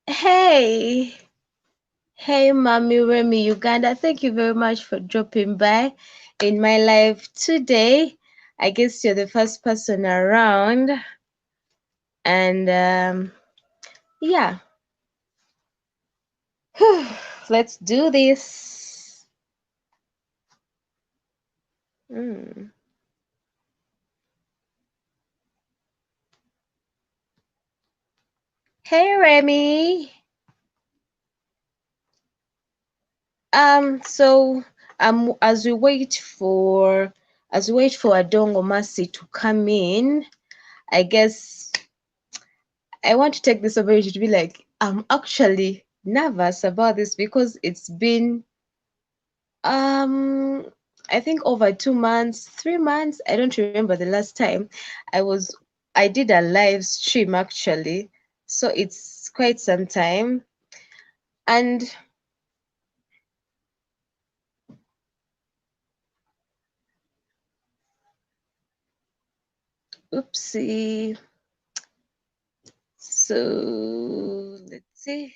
Hey, hey, Mommy Remy Uganda. Thank you very much for dropping by in my live today. I guess you're the first person around, and yeah, let's do this. Hey, Remy. So as we wait for Adongo Mercy to come in, I guess I want to take this opportunity to be like, I'm actually nervous about this because it's been I think over 2 months, 3 months. I don't remember the last time I did a live stream actually. So it's quite some time. And oopsie. So let's see.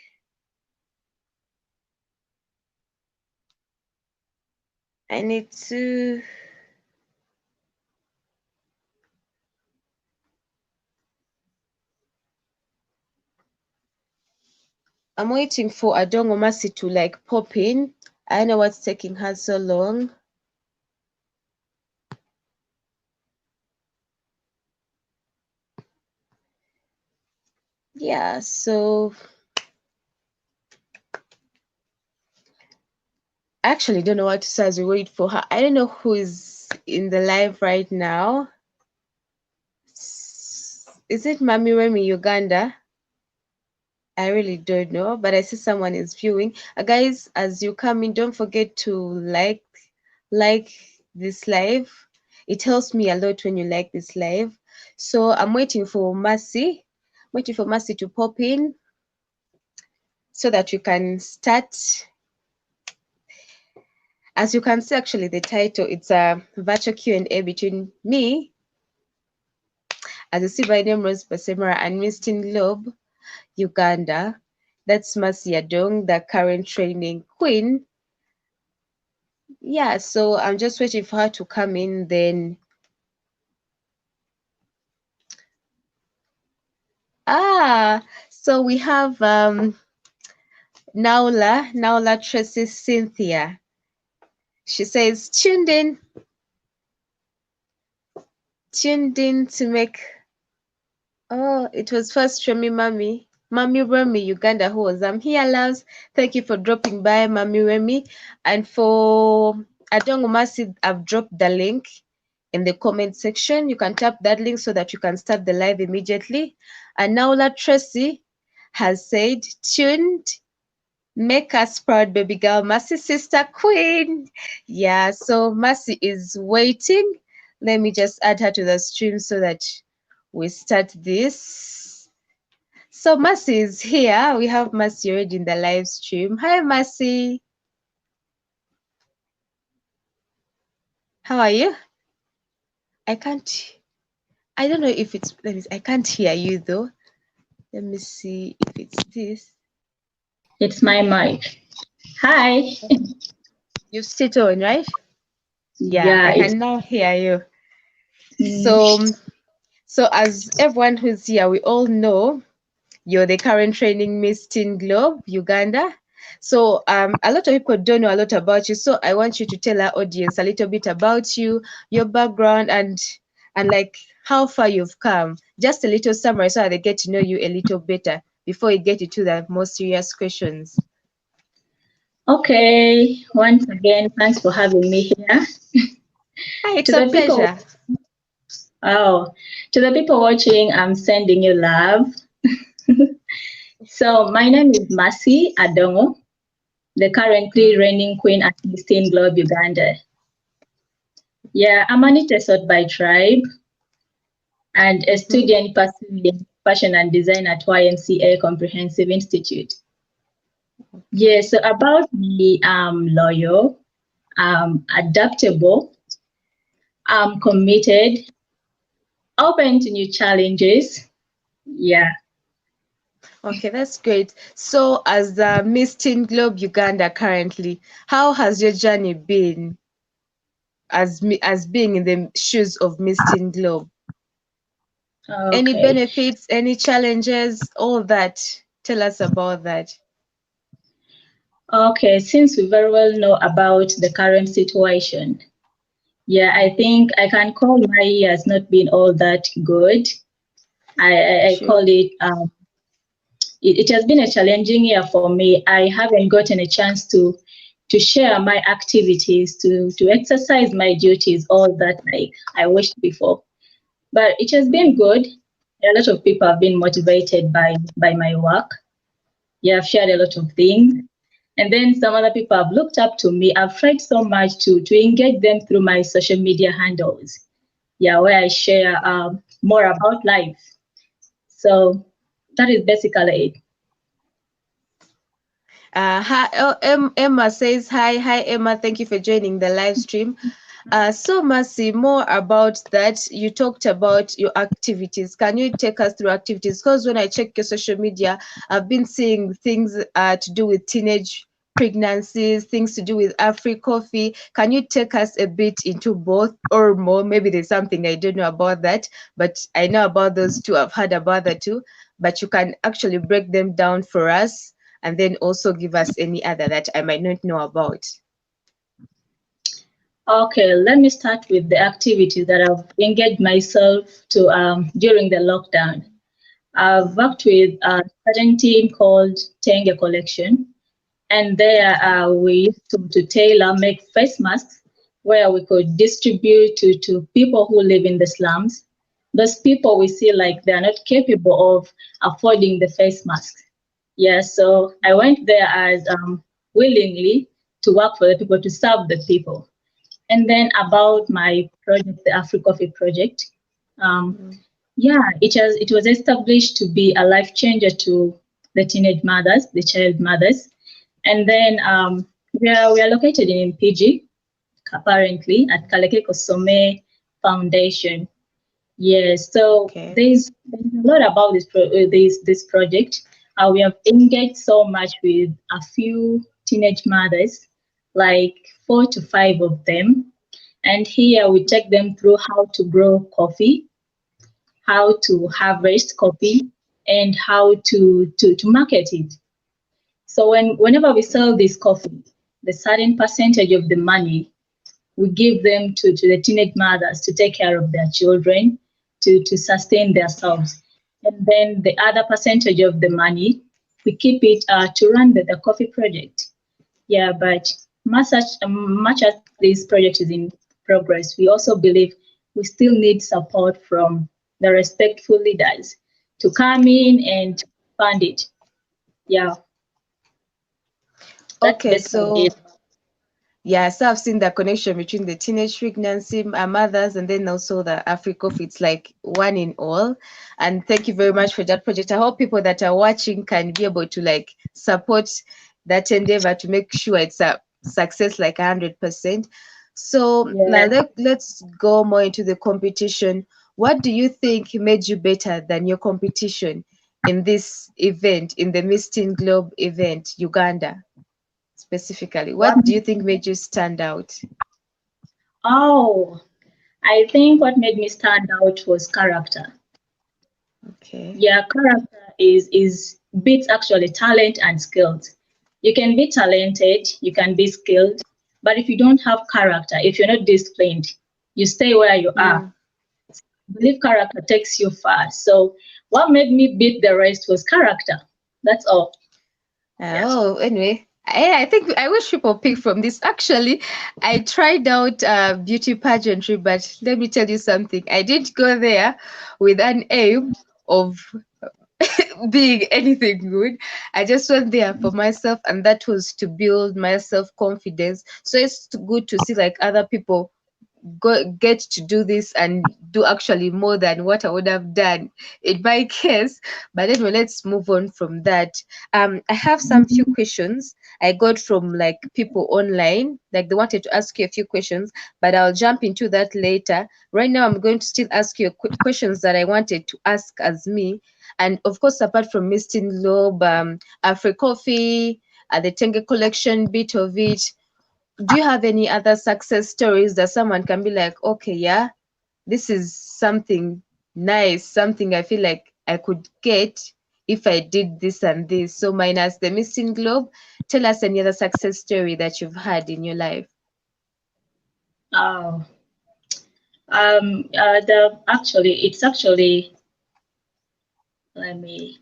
I need to I'm waiting for Adongo Mercy to like pop in. I don't know what's taking her so long. Yeah, so I actually don't know what to say as we wait for her. I don't know who is in the live right now. Is it Mami Remy Uganda? I really don't know, but I see someone is viewing. Guys, as you come in, don't forget to like this live. It helps me a lot when you like this live. So I'm waiting for Mercy. I'm waiting for Mercy to pop in so that we can start. As you can see, actually, the title, it's a virtual Q&A between me, as you see by name Rose Basemara, and Miss Globe, Uganda. That's Mercy Adong, the current training queen. Yeah, so I'm just waiting for her to come in. Then so we have Naula Tracy Cynthia. She says tuned in to make. Oh, it was first Remy Mami Remy Uganda who was I'm here, loves. Thank you for dropping by, Mami Remy. And for Adongo Mercy, I've dropped the link in the comment section. You can tap that link so that you can start the live immediately. And Naula Tracy has said, tuned, make us proud, baby girl, Mercy sister queen. Yeah, so Mercy is waiting. Let me just add her to the stream so that we start this. So Mercy is here. We have Mercy already in the live stream. Hi, Mercy. How are you? I don't know if it's, I can't hear you though. Let me see if it's this. It's my mic. Hi. You've sit on, right? Yeah, I can now hear you. So as everyone who's here, we all know you're the current training Miss Teen Globe, Uganda. So a lot of people don't know a lot about you. So I want you to tell our audience a little bit about you, your background, and like how far you've come. Just a little summary so that they get to know you a little better before we get into the more serious questions. Okay. Once again, thanks for having me here. Hi, it's a pleasure. To the people watching, I'm sending you love. So my name is Mercy Adongo, the currently reigning queen at Miss Teen Globe, Uganda. Yeah, I'm an Itesot by tribe and a student pursuing fashion and design at YMCA Comprehensive Institute. Yeah, so about me, I'm loyal, I'm adaptable, I'm committed, Open to new challenges. Yeah. Okay, that's great. So, as the Miss Teen Globe Uganda currently, how has your journey been as being in the shoes of Miss Teen Globe? Any Okay. benefits, any challenges, all that? Tell us about that. Okay. Since we very well know about the current situation, yeah, I Mhm. think I can call my year as not being all that good. I call Sure. it, it has been a challenging year for me. I haven't gotten a chance to share my activities, to exercise my duties, all that I wished before. But it has been Mhm. good. A lot of people have been motivated by my work. Yeah, I've shared a lot of things. And then some other people have looked up to me. I've tried so much to engage them through my social media handles. Yeah, where I share more about life. So that is basically it. Hi, Emma says hi. Hi, Emma. Thank you for joining the live stream. So, Mercy, more about that. You talked about your activities. Can you take us through activities? Because when I check your social media, I've been seeing things to do with teenage pregnancies, things to do with Afri coffee. Can you take us a bit into both or more? Maybe there's something I don't know about that, but I know about those two. I've heard about that too. But you can actually break them down for us and then also give us any other that I might not know about. Okay, let me start with the activities that I've engaged myself to during the lockdown. I've Mhm. worked with a certain team called Tenge Collection, and there Okay. we used to tailor make face masks where we could distribute to people who live in the slums. Those people we see like they're not capable of affording the face masks. Yeah, so I went there as willingly to work for the people, to serve the people. And then about my project, the Afri Coffee project, um, Mm. yeah, it was established to be a life changer to the teenage mothers, the child mothers. And then we are located in PG currently at Kaleke Kosome Foundation. Yes, so Okay. there's a lot about this project. We have engaged so much with a few teenage mothers, like 4 to 5 of them, and here we take them through how to grow coffee, how to harvest coffee, and how to market it. So whenever we sell this coffee, the certain percentage of the money we give them to the teenage mothers to take care of their children, to sustain Okay. themselves. And then the other percentage of the money, we keep it to run the coffee project. Yeah, but much as this project is in progress, we also believe we still need support from the respectful leaders to come in and fund it. Yeah, that's Okay, basically so it. yeah, so I've seen the connection between the teenage pregnancy mothers and then also the Africa. It's like one in all. And thank you very much for that project. I hope people that are watching can be able to like support that endeavor to make sure it's a success like 100%. So now Yeah. let's go more into the competition. What do you think made you better than your competition in this event, in the Miss Teen Globe event, Uganda? Specifically, What? what do you think made you stand out? Oh, I think what made me stand out was character. Okay. Yeah, character is beats actually talent and skills. You can be talented, you can be skilled, but if you don't have character, if you're not disciplined, you stay where you are. Mm. I believe character takes you far. So what made me beat the rest was character. That's all. Yeah. Oh, anyway, I think I wish people pick from this. Actually, I tried out beauty pageantry, but let me tell you something. I didn't go there with an aim of being anything good. I just went there for myself, and that was to build my self confidence. So it's good to see like other people get to do this and do actually more than what I would have done in my case. But anyway, let's move on from that. I have some few questions I got from like people online, like they wanted to ask you a few questions, but I'll jump into that later. Right now, I'm going to still ask you questions that I wanted to ask as me. And of course, apart from Misting Globe, Afri Coffee, the Tenge collection, bit of it, do you have any other success stories that someone can be like, okay, yeah, this is something nice, something I feel like I could get if I did this and this? So minus the missing globe, tell us any other success story that you've had in your life. Oh, the actually, it's actually, let me,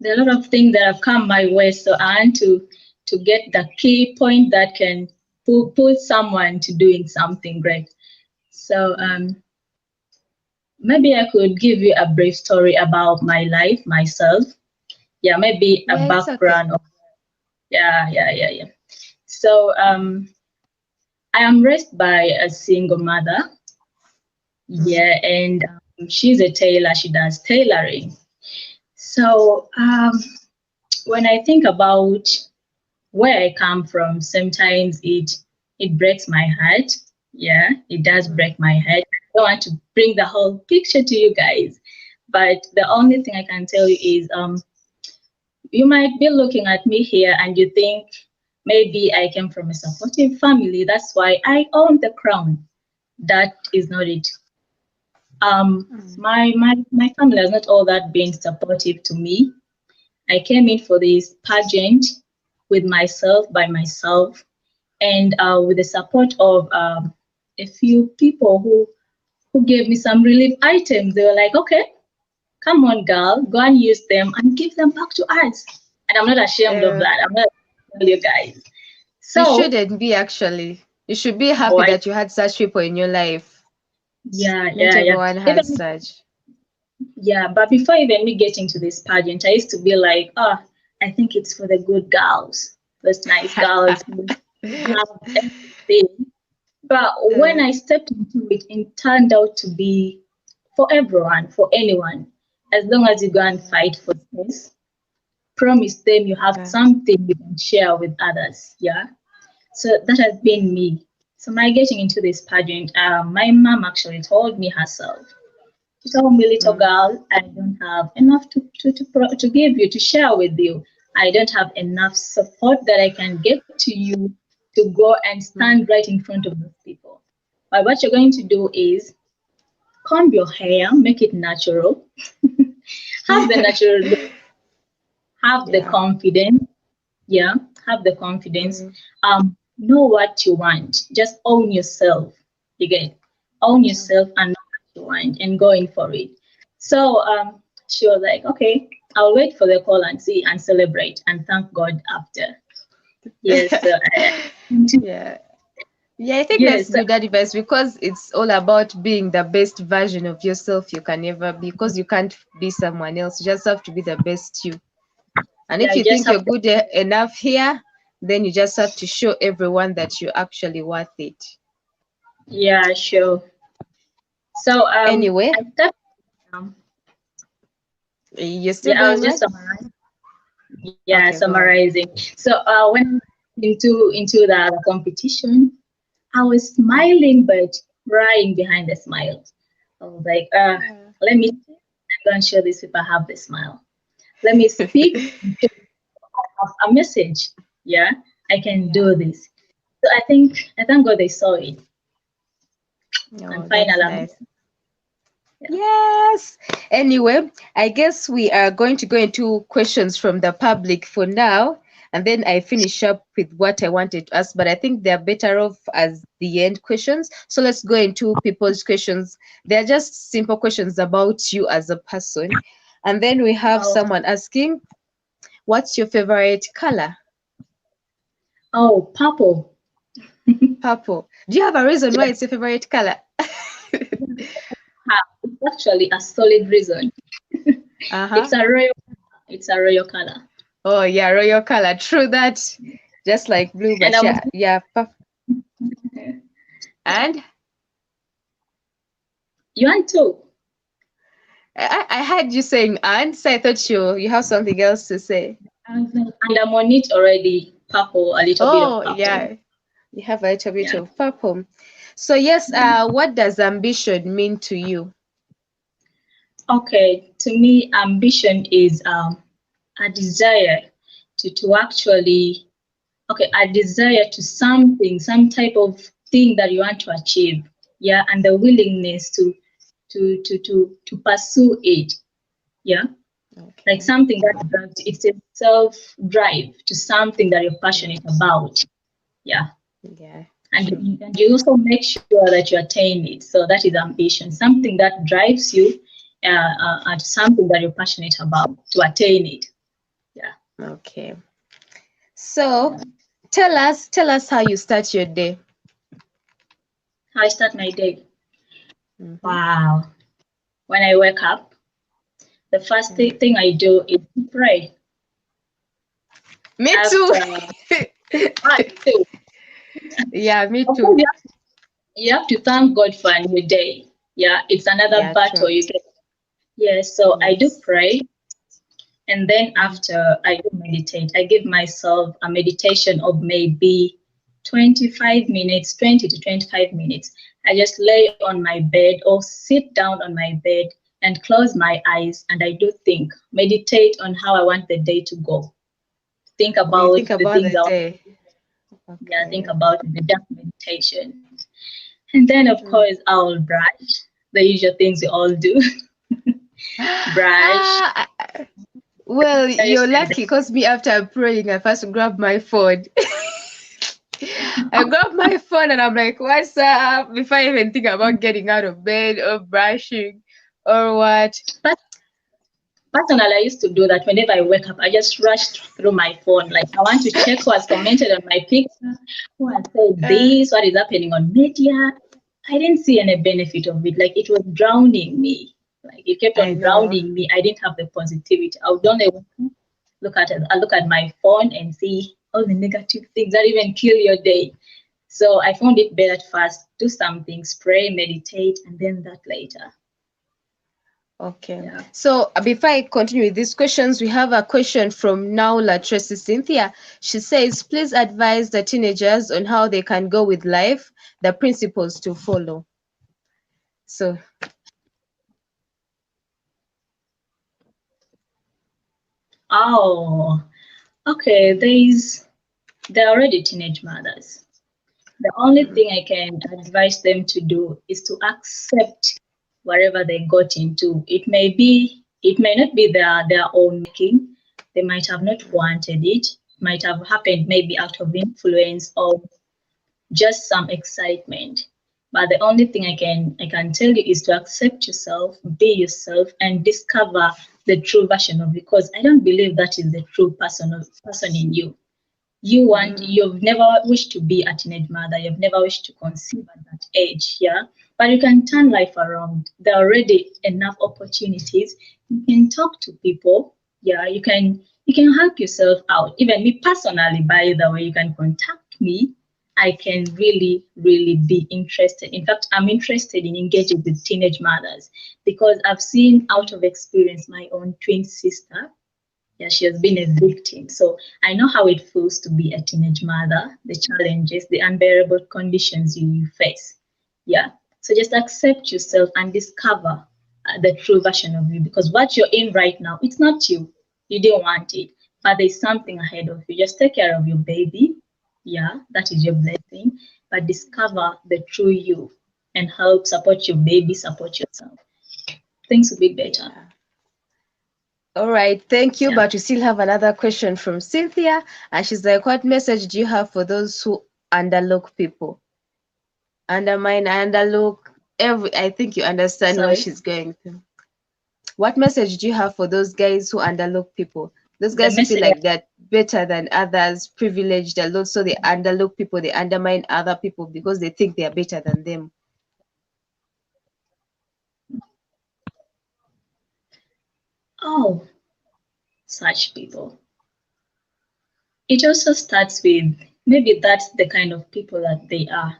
there are a lot of things that have come my way, so I want to get the key point that can pull someone to doing something great. So maybe I could give you a brief story about my life, myself. Yeah, maybe a Yeah, it's okay. background of, yeah. So I am raised by a single mother. Mm. Yeah, and she's a tailor. She does tailoring. So when I think about where I come from, sometimes it breaks my heart. Yeah, it does Mm. break my heart. I don't want to bring the whole picture to you guys, but the only thing I can tell you is you might be looking at me here and you think maybe I came from a supportive family. That's why I own the crown. That is not it. Mm. My family has not all that been supportive to me. I came in for this pageant with myself by myself, and with the support of a few people who gave me some relief items. They were like, "Okay, come on, girl, go and use them and give them back to us." And I'm not ashamed of Uh, that. I'm not ashamed of you guys. you So, shouldn't be actually. You should be happy boy, that you had such people in your life. Not yeah. everyone has Even such. yeah, but before even me getting to this pageant, I used to be like, oh, I think it's for the good girls, those nice girls who have everything. But when Uh, I stepped into it, it turned out to be for everyone, for anyone. As long as you go and fight for this, promise them you have uh, something you can share with others. Yeah. So that has been me. So my getting into this pageant, my mom actually told me herself. She told me, little mm, girl, I don't have enough to give you, to share with you. I don't have enough support that I can get to you to go and mm. stand right in front of those people. But what you're going to do is comb your hair, make it natural, have the natural look, have the Yeah. confidence. Yeah, have the confidence. Mm, Know what you want. Just own yourself. You get it? Own yeah. yourself and know what you want and go in for it. So she was like, okay, I'll wait for the call and see and celebrate and thank God after. Yes, so Yeah. Yeah, I think that's yes, good advice because it's all about being the best version of yourself you can ever be because you can't be someone else. You just have to be the best you. And yeah, if you you just think you're have to. good enough here, then you just have to show everyone that you're actually worth it. Yeah, sure. So Anyway, I stepped. Um, you're still yeah, I going was just right? summarizing. Yeah, Okay, go on. summarizing. So when into the competition, I was Mm. smiling but crying behind the smile. I was like, Yeah. let me go and show these people I have the smile. Let me speak and show a message. Yeah, I can Yeah. do this. So I thank God they saw it. And Oh, finally, that's nice. Yes. Anyway, I guess we are going to go into questions from the public for now, and then I finish up with what I wanted to ask. But I think they're better off as the end questions. So let's go into people's questions. They're just simple questions about you as a person. And then we have oh, someone asking, what's your favorite color? oh, purple. Purple. Do you have a reason why Yeah, it's your favorite color? it's actually a solid reason. Uh-huh. It's a royal. It's a royal color. Oh, yeah, royal color. True that. Just like blue, And but yeah, yeah. And You want to? I heard you saying and, so I thought you have something else to say. And I'm on it already. Purple, a little bit of Oh, purple. yeah. You have a little bit Yeah. of purple. So yes, what does ambition mean to you? Okay. To me, ambition is a desire to actually, okay, a desire to something, some type of thing that you want to achieve. Yeah, and the willingness to pursue it. Yeah, like Okay. something that drives, it's a self drive to something that you're passionate about. Yeah, Yeah, and true. and you also make sure that you attain it. So that is ambition, something that drives you at something that you're passionate about to attain it. Yeah, Okay. So tell us how you start your day. how I start my day. Mm-hmm. Wow, when I wake up, the first thing I do is to pray. Me too. After, too. Yeah, me Of course, too. you have to thank God for a new day. Yeah, it's another Yeah, battle true. you get. Yeah, so I do Yes. pray. And then Mm. after I do meditate, I give myself a meditation of maybe 25 minutes, 20 to 25 minutes. I just lay on my bed or sit down on my bed and close my eyes and I do think, meditate on how I want the day to go. Think Oh, you about think the about things the I want. day. Yeah, think Okay. about the dark meditation. And then, of Mm. course, I'll brush the usual things we all do. Brush, Ah, well, brush, you're and lucky because me after praying, I first grab my phone. I grab my phone and I'm like, what's up? Before I even think about getting out of bed or brushing or what. then personally, I used to do that whenever I wake up. I just rush through my phone. Like, I want to check who has commented on my picture, who has said Uh, this, what is happening on media. I didn't see any benefit of it. Like, it was drowning me. Like, it kept I on know. drowning me. I didn't have the positivity. I would only look at it. I look at my phone and see all the negative things that even kill your day. So I found it better to first do some things, pray, meditate, and then that later. Okay. Yeah. So before I continue with these questions, we have a question from Naula Tracy Cynthia. She says, please advise the teenagers on how they can go with life, the principles to follow. So, Oh, okay. They're already teenage mothers. The only mm, thing I can advise them to do is to accept whatever they got into. It may not be their own making. They might have not mm, wanted it. Might have happened maybe out of influence or just some excitement. But the only thing I can tell you is to accept yourself, be yourself, and discover the true version of you. Because I don't believe that is the true person in you. mm, You've never wished to be a teenage mother, you've never wished to conceive at that age, yeah, but you can turn life around. There are already enough opportunities. You can talk to people, yeah, you can help yourself out. Even me personally, by the way, you can contact me. I can really be interested. In fact, I'm interested in engaging with teenage mothers because I've seen out of experience my own twin sister. Yeah, she has been a victim. So I know how it feels to be a teenage mother, the challenges, the unbearable conditions you face. Yeah. So just accept yourself and discover the true version of you because what you're in right now, it's not you. You didn't want it, but there's something ahead of you. Just take care of your baby. Yeah, that is your blessing. But discover the true you and help support your baby, support yourself. Things will be better. yeah. All right, thank you. Yeah. But we still have another question from Cynthia, and she's like, what message do you have for those who underlook people? Undermine, underlook, every, I think you understand what Sorry. she's going through. What message do you have for those guys who underlook people? Those The guys who feel message. like they're better than others, privileged a lot, so they underlook people, they undermine other people because they think they are better than them. Oh, such people. It also starts with maybe that's the kind of people that they are.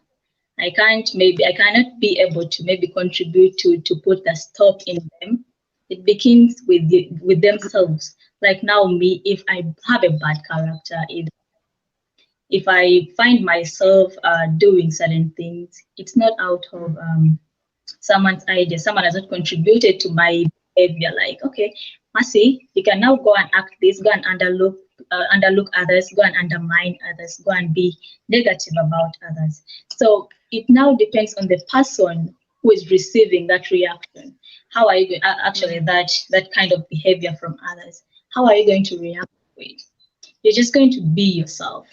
I cannot be able to maybe contribute to put a stop in them. It begins with themselves. Like now, me, if I have a bad character, if I find myself doing certain things, it's not out of someone's idea. Someone has not contributed to my behavior. Like, okay, Mercy, you can now go and act this, go and underlook others, go and undermine others, go and be negative about others. So it now depends on the person who is receiving that reaction. How are you going, actually that kind of behavior from others? How are you going to react to it? You're just going to be yourself.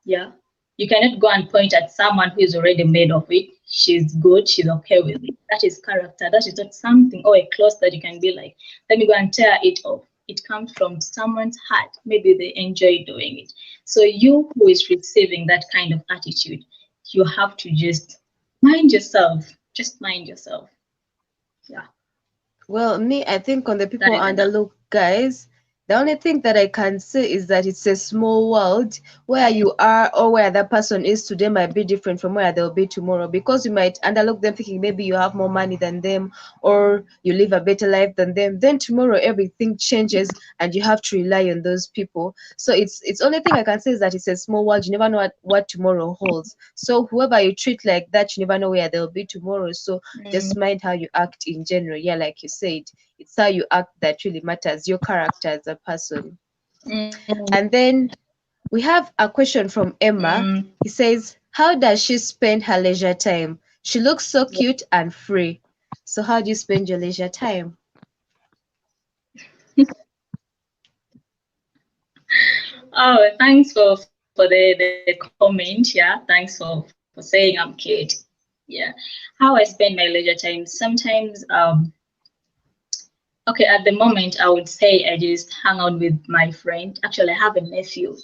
Yeah. You cannot go and point at someone who is already made of it. She's good, she's okay with it. That is character. That is not something or a cloth that you can be like, let me go and tear it off. It comes from someone's heart. Maybe they enjoy doing it. So you who is receiving that kind of attitude, you have to just mind yourself. Just mind yourself. Yeah. Well, me, I think on the That people is enough. underlook guys, the only thing that I can say is that it's a small world. Where you are or where that person is today might be different from where they'll be tomorrow, because you might underlook them thinking maybe you have more money than them or you live a better life than them. Then tomorrow everything changes and you have to rely on those people. So it's only thing I can say is that it's a small world. You never know what tomorrow holds. So whoever you treat like that, you never know where they'll be tomorrow. So just mind how you act in general. Yeah, like you said, it's how you act that really matters, your character as a person. Mm, And then we have a question from Emma. mm, He says, how does she spend her leisure time? She looks so cute and free. So how do you spend your leisure time? Oh, thanks for the comment. Yeah, thanks for saying I'm cute. Yeah, how I spend my leisure time. Sometimes, okay, at the moment, I would say I just hang out with my friend. Actually, I have a nephew.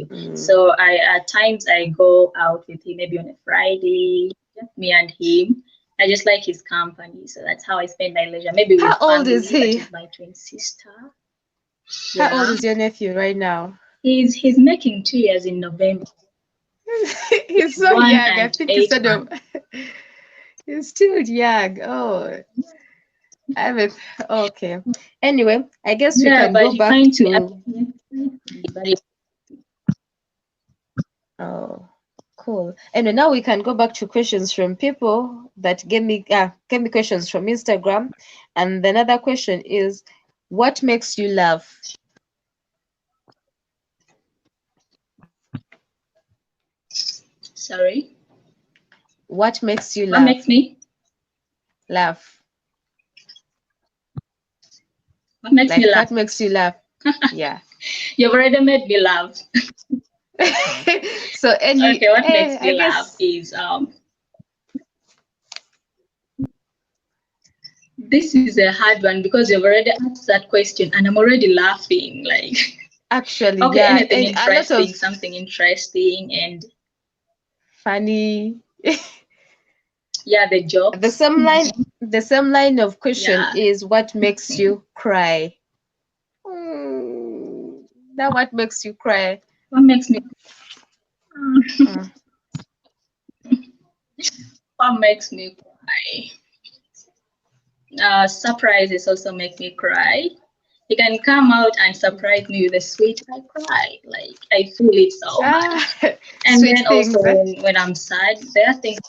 Mm. So I at times I go out with him, maybe on a Friday, just me and him. I just like his company, so that's how I spend my leisure. Maybe How with old is family, that he? is my twin sister. How old Yeah, is your nephew right now? he's making 2 years in November. He's He's so one young. I and think eight instead of months. he's still young. Oh, I haven't. Okay. Anyway, I guess we Yeah, can but go he back finds me to. actually very. Oh, cool. And now we can go back to questions from people that gave me questions from Instagram. And another question is, what makes you laugh? Sorry, What makes you what makes laugh? me? Laugh. What makes me Like laugh? what makes you laugh? Yeah. You've already made me laugh. So Okay, what makes I me laugh guess is this is a hard one because you've already asked that question and I'm already laughing. Like, actually, okay, yeah, anything and a lot of interesting, something interesting, and funny. yeah, the The jokes. same line, the same line of question Yeah, is what makes you cry? Mm, now what makes you cry? what makes me Mm, what makes me cry? Surprises also make me cry. You can come out and surprise me with a sweet, I cry. Like I feel it so ah, much. And sweet then also things. when I'm sad, there are things.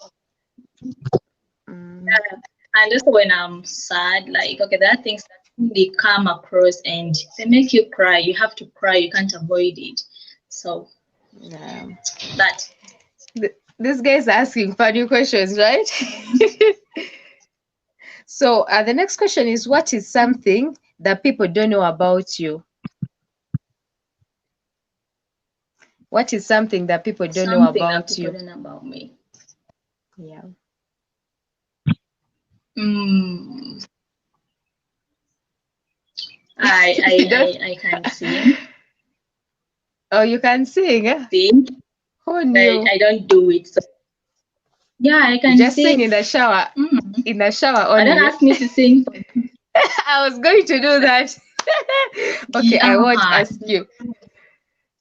Mm, And also when I'm sad, like okay, there are things that really come across and they make you cry. You have to cry. You can't avoid it. So yeah. that. This guy's asking funny questions, right? So the next question is, what is something that people don't know about you? What is something that people don't know Something that about people you? don't know about me. Yeah. Mm, You don't. I can sing. Oh, you can sing. Eh? Sing, Who but knew? I don't do it. So yeah, I You can just sing sing. in the shower. Mm. In the shower But don't only. ask me to sing. I was going to do that. Okay, I won't Yeah. ask you.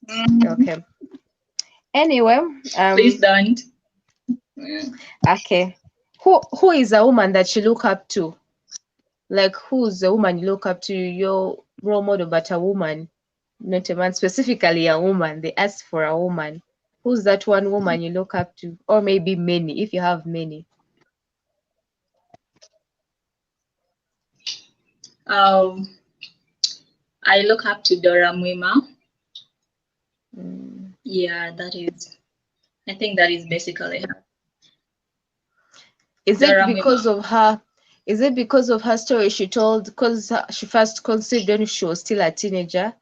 Mm. Okay. Anyway, Please don't. Mm. Okay. Who is a woman that you look up to? Like who's the woman you look up to? Your role model, but a woman, not a man. Specifically, a woman. They ask for a woman. Who's that one woman you look up to? Or maybe many, if you have many. Um, I look up to Dora Mwima. Mm. Yeah, that is. I think that is basically her. Is it Dora because Mwima. of her? Is it because of her story she told? Because she first conceived when she was still a teenager.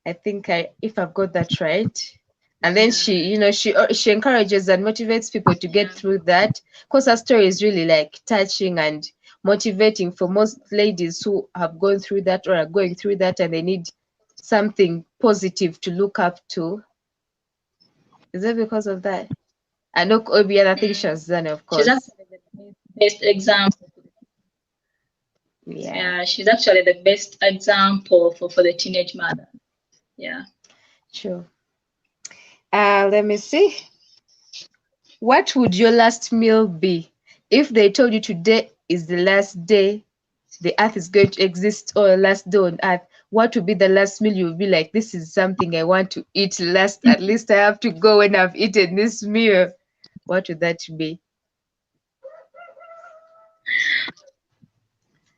I think if I've got that right. And then Yeah, she encourages and motivates people to get yeah. through that. Because her story is really like touching and motivating for most ladies who have gone through that or are going through that, and they need something positive to look up to. Is it because of that? I know Obi other things she Mm. has done, of She's course. actually the best example. Yeah, Yeah, she's actually the best example for the teenage mother. Yeah. true. Let me see. What would your last meal be if they told you today is the last day the earth is going to exist, or last day on earth? What would be the last meal you would be like, this is something I want to eat last, at least I have to go when I've eaten this meal? What would that be?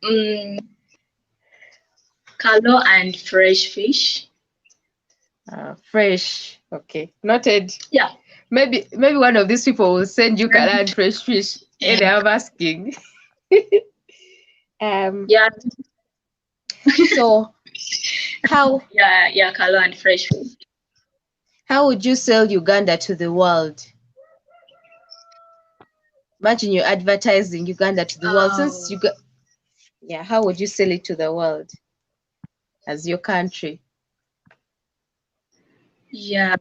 Mm, color and fresh fish. Fresh. Okay. Noted. Yeah. Maybe one of these people will send you Kala and fresh fish. And And I'm asking. um yeah, so how yeah, color and fresh fish. how would you sell Uganda to the world? Imagine you're advertising Uganda to the world. Since Oh, you got, yeah, how would you sell it to the world as your country? yeah.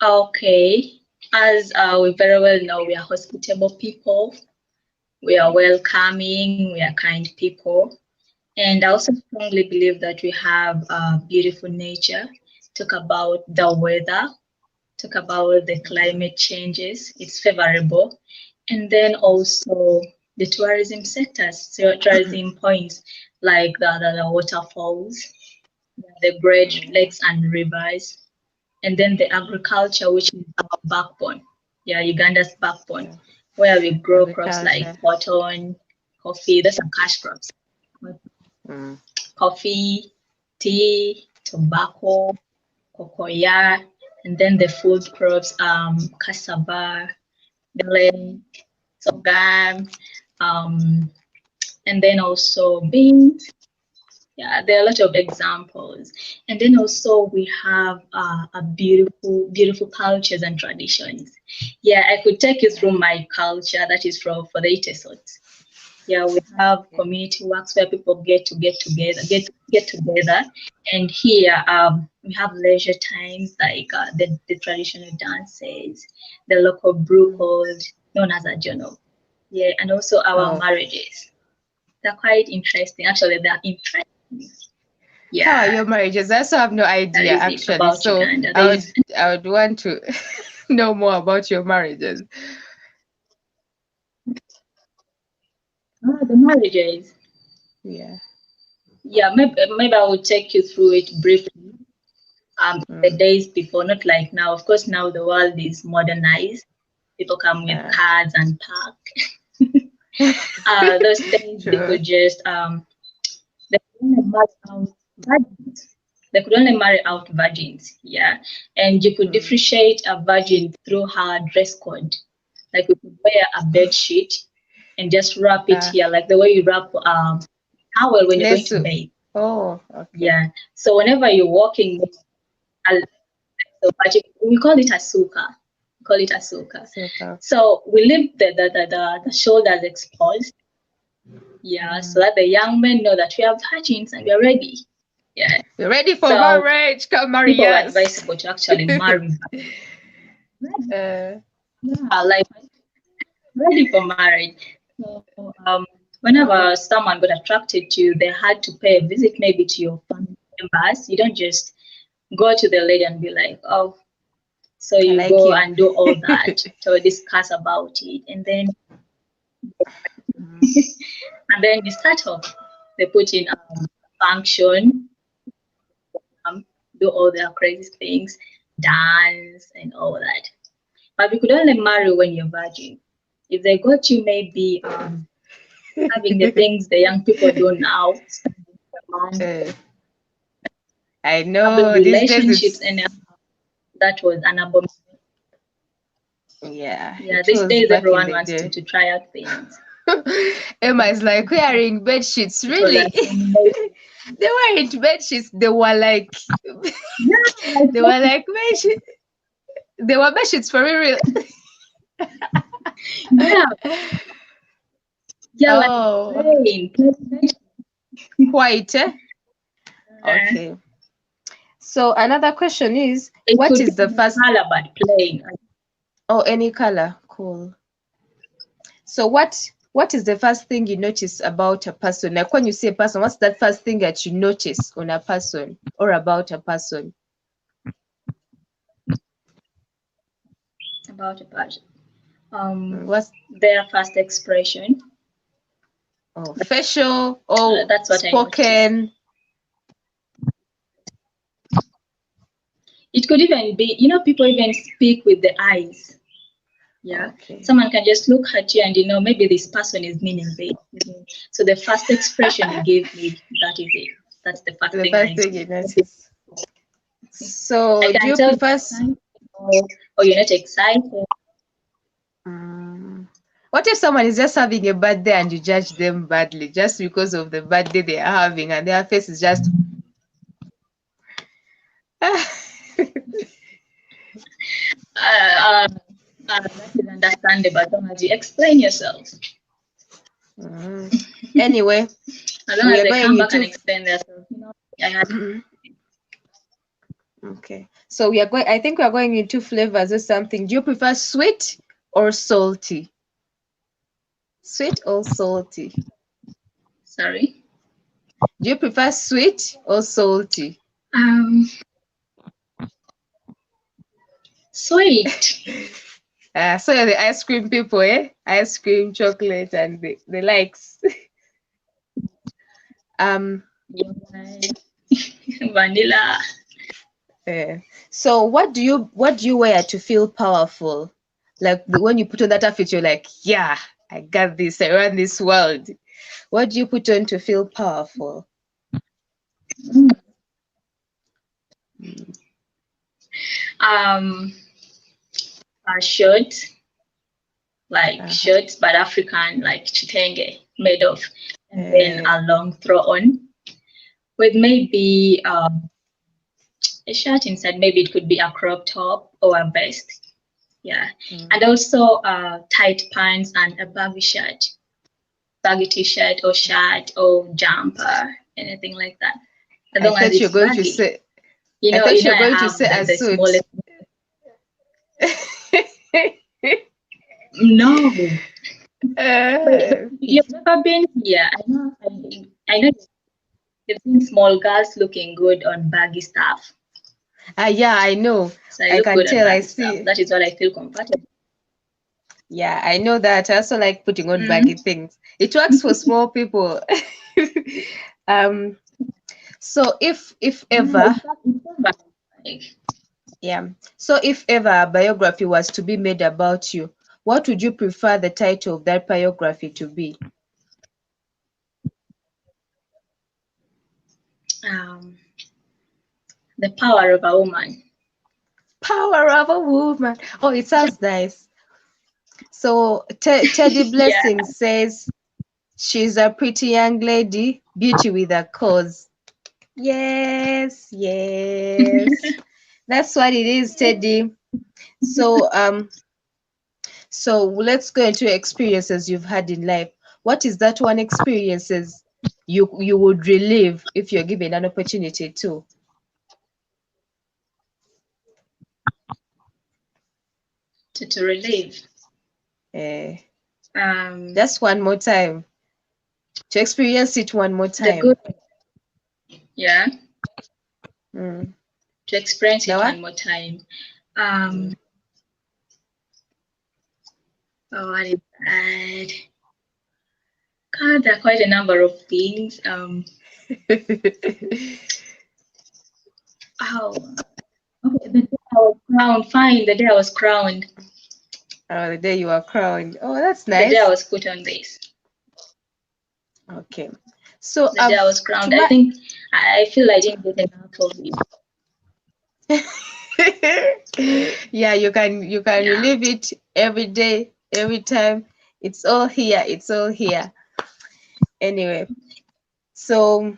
Okay. As we very well know, we are hospitable people. We are welcoming. We are kind people. And I also strongly believe that we have beautiful nature. Talk about the weather, talk about the climate changes, it's favorable. And then also the tourism sectors, so tourism points like the waterfalls, the great Mm, lakes and rivers, and then the agriculture, which is our backbone. Yeah, Uganda's backbone, yeah. where we grow crops like Agriculture. cotton, coffee, those are cash crops. Mm, Coffee, tea, tobacco, cocoa, and then the food crops, cassava, millet, sorghum, um, and then also beans. Yeah, there are a lot of examples. And then also we have a beautiful cultures and traditions. Yeah, I could take you through my culture that is for the Itesot. Yeah, we have okay. community works where people get together, and here we have leisure times like the traditional dances, the local brew Mm. called known as a journal. Yeah, and also our Oh, marriages. They're quite interesting. Actually, they're interesting. how are Yeah, your marriages? I also have no that idea is it actually. about So Uganda. There I is would I would want to know more about your marriages. the marriages. Yeah. Yeah, maybe I will take you through it briefly. The Mm. days before, not like now. Of course, now the world is modernized. People come with Uh, cars and park. Those days they True. could just they could only marry out virgins. They could only marry out virgins, yeah. And you could Mm. differentiate a virgin through her dress code. Like you could wear a bed sheet and just wrap it Uh, here, like the way you wrap towel when you're going to Lesu. bathe. Oh, okay. Yeah. So whenever you're walking, a so but we call it a suka. We call it a suka. So, So we leave the shoulders exposed, yeah, so mm. that the young men know that we have hatchings and we're ready. Yeah. You're ready for So marriage? Come marry people were us. advisable to actually marry. uh, Yeah, like ready for marriage. So whenever oh, someone got attracted to you, they had to pay a visit maybe to your family members. You don't just go to the lady and be like, oh, So I you like go you. and do all that to discuss about it, and then and then you start off. They put in function, um, do all their crazy things, dance and all that. But you could only marry when you're virgin. If they got you, maybe having the things the young people do now, Uh, I having know these days relationships, and it's that was an abomination. yeah, Yeah, it these was days back in everyone the wants day. to try out things. Emma is like wearing bed sheets. It was an Really? abomination. They weren't bed sheets. They were like Yeah, like they were like bed sheets. They were bed sheets for real. yeah, yeah, like Oh, plain. white. Eh? Uh, Okay. So another question is, it what could be is the any first? color but plain. Oh, any color. Cool. So what is the first thing you notice about a person? Like when you see a person, what's that first thing that you notice on a person or about a person? About a person. What's Their first expression. facial or That's what I noticed. spoken? It could even be, people even speak with the eyes. Yeah. Okay. Someone can just look at you and maybe this person is meaning this. So the first expression you give me, that is it. That's the first The thing first I thing you notice. notice. I So do can you tell prefer? you're excited or you're not excited. Mm, what if someone is just having a bad day and you judge them badly just because of the bad day they are having and their face is just Uh, uh, that is understandable as long as you explain yourself. Mm. Anyway, As long we as are they going come back and into explain themselves, I had okay. So we are going. I think we are going into flavors or something. Do you prefer sweet or salty? Sweet or salty? sorry. Do you prefer sweet or salty? Um, sweet. So you're the ice cream people, eh? Ice cream, chocolate, and the likes. Um. Yeah, vanilla. eh. So what do you wear to feel powerful? Like when you put on that outfit, you're like, yeah, I got this. I run this world. What do you put on to feel powerful? Mm. Um, a shirt, like Uh-huh. shirts, but African, like chitenge, made of, and then Eh, a long throw on with maybe a shirt inside. Maybe it could be a crop top or a vest. Yeah, and mm. also tight pants and a baggy t-shirt or shirt or jumper, anything like that. As I long as thought you're it's going to baggy. say I thought you're I going to have say a the suit. smallest. No, but Uh, you've never been here. I know you've seen small girls looking good on baggy stuff. yeah, I know. So I I look can good on tell. I baggy stuff. see. That is what I feel comfortable. Yeah, I know that. I also like putting on baggy Mm. things. It works for small people. um, so if Yeah, ever, it's not bad. Like, yeah. So if ever a biography was to be made about you, what would you prefer the title of that biography to be? um, the power of a woman. Power of a woman. Oh, it sounds nice. So Teddy Yeah. Blessing says she's a pretty young lady, beauty with a cause. Yes, yes. That's what it is, Teddy. So so let's go into experiences you've had in life. What is that one experiences you would relive if you're given an opportunity to? To relive. Uh, Um, just one more time. To experience it one more the good, time. yeah, Mm. to experience The it what? one more time. Um, oh, what is that? God, there are quite a number of things. Oh, okay. The day I was crowned, fine. The day I was crowned, Oh, the day you were crowned. Oh, that's the day I nice. was put on this, Okay. So the day I was to crowned. I my think I feel I didn't get enough of it. yeah, you can Yeah, relive it every day, every time. It's all here. It's all here. Anyway, so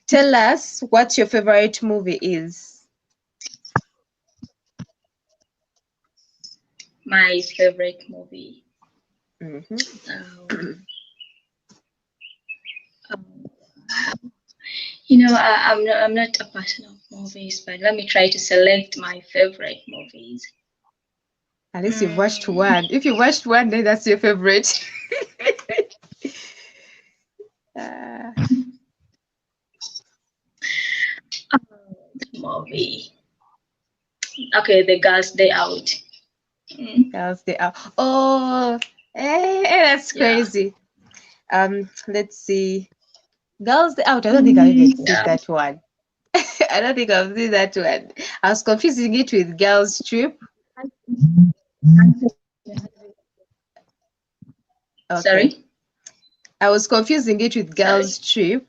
tell us what your favorite movie is. my favorite movie. Mm-hmm. Um, um, I'm not a person of movies, but let me try to select my favorite movies. At least you've watched Mm, one. If you watched one, then that's your favorite. uh, movie. Okay, The Girls Day Out. Mm, Girls Day Out. Oh, that's yeah. crazy. Let's see. Girls Day Out. I don't think I've even seen Yeah. that one. I don't think I've seen that one. I was confusing it with Girls Trip. Okay. Sorry. I was confusing it with Girls Sorry. Trip,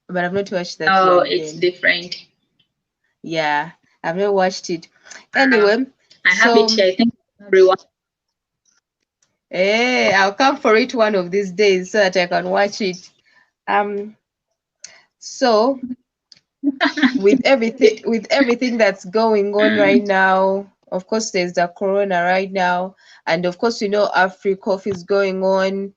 but I've not watched that Oh, one it's then. different. Yeah, I've not watched it. Uh, Anyway, I have it so here. I think everyone. I'll come for it one of these days so that I can watch it. Um, so with everything that's going on right now, of course there's the corona right now, and of course Afri Coffee is going on,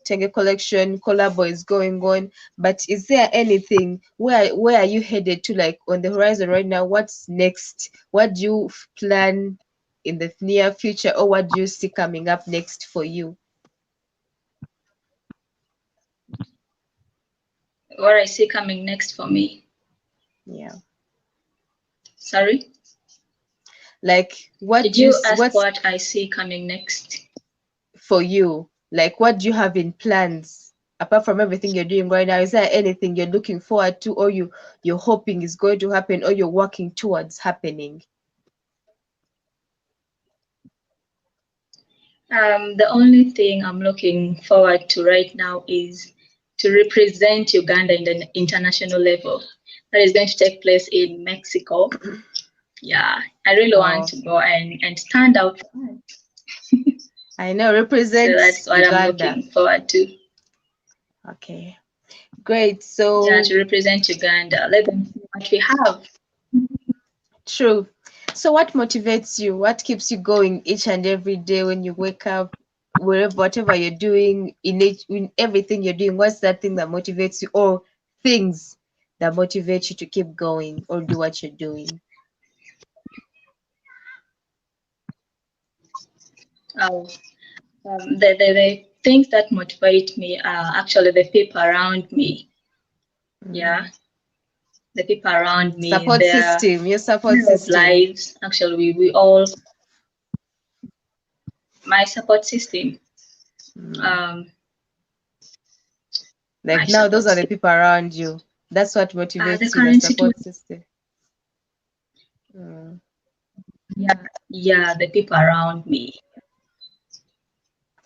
Tenge collection collabo is going on, but is there anything, where are you headed to, like on the horizon right now? What's next? What do you plan in the near future, or what do you see coming up next for you? What I see coming next for me. Yeah, Sorry. like Did you ask what's what I see coming next? for you? Like, what do you have in plans apart from everything you're doing right now? Is there anything you're looking forward to, or you're hoping is going to happen, or you're working towards happening? The only thing I'm looking forward to right now is to represent Uganda in the international level. That is going to take place in Mexico. Yeah, I really want Oh, to go and stand out. I know, So represents that's what I'm Uganda. looking forward to. Okay, great. Yeah, So to represent Uganda. Let them see what we have. true. So what motivates you? What keeps you going each and every day when you wake up, wherever, whatever you're doing, in everything you're doing? What's that thing that motivates you, or things that motivate you to keep going or do what you're doing? Oh, the things that motivate me are actually the people around me. Yeah, Mm. the people around me. Support Their system, your support kind of system. lives. Actually, we all my support system. Mm. Um, my Like now, those support are the system. people around you. That's what The motivates you, the current support situation. system. Mm. Yeah, yeah, the people around me.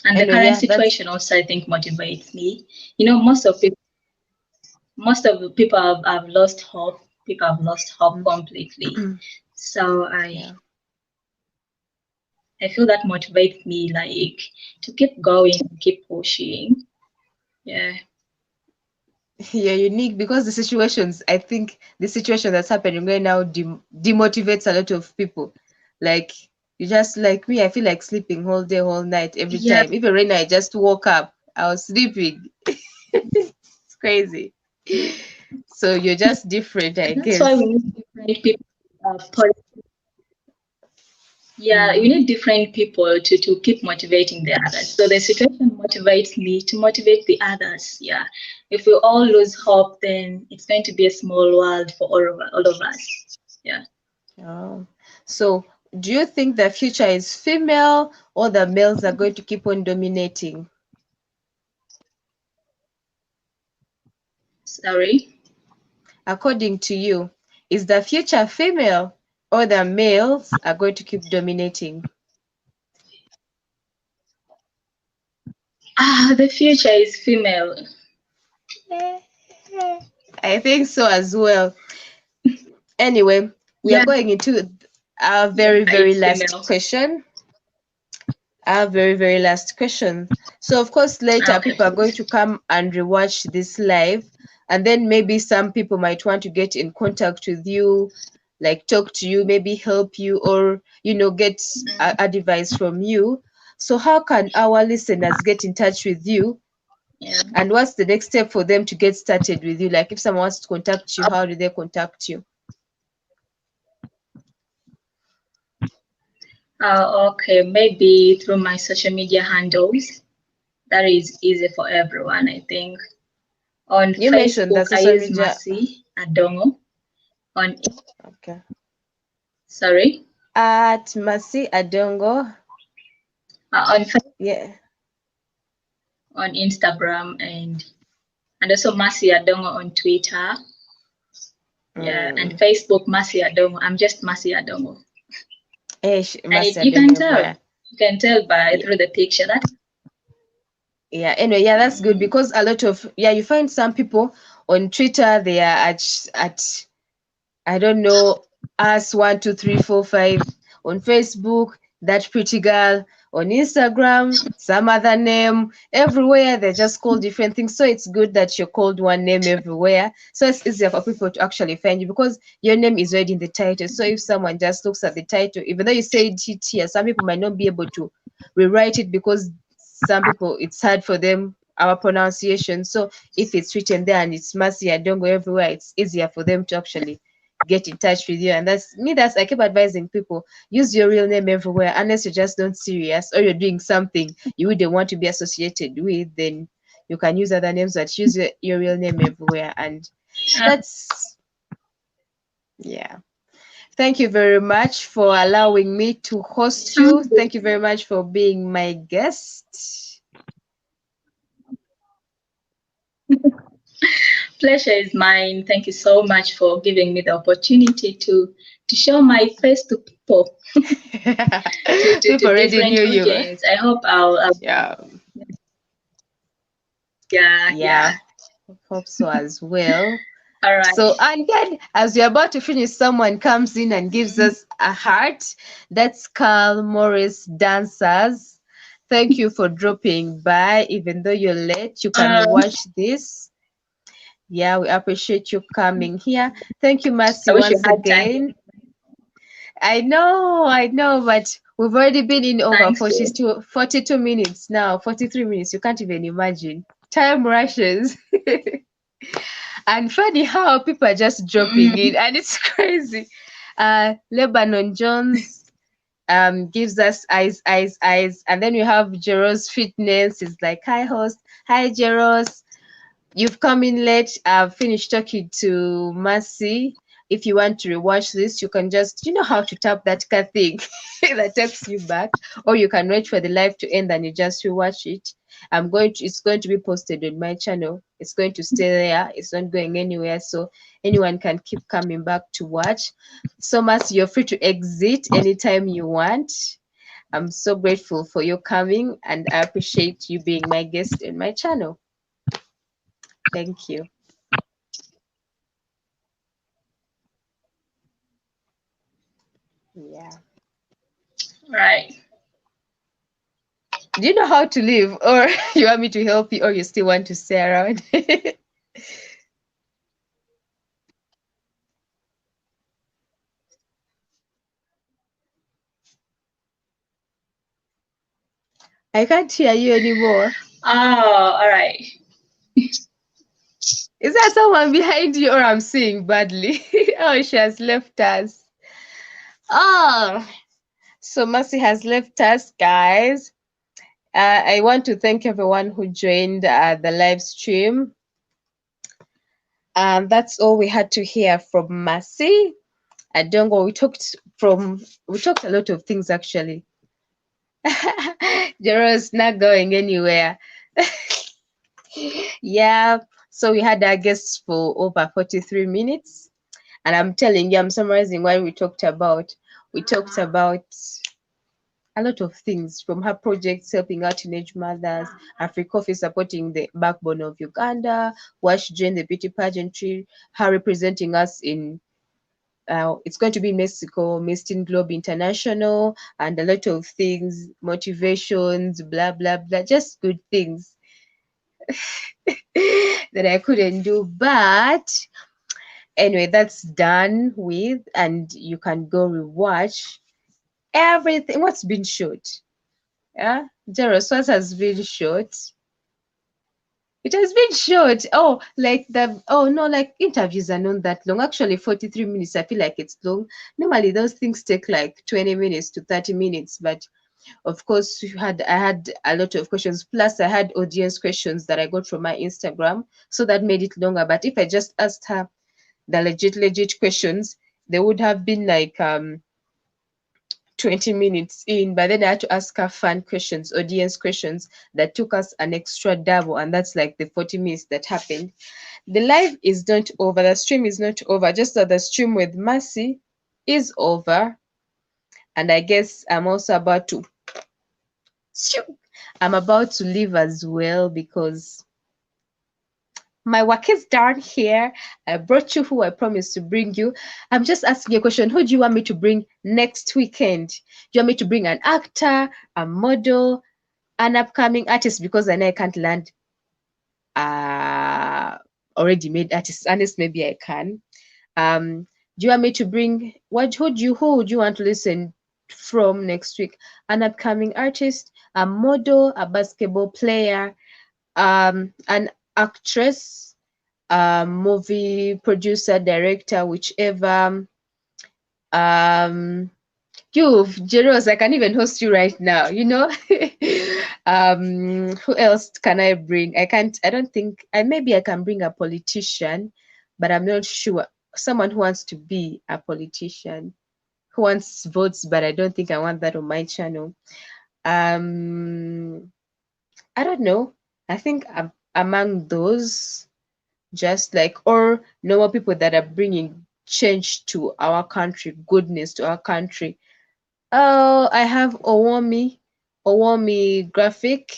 And the Anyway, current yeah, that's situation also, I think, motivates me. Most of the people have lost hope. People have lost hope mm, completely. So yeah. I feel that motivates me, like to keep going, keep pushing. Yeah, You're unique because I think the situation that's happening right now demotivates a lot of people. Like, you just like me, I feel like sleeping whole day, whole night, every yeah. time. Even right now, I just woke up, I was sleeping. It's crazy. So you're just different, I That's why guess. we need different people. Uh, pos- Yeah, you need different people to keep motivating the others. So the situation motivates me to motivate the others. Yeah. If we all lose hope, then it's going to be a small world for all of us. Yeah. Oh. So, do you think the future is female or the males are going to keep on dominating? Sorry. According to you, is the future female or the males are going to keep dominating? The future is female. I think so as well. Anyway, we are Yeah, going into our yeah, very, very it's last female. question. Our very, very last question. So, of course, later Okay. people are going to come and rewatch this live, and then maybe some people might want to get in contact with you, like talk to you, maybe help you, or get advice from you. So, how can our listeners get in touch with you? Yeah. And what's the next step for them to get started with you? Like if someone wants to contact you, Uh, how do they contact you? okay, maybe through my social media handles. That is easy for everyone, I think. On You mentioned Facebook, that I social use media. Mercy Adongo. On Okay. sorry, At Masi Adongo. on Yeah. on Instagram and also Mercy Adongo on Twitter. Yeah, and Mm. Facebook Mercy Adongo. I'm just Mercy Adongo, and Masi you Adongo can tell. everywhere. You can tell by Yeah. through the picture that. Yeah. Anyway, yeah, that's good Mm, because a lot of you find some people on Twitter they are at I don't know, us 1 2 3 4 5 on Facebook, that pretty girl on Instagram, some other name everywhere. They just call different things. So it's good that you're called one name everywhere. So it's easier for people to actually find you because your name is already in the title. So if someone just looks at the title, even though you say it here, some people might not be able to rewrite it because some people it's hard for them our pronunciation. So if it's written there and it's Mercy Adongo everywhere, it's easier for them to actually get in touch with you. And that's I keep advising people, use your real name everywhere unless you're just not serious or you're doing something you wouldn't want to be associated with, then you can use other names, but use your real name everywhere. And uh, that's yeah. Thank you very much for allowing me to host you. Thank you very much for being my guest. Pleasure is mine. Thank you so much for giving me the opportunity to show my face to people, to People already different knew you. audience. I hope I'll Yeah. yeah, yeah. Yeah. Hope so as well. All right. So, and then as we're about to finish, someone comes in and gives Mm, us a heart. That's Carl Morris Dancers. Thank you for dropping by. Even though you're late, you can uh, rewatch this. Yeah, we appreciate you coming here. Thank you, I Mercy, wish you once had time. again. I know, but we've already been in over Thanks to 42 minutes now, 43 minutes. You can't even imagine. Time rushes. And funny how people are just dropping mm, in, and it's crazy. Lebanon Jones gives us eyes, and then we have Jeros Fitness. Is like, hi host, hi Jeros. You've come in late. I've finished talking to Mercy. If you want to rewatch this, you can just, you know how to tap that car thing that takes you back, or you can wait for the live to end and you just rewatch it. It's going to be posted on my channel. It's going to stay there. It's not going anywhere. So anyone can keep coming back to watch. So Mercy, you're free to exit anytime you want. I'm so grateful for your coming and I appreciate you being my guest in my channel. Thank you. Yeah. right. Do you know how to leave, or you want me to help you, or you still want to stay around? I can't hear you anymore. Oh, all right. Is there someone behind you, or I'm seeing badly? Oh, she has left us. Oh, So Mercy has left us, guys. I want to thank everyone who joined the live stream. That's all we had to hear from Mercy. Adongo, we talked a lot of things actually. Jero's not going anywhere. Yeah, so we had our guests for over 43 minutes. And I'm telling you, I'm summarizing what we talked about. We talked about a lot of things from her projects helping out teenage mothers, Africoffee supporting the backbone of Uganda, why she joined the beauty pageantry, her representing us in it's going to be in Mexico, Miss Teen Globe International, and a lot of things, motivations, blah blah blah, just good things that I couldn't do. But anyway, that's done with, and you can go rewatch everything. What's been shot? Yeah, Jaros, what has been shot? It has been short. Oh, like interviews are not that long. Actually, 43 minutes, I feel like it's long. Normally those things take like 20 minutes to 30 minutes, but of course I had a lot of questions. Plus I had audience questions that I got from my Instagram, so that made it longer. But if I just asked her the legit questions, they would have been like 20 minutes in, but then I had to ask her fan questions, audience questions that took us an extra double, and that's like the 40 minutes that happened. The live is not over, the stream is not over, just that the stream with Mercy is over. And I guess I'm also about to leave as well because my work is done here. I brought you who I promised to bring you. I'm just asking you a question. Who do you want me to bring next weekend? Do you want me to bring an actor, a model, an upcoming artist? Because I know I can't land already made artists. Unless maybe I can. Do you want me to bring who would you want to listen from next week? An upcoming artist, a model, a basketball player, an actress, movie producer, director, whichever. You, Jeros, I can even host you right now, you know. Who else can I bring? I don't think, maybe I can bring a politician, but I'm not sure. Someone who wants to be a politician, who wants votes, but I don't think I want that on my channel. Um, I don't know. I think among those, just like, or normal people that are bringing change to our country, goodness to our country. Oh, I have Owomi graphic.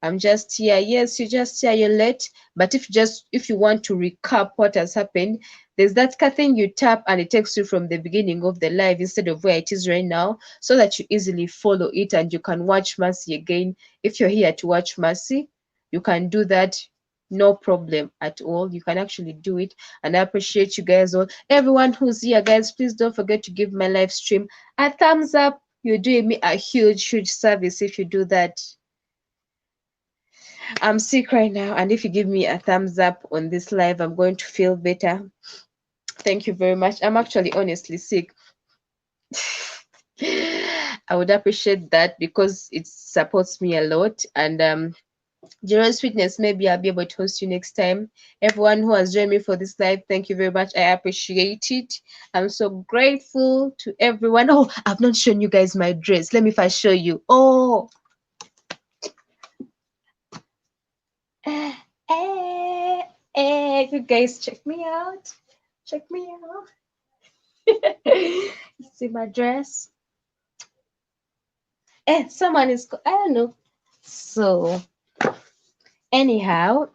I'm just here. Yes, you're just here, you're late. But if you want to recap what has happened, there's that thing you tap and it takes you from the beginning of the live instead of where it is right now, so that you easily follow it and you can watch Mercy again. If you're here to watch Mercy, you can do that, no problem at all. You can actually do it. And I appreciate you guys all. Everyone who's here, guys, please don't forget to give my live stream a thumbs up. You're doing me a huge service if you do that. I'm sick right now, and if you give me a thumbs up on this live, I'm going to feel better. Thank you very much. I'm actually honestly sick. I would appreciate that because it supports me a lot. And Jero's Fitness, maybe I'll be able to host you next time. Everyone who has joined me for this live, thank you very much. I appreciate it. I'm so grateful to everyone. Oh, I've not shown you guys my dress. Let me first show you. Oh, you guys check me out. Check me out. See my dress. Someone is, I don't know. So, anyhow,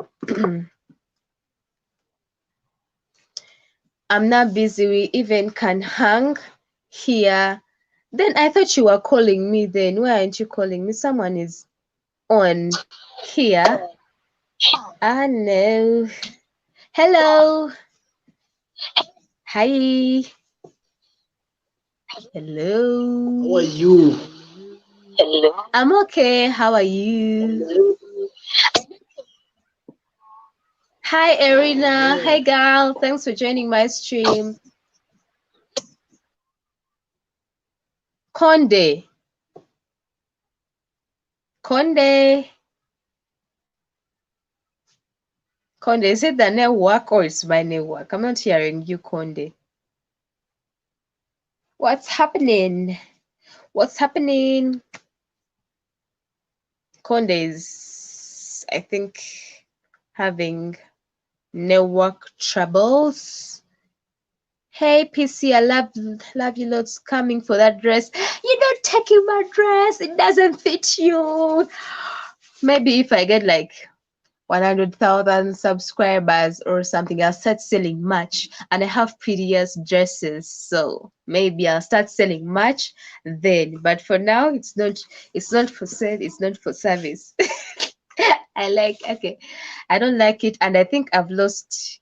I'm not busy. We even can hang here. Then I thought you were calling me then. Why aren't you calling me? Someone is on here. Ah, no. Hello. Hi. Hello. How are you? I'm okay. How are you? Hi, Erina. Yeah. Hi, girl. Thanks for joining my stream. Conde. Conde. Conde, is it the network or it's my network? I'm not hearing you, Conde. What's happening? What's happening? Conde is, I think, having network troubles. Hey PC, I love you lots coming for that dress. You're not taking my dress. It doesn't fit you. Maybe if I get like 100,000 subscribers or something, I'll start selling merch, and I have prettiest dresses, so maybe I'll start selling merch then. But for now, it's not for sale, it's not for service. I don't like it, and I think I've lost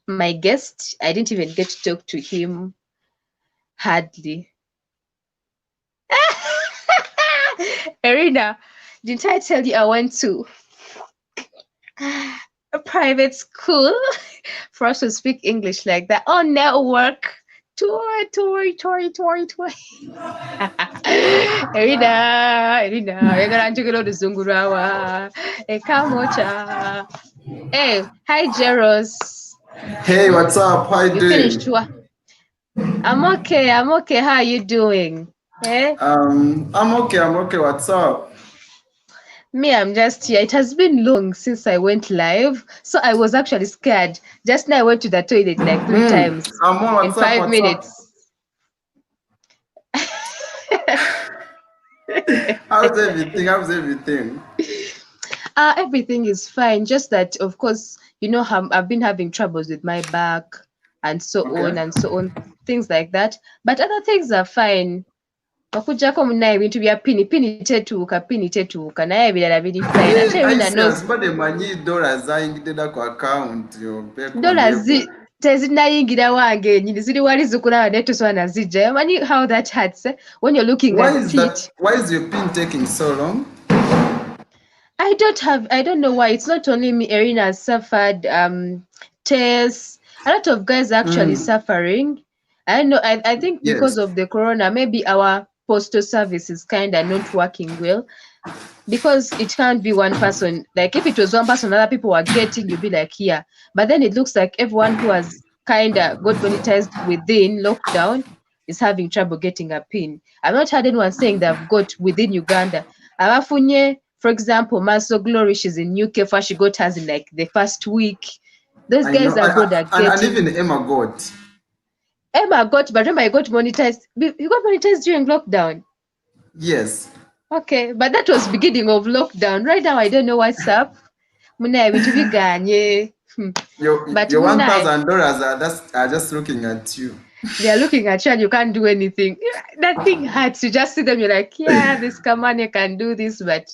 my guest. I didn't even get to talk to him hardly. Irina, didn't I tell you I went to a private school for us to speak English like that on network? Toy. Irina, yagala njogera oluzungurawa. Ekamocha. Hey, hi Jeros. Hey, what's up? How you You doing? finished what? I'm okay. How are you doing? Eh? I'm okay. What's up? Me, I'm just here. It has been long since I went live, so I was actually scared. Just now I went to the toilet like 3 times in What's up? 5 minutes. How's everything? Everything is fine. Just that, of course, I've been having troubles with my back and so Okay. on, things like that. But other things are fine. Okujjako munnaye ebintu bya pini tetuuka naye ebirala biri fine. Ate Hey, I Irina see knows asibade manyi dollars zayingidde ku account yo dollars tezinnayingira wange ennyini ziri wali zikulaba naye tosobola nazijja. Yamanyi how that hurts when you're looking at it. Why is your pin taking so long? I don't know why. It's not only me. Irina has suffered. Tess, a lot of guys are actually suffering. I know. I think because Yes. of the corona, maybe our postal service is kind of not working well. Because it can't be one person. Like if it was one person, other people were getting, you'd be like, yeah. But then it looks like everyone who has kind of got monetized within lockdown is having trouble getting a pin. I've not heard anyone saying they've got within Uganda. Abafunye, for example, Maso Glory, she's in UK, for she got hers in like the first week. Those I guys know. abroad are And getting. even Emma got. But remember, I got monetized. You got monetized during lockdown. Yes. Okay, but that was beginning of lockdown. Right now, I don't know what's up. Munaye bintu biganye. But Your munaye, $1,000 are just looking at you. they are looking at you and you can't do anything. That thing hurts. You just see them, you're like, yeah, this Kamane can do this, but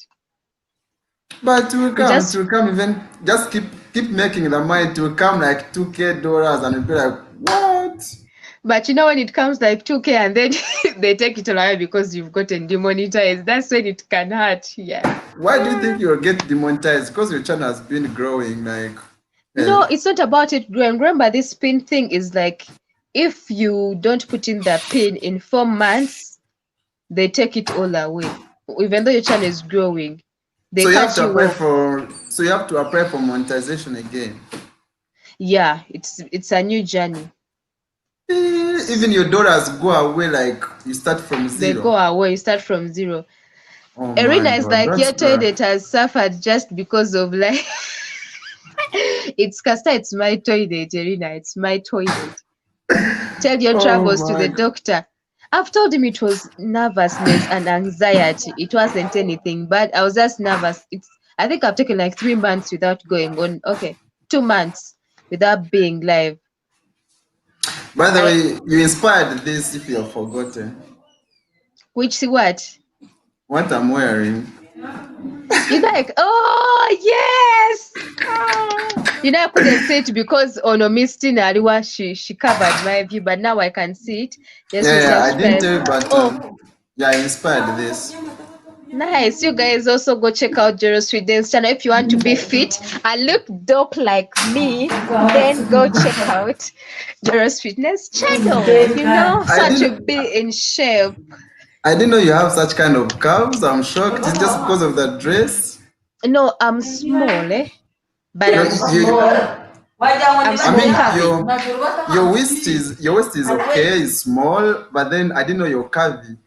But it will you come. It just. will come. Even just keep making the money. It will come like $2,000, and you'll be like, what? But when it comes like 2K and then they take it away because you've gotten demonetized, that's when it can hurt. Yeah. Why do you think you'll get demonetized? Because your channel has been growing. Like, No, it's not about it growing. Remember, this pin thing is like if you don't put in the pin in 4 months, they take it all away. Even though your channel is growing, they so you have cut to you apply off. for. So you have to apply for monetization again. Yeah, it's a new journey. Even your dollars go away. Like you start from They zero. go away, you start from zero. Oh Irina my is God, like that's your bad. toilet has suffered just because of like it's Casta, it's my toilet, Irina, it's my toilet. Tell your Oh troubles to my the God. doctor. I've told him it was nervousness and anxiety. It wasn't anything bad. I was just nervous. I think I've taken like 3 months without going on. Okay, 2 months without being live. By the I way, you inspired this. If you have forgotten which what? what I'm wearing. You like, oh yes. Oh. I couldn't see it because Misty Nariwa she covered my view, but now I can see it. Just Yeah, we yeah, I didn't subscribe. tell you, but Oh, yeah, I inspired this. nice. You guys also go check out Jero Sweden's channel if you want to be fit and look dope like me. Then go check out Jero's Fitness channel. I So to didn't. be in shape. I didn't know you have such kind of curves. I'm shocked. It's just because of the dress. No, I'm small, but Your, I'm small. I'm I small mean, curvy. your waist is okay, it's small, but then I didn't know you're curvy.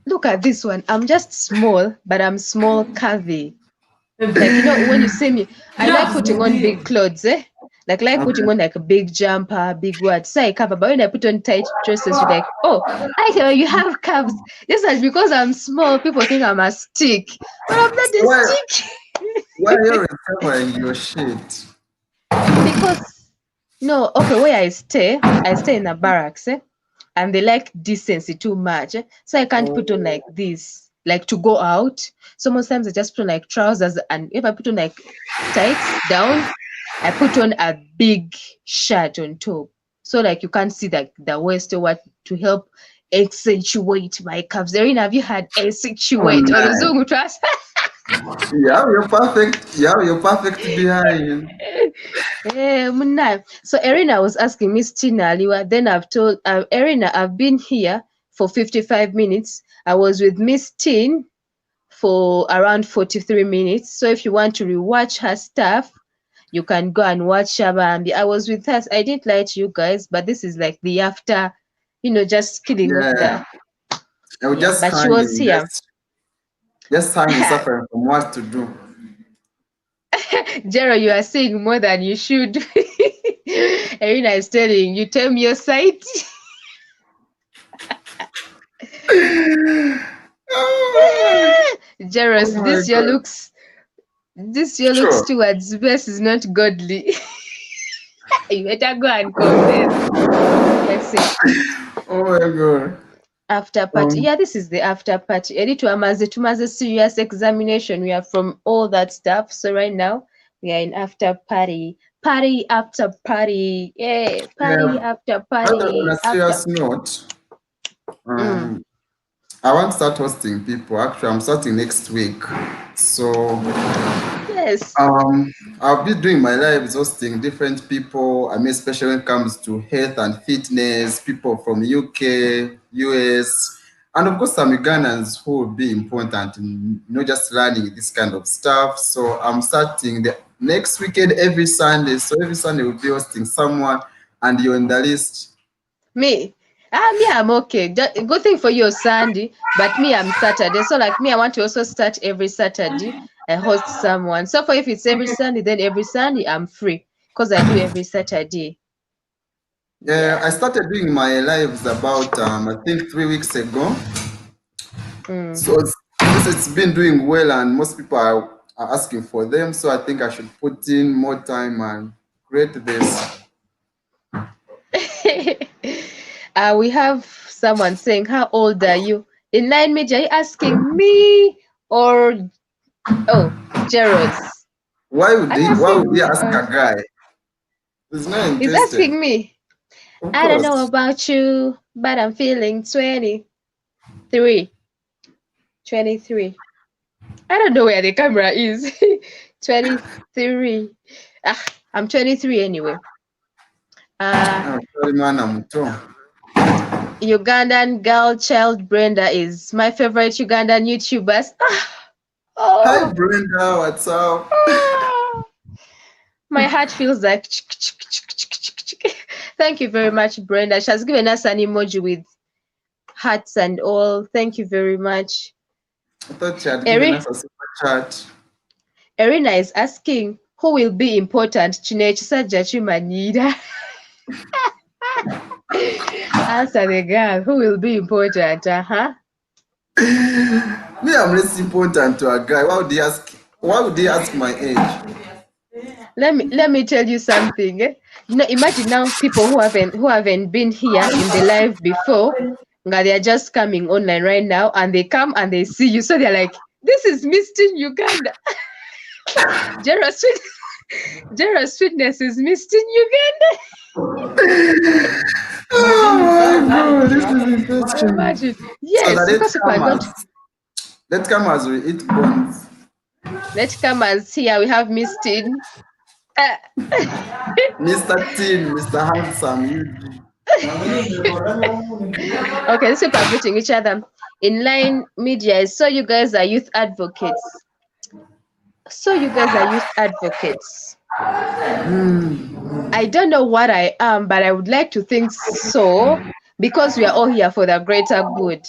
Look at this one. I'm just small, but I'm small curvy. Like, when you see me, I like putting on big clothes, like putting on like a big jumper, big what. So I cover, but when I put on tight dresses, you're like, oh, I hear you have curves. Just as because I'm small, people think I'm a stick, but I'm not a Why stick. why are you covering your shit? Because no, okay, where I stay in a barracks, and they like decency too much. So I can't put on like this, like to go out. So most times I just put on like trousers, and if I put on like tights down, I put on a big shirt on top. So like you can't see the waist or what, to help accentuate my curves. Erin, have you had Oh, accentuate or nice. Zungu trust? Yeah, you're perfect. Yeah, you're perfect behind. So Erina was asking Miss Tina Aliwa. Then I've told Erina, I've been here for 55 minutes. I was with Miss Tin for around 43 minutes. So if you want to rewatch her stuff, you can go and watch Shabambi. I was with her. I didn't lie to you guys, but this is like the after, just killing off Yeah, I was just but she was hanging, here. just hanging, suffering from what to do. Jero, you are saying more than you should. Erina is telling you, tell me your side. Jairus, Oh my God. this your looks Sure. towards best is not godly. You better go and confess. Let's see. Oh my God. After party. Yeah, this is the after party. Editor Tumaze serious examination. We are from all that stuff. So right now we are in after party. Party after party. Yeah, party Yeah, after but on party. a After. serious note, Mm. I want to start hosting people. Actually, I'm starting next week. So Yes. I'll be doing my lives hosting different people. I mean, especially when it comes to health and fitness, people from UK, US, and of course some Ugandans who will be important in just learning this kind of stuff. So I'm starting the next weekend every Sunday. So every Sunday we'll be hosting someone, and you're on the list. Me. I'm okay. Good thing for you, Sandy. But me, I'm Saturday. So like me, I want to also start every Saturday. I host someone. So for if it's every Sunday, then every Sunday I'm free because I do every Saturday. Yeah, I Yeah. started doing my lives about I think 3 weeks ago. Mm. So it's been doing well, and most people are asking for them. So I think I should put in more time and create this. We have someone saying, "How old are you?" In line major, are you asking me or Jaros? Are you Why would asking he me ask or a guy? He's not he's interested. asking me? Of I don't know course. about you, but I'm feeling 23. 23. I don't know where the camera is. 23. I'm 23 anyway. Ah, sorry, man, I'm too. Ugandan girl child Brenda is my favorite Ugandan YouTubers. Hi, Oh, Brenda. What's up? oh, my heart feels like. Thank you very much, Brenda. She has given us an emoji with hearts and all. Thank you very much. I thought you had given Eri, us a super chat. Erina is asking who will be important. Chinechisa Jachimanyida. Answer the girl. Who will be important? Me, I'm less important to a guy. Why would he ask? Why would he ask my age? Let me tell you something. Imagine now people who haven't been here in the live before. They are just coming online right now, and they come and they see you, so they're like, "This is Mr. Uganda." Gerald's Fitness is Mr. Uganda. Oh my God, this is interesting. Imagine, So yes, because people are going to let come as we eat bones. let come as here. We have Mr. Uh, Mr. Teen, Mr. Handsome, you. Okay, let's keep updating each other. Inline media, I saw you guys are youth advocates. So you guys are youth advocates. I don't know what I am, but I would like to think so because we are all here for the greater good,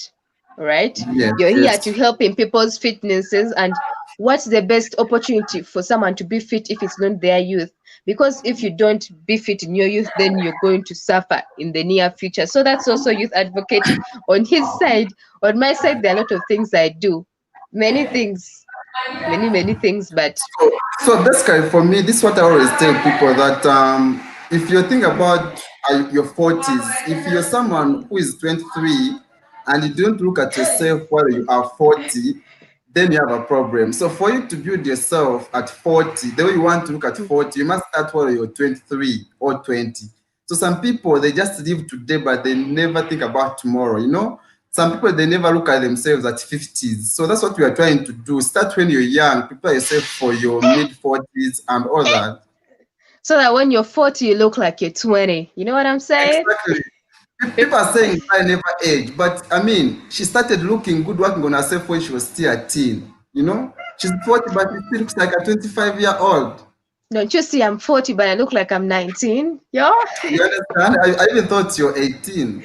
right? Yes, You're here to yes. help in people's fitnesses, and what's the best opportunity for someone to be fit if it's not their youth? Because if you don't be fit in your youth, then you're going to suffer in the near future. So that's also youth advocating on his side. On my side, there are a lot of things I do. Many things, many things, but So basically, for me, this is what I always tell people that if you think about your 40s, if you're someone who is 23 and you don't look at yourself while you are 40, then you have a problem. So for you to build yourself at 40, the way you want to look at 40, you must start while you're 23 or 20. So some people, they just live today, but they never think about tomorrow, you know? Some people, they never look at themselves at 50s. So that's what we are trying to do. Start when you're young, prepare yourself for your mid 40s and all that. so that when you're 40, you look like you're 20. You know what I'm saying? Exactly. People are saying I never age, but I mean, she started looking good, working on herself when she was still a teen. You know, she's 40, but she still looks like a 25-year-old. Don't you see I'm 40, but I look like I'm 19? Yo, You understand? I even thought you're 18.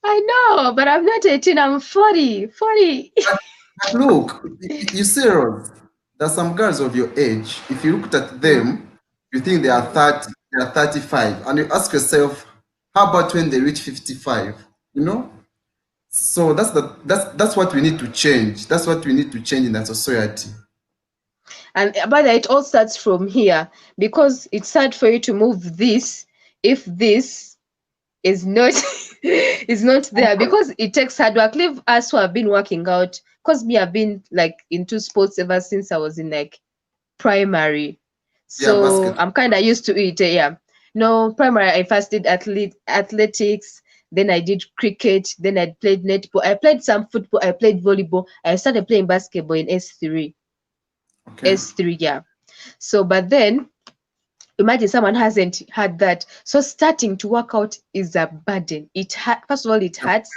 I know, but I'm not 18, I'm 40. 40. But, but look, you see, Rose, there's some girls of your age. If you looked at them, you think they are 30, they are 35, and you ask yourself, how about when they reach 55? You know? So that's what we need to change. That's what we need to change in the society. And by the way, it all starts from here because it's hard for you to move this if this is not is not there because it takes hard work. Leave us who have been working out because me I've been like into sports ever since I was in like primary. Yeah, So basket. I'm kind of used to it. Yeah. No, primary, I first did athletics, then I did cricket, then I played netball. I played some football, I played volleyball. I started playing basketball in S3. Okay. S3, yeah. So, but then imagine someone hasn't had that. So starting to work out is a burden. First of all, it hurts.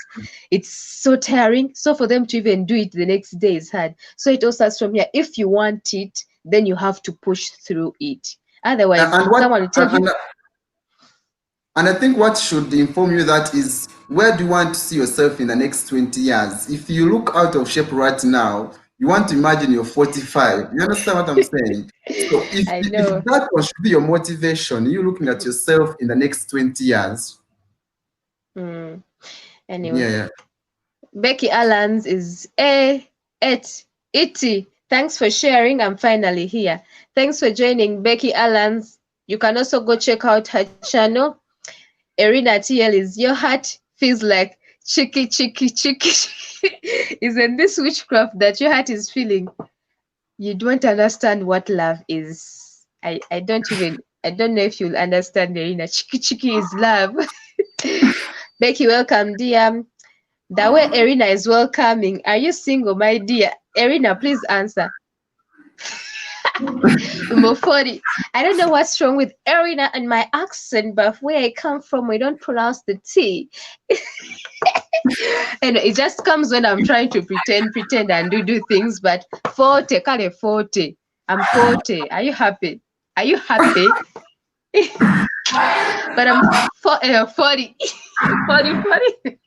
It's so tiring. So for them to even do it the next day is hard. So it all starts from here. If you want it, then you have to push through it. Otherwise, And what someone will tell you, and I think what should inform you that is where do you want to see yourself in the next 20 years? If you look out of shape right now, you want to imagine you're 45. You understand what I'm saying? So I if know. that one should be your motivation, you looking at yourself in the next 20 years. Mm. Anyway, Yeah, yeah. Becky Allens is it. Thanks for sharing. I'm finally here. Thanks for joining Becky Allens. You can also go check out her channel. Irina TL is your heart feels like chicky. Isn't this witchcraft that your heart is feeling? You don't understand what love is. I don't know if you'll understand, Irina. Chicky is love. Becky, welcome, dear. The way Irina is welcoming. Are you single, my dear? Irina, please answer. Umofori. I don't know what's wrong with Irina and my accent, but where I come from, we don't pronounce the T. And it just comes when I'm trying to pretend and do things. But forte, kale forte. I'm forte. Are you happy? Are you happy? But I'm 40. 40.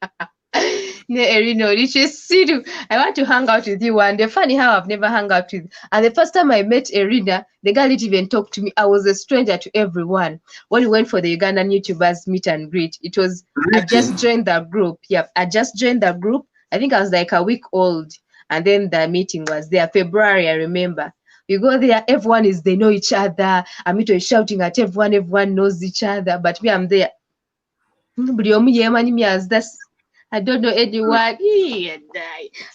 No, Erino, Sidu. I want to hang out with you one day. Funny how I've never hung out with. And the first time I met Erina, the girl didn't even talk to me. I was a stranger to everyone. When we went for the Ugandan YouTubers meet and greet, it was I Really? just joined the group. Yep, I just joined the group. I think I was like a week old, and then the meeting was there. February, I remember. We go there, everyone they know each other. Amito is shouting at everyone knows each other. But me, I'm there. That's I don't know anyone.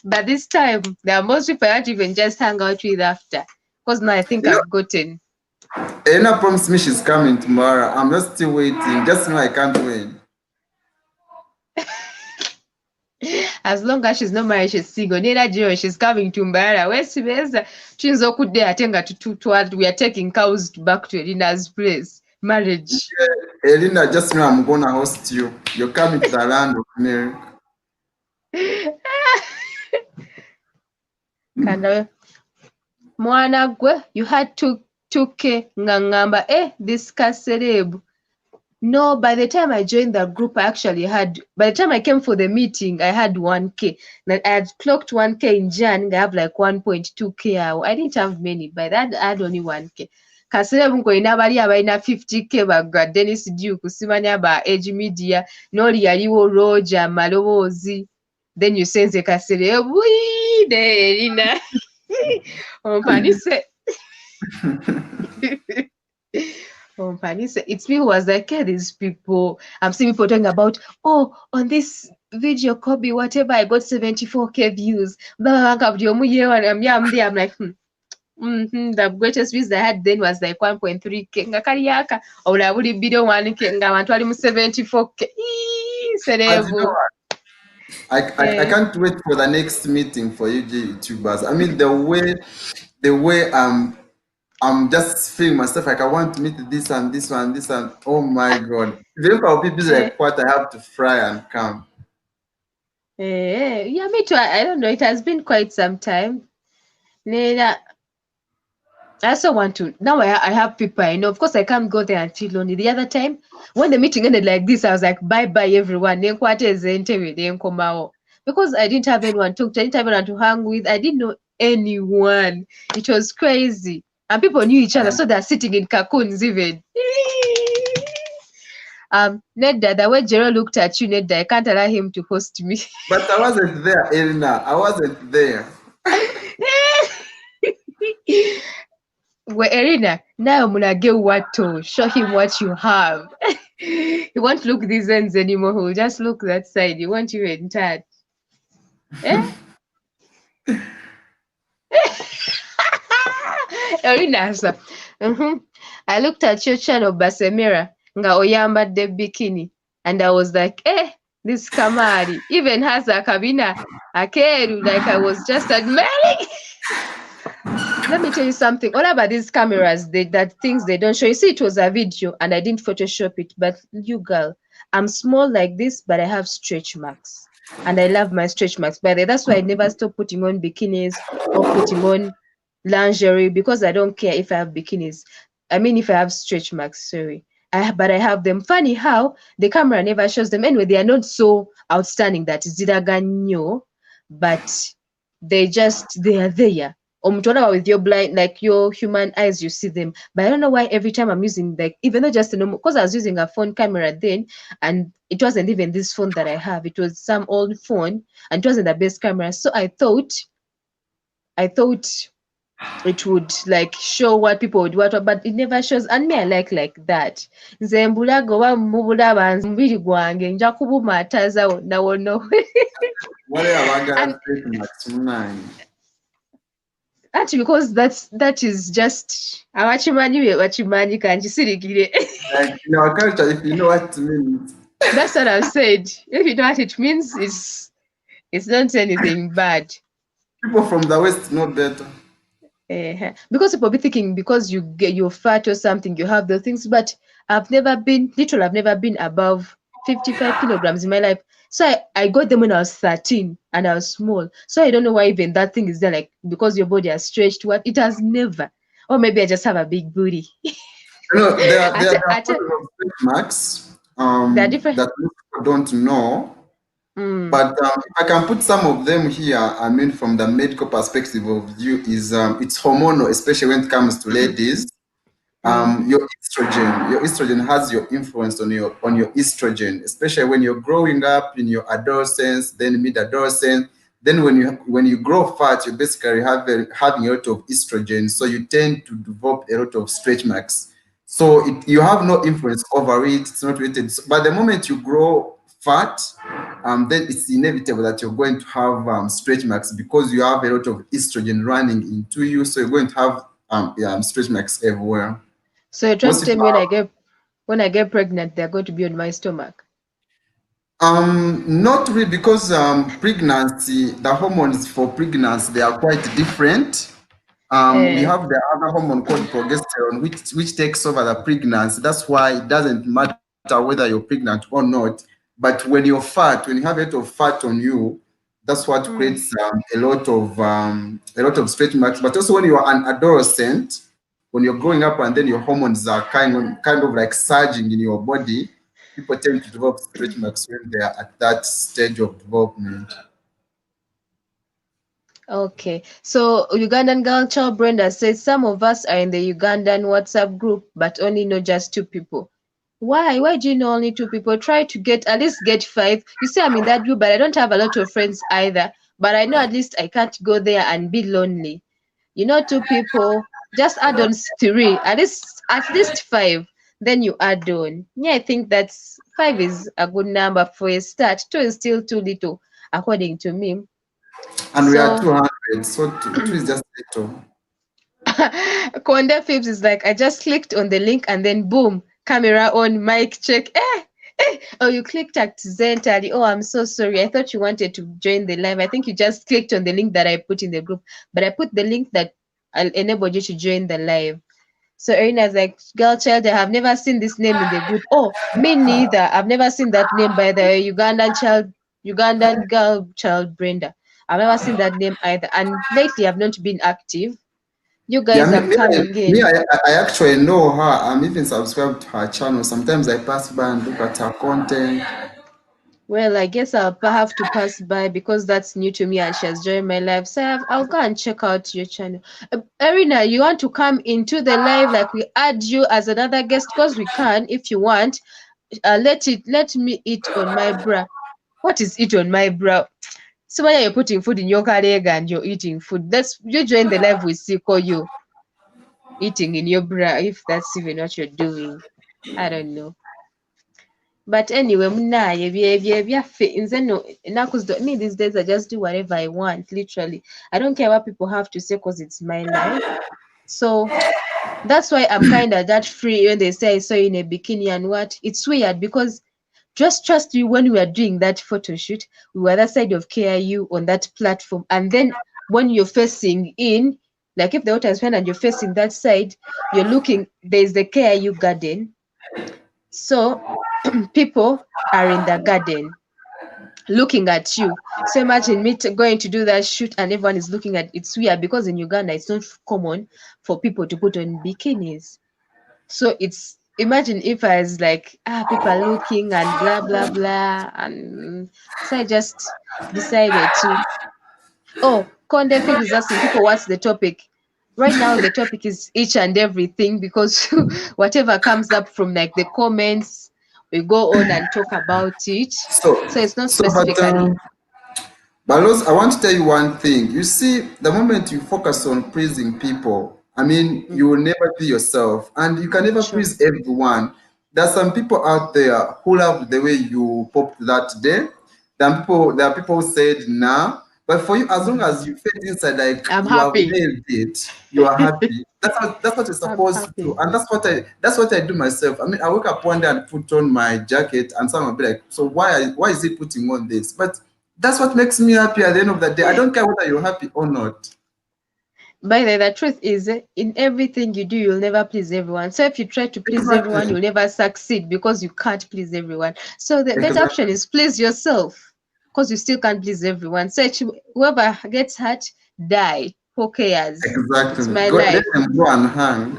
But this time, there are most people I don't even just hang out with after. Because now I think You know, I've gotten. Ena promised me she's coming tomorrow. I'm just still waiting. Just know I can't wait. As long as she's not married, she's single. Nera Jiro, she's coming to Mbara. West Beza. Chinzo kude atenga we are taking cows back to Elina's place. marriage. Elena, just know I'm gonna host you. You're coming to the land of milk. Kanda mwana gwe, you had to 2K nga ngamba, this celeb. No, by the time I joined the group, I actually had, by the time I came for the meeting, I had 1K. I had clocked 1K in Jan, I have like 1.2K. I didn't have many, by that I had only 1K. Kasere bunko ina bali abaina 50K bagwa Dennis Duke simanya ba Age Media noli yaliwo Roger Maloboozi. Then you sense Kasere bui de Erina. Ompanise. It's me who was like, these people. I'm seeing people talking about, on this video, Kobe, whatever, I got 74K views. I'm like, the greatest views I had then was like 1.3K. Nga kaliaka, olabuli video 1K, nga abantu ali mu 74K. But you know Serebu. what? I can't wait for the next meeting for you YouTubers. I mean, the way I'm just feeling myself like I want to meet this and this one, this and oh my god. Even if I'll be busy like what, I have to fly and come. Yeah, me too. I don't know. It has been quite some time. Nena, I also want to. Now I have people I know. Of course, I can't go there until only the other time. When the meeting ended like this, I was like, bye bye, everyone. Because I didn't have anyone to talk to, I didn't have anyone to hang with. I didn't know anyone. It was crazy. And people knew each other, so they're sitting in cocoons even. Nedda, the way Jero looked at you, Nedda, I can't allow him to host me. But I wasn't there, Elena. I wasn't there. Well, Erina, now Munage Wato, show him what you have. He won't look these ends anymore. He'll just look that side. He won't even touch. Erina, sir. I looked at your channel, Basemira, nga oyambadde bikini, and I was like, this Kamari even has a kabina, akeru, like I was just admiring. Let me tell you something. All about these cameras, that things they don't show. You see, it was a video and I didn't Photoshop it. But you girl, I'm small like this, but I have stretch marks. And I love my stretch marks. But that's why I never stop putting on bikinis or putting on lingerie because I don't care if I have bikinis. I mean, if I have stretch marks, sorry. But I have them. Funny how the camera never shows them. Anyway, they are not so outstanding that ziraganyo, but they are there. With your blind, like your human eyes, you see them. But I don't know why every time I'm using, like, even though just a normal, because I was using a phone camera then, and it wasn't even this phone that I have. It was some old phone, and it wasn't the best camera. So I thought it would like show what people would watch, but it never shows. And me, I like that. Nze mbulago wa mubulaba mubiri gwange nja kubumataza wonna wonna. Actually, because that is just abakimanyi kankisirikire. Like in our culture, if you know what it means. That's what I've said. If you know what it means, it's not anything bad. People from the West know better. Because people be thinking because you're fat or something, you have those things. But I've never been above 55 kilograms in my life. So I got them when I was 13 and I was small. So I don't know why even that thing is there, like because your body has stretched. What it has never. Or maybe I just have a big booty. No, there are stretch marks they're different. that people don't know. But if I can put some of them here, I mean, from the medical perspective of view, is it's hormonal, especially when it comes to ladies. Your estrogen has your influence on your estrogen, especially when you're growing up in your adolescence, then mid-adolescence. Then when you grow fat, you basically having a lot of estrogen, so you tend to develop a lot of stretch marks. So you have no influence over it. It's not related. But the moment you grow fat, then it's inevitable that you're going to have stretch marks because you have a lot of estrogen running into you. So you're going to have stretch marks everywhere. So you're trying to tell me when I get pregnant, they're going to be on my stomach? Not really, because pregnancy, the hormones for pregnancy, they are quite different. We Eh. have the other hormone called progesterone, which takes over the pregnancy. That's why it doesn't matter whether you're pregnant or not. But when you're fat, when you have a lot of fat on you, that's what Mm. creates a lot of stretch marks. But also when you are an adolescent, when you're growing up and then your hormones are kind of like surging in your body, people tend to develop stretch marks when they are at that stage of development. Okay, so Ugandan girl child Brenda says some of us are in the Ugandan WhatsApp group, but only know just two people. Why? Why do you know only two people? Try to get at least get five. You see, I'm in that group, but I don't have a lot of friends either. But I know at least I can't go there and be lonely. You know, two people, just add on three, at least five. Then you add on. Yeah, I think that's five is a good number for a start. Two is still too little, according to me. And we are So 200, so two is just little. Konde Phipps is like, I just clicked on the link and then boom, camera on, mic check. Oh, you clicked accidentally. Oh, I'm so sorry. I thought you wanted to join the live. I think you just clicked on the link that I put in the group, but I put the link that I'll enable you to join the live. So Erina's like, girl child, I have never seen this name in the group. Oh, me neither. I've never seen that name by the way. Ugandan girl child Brenda. I've never seen that name either. And lately I've not been active. You Yeah, guys are coming in. I actually know her. I'm even subscribed to her channel. Sometimes I pass by and look at her content. Well, I guess I'll have to pass by because that's new to me and she has joined my live. So I'll go and check out your channel. Erina, you want to come into the live like we add you as another guest? Because we can if you want. Let me eat on my bra. What is eat on my bra? So why are you putting food in your leg and you're eating food? That's you join the live with Siko you eating in your bra if that's even what you're doing. I don't know. But anyway, munaye byaffe nze no ennaku me these days I just do whatever I want, literally. I don't care what people have to say because it's my life. So that's why I'm kind of that free when they say I saw you in a bikini and what. It's weird because just trust you when we were doing that photo shoot, we were that side of KIU on that platform. And then when you're facing in, like if the water is fine and you're facing that side, you're looking, there's the KIU garden. So people are in the garden looking at you. So imagine me going to do that shoot and everyone is looking at it's weird because in Uganda it's not common for people to put on bikinis. So it's imagine if I was like, people are looking and blah blah blah. And so I just decided to. Oh, Conde Fib is asking people what's the topic. Right now the topic is each and everything because whatever comes up from like the comments, we go on and talk about it. So, So it's not so, but specifically. Balos, I want to tell you one thing. You see, the moment you focus on pleasing people, I mean, Mm, you will never be yourself, and you can never true. please everyone. There are some people out there who love the way you popped that day. There are people who said nah, but for you, as long Mhm. as you felt inside like I'm you have happy. nailed it, you are happy. That's what you're I'm supposed to do, happy. and that's what I do myself. I mean, I wake up one day and put on my jacket, and someone will be like, "So why is he putting on this?" But that's what makes me happy at the end of the day. I don't care whether you're happy or not. By the truth is, in everything you do, you'll never please everyone. So if you try to please everyone, Exactly. you'll never succeed because you can't please everyone. So the better option Exactly. is please yourself because you still can't please everyone. So whoever gets hurt, die. Who cares? It's Exactly. my Go, let life. them go and hang.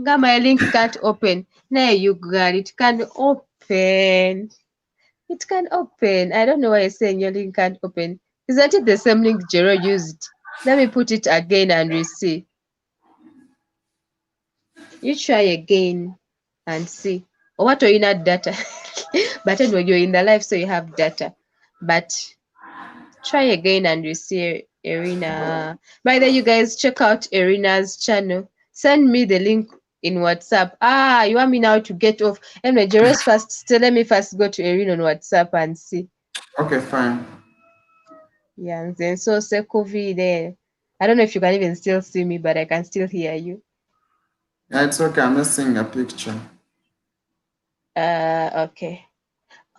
God, my link can't open. Now you got it. Can open. It can open. I don't know why you're saying your link can't open. Isn't it the same link Jero used? Let me put it again and we see. You try again and see. Or what are you not data? But anyway, you're in the live, so you have data. But try again and you see Irina. By the way, you guys check out Irina's channel. Send me the link in WhatsApp. You want me now to get off? Anyway, Jero's first. So let me first go to Irina on WhatsApp and see. Okay, fine. Yeah, and then so Sekovi there. I don't know if you can even still see me, but I can still hear you. Yeah, it's okay. I'm just seeing a picture. Okay.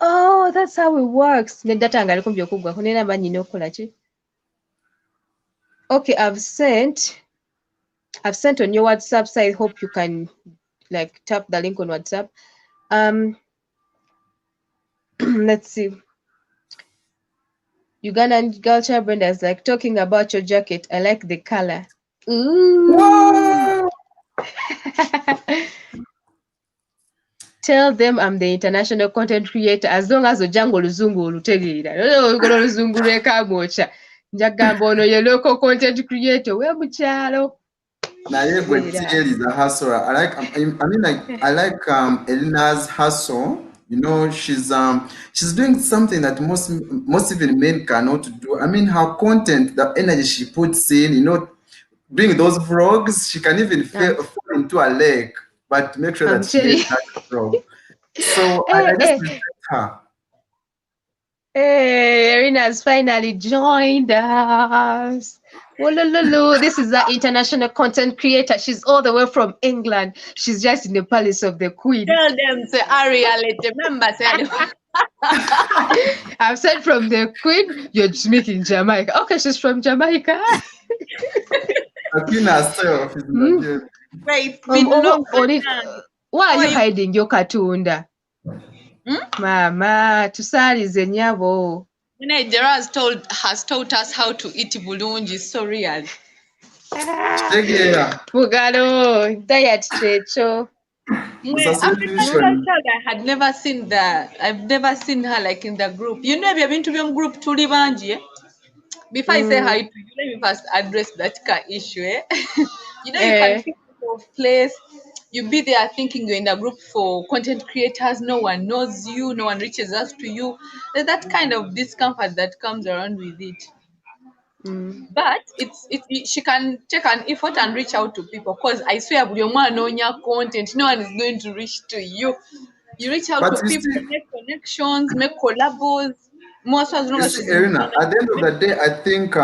Oh, that's how it works. Ne data nga aliko byokugwa ko nina manyina okola ki? Okay, I've sent on your WhatsApp, so I hope you can like tap the link on WhatsApp. Let's see. Ugandan culture brand is like talking about your jacket. I like the color. Ooh. Whoa! Tell them I'm the international content creator as long as ojanga oluzungu olutegeera. Olugero oluzungu lw'ekabwocha. Njagamba ono ye local content creator we mukyalo. Naye gwe Thierry is a hustler. I like Elina's hustle. You know, she's doing something that most even men cannot do. I mean, her content, the energy she puts in, you know, doing those vlogs, she can even fall into a lake, but make sure I'm that she telling gets you. that vlog. So I Hey, just hey. respect her. Hey, Irina has finally joined us. Wolololo. This is our international content creator. She's all the way from England. She's just in the palace of the Queen. Tell them say a reality. Remember, say I've said from the Queen, you're speaking Jamaica. Okay, she's from Jamaica. Akina herself is in the building. it's been long. Why are you you? hiding your katunda? Mama, tusaalize nnyabo. Nigeria has taught us how to eat bulungi. So real. Tegeera. Bugalo, diet kyekyo. Musasule African tuition. culture, I've never seen her like in the group. You know, we've been to be group tuli banji. Before I say hi to you, let me first address that issue. You know, you can feel of place. You be there thinking you're in a group for content creators. No one knows you. No one reaches out to you. There's that kind of discomfort that comes around with it. But she can take an effort and reach out to people because I swear on your content, no one is going to reach to you. You reach out But to people, make connections, make collabos. Most as long you as see, she's in Irina, Uganda. at the end of the day, I think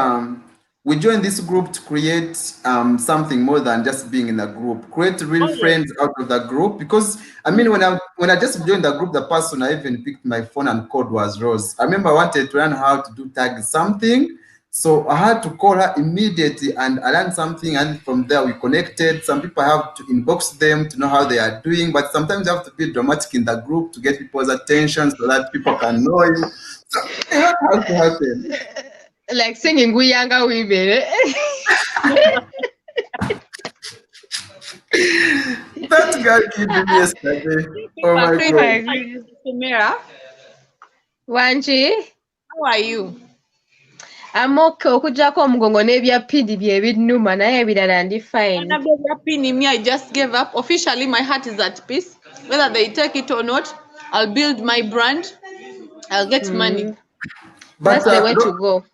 we joined this group to create something more than just being in a group. Create real friends out of the group. Because I mean, when I just joined the group, the person I even picked my phone and called was Rose. I remember I wanted to learn how to do tag something. So I had to call her immediately and I learned something, and from there we connected. Some people have to inbox them to know how they are doing, but sometimes you have to be dramatic in the group to get people's attention so that people can know you. So a lot has to happen. Like singing We Younger Women. That guy killed me yesterday. Oh my God. Sumera, Wanji, how are you? I'm okay. Okuggyako omugongo n'ebyapidi bye binnuma naye ebirala ndi fine. I just gave up. Officially, my heart is at peace. Whether they take it or not, I'll build my brand. I'll get money. But That's the way to go.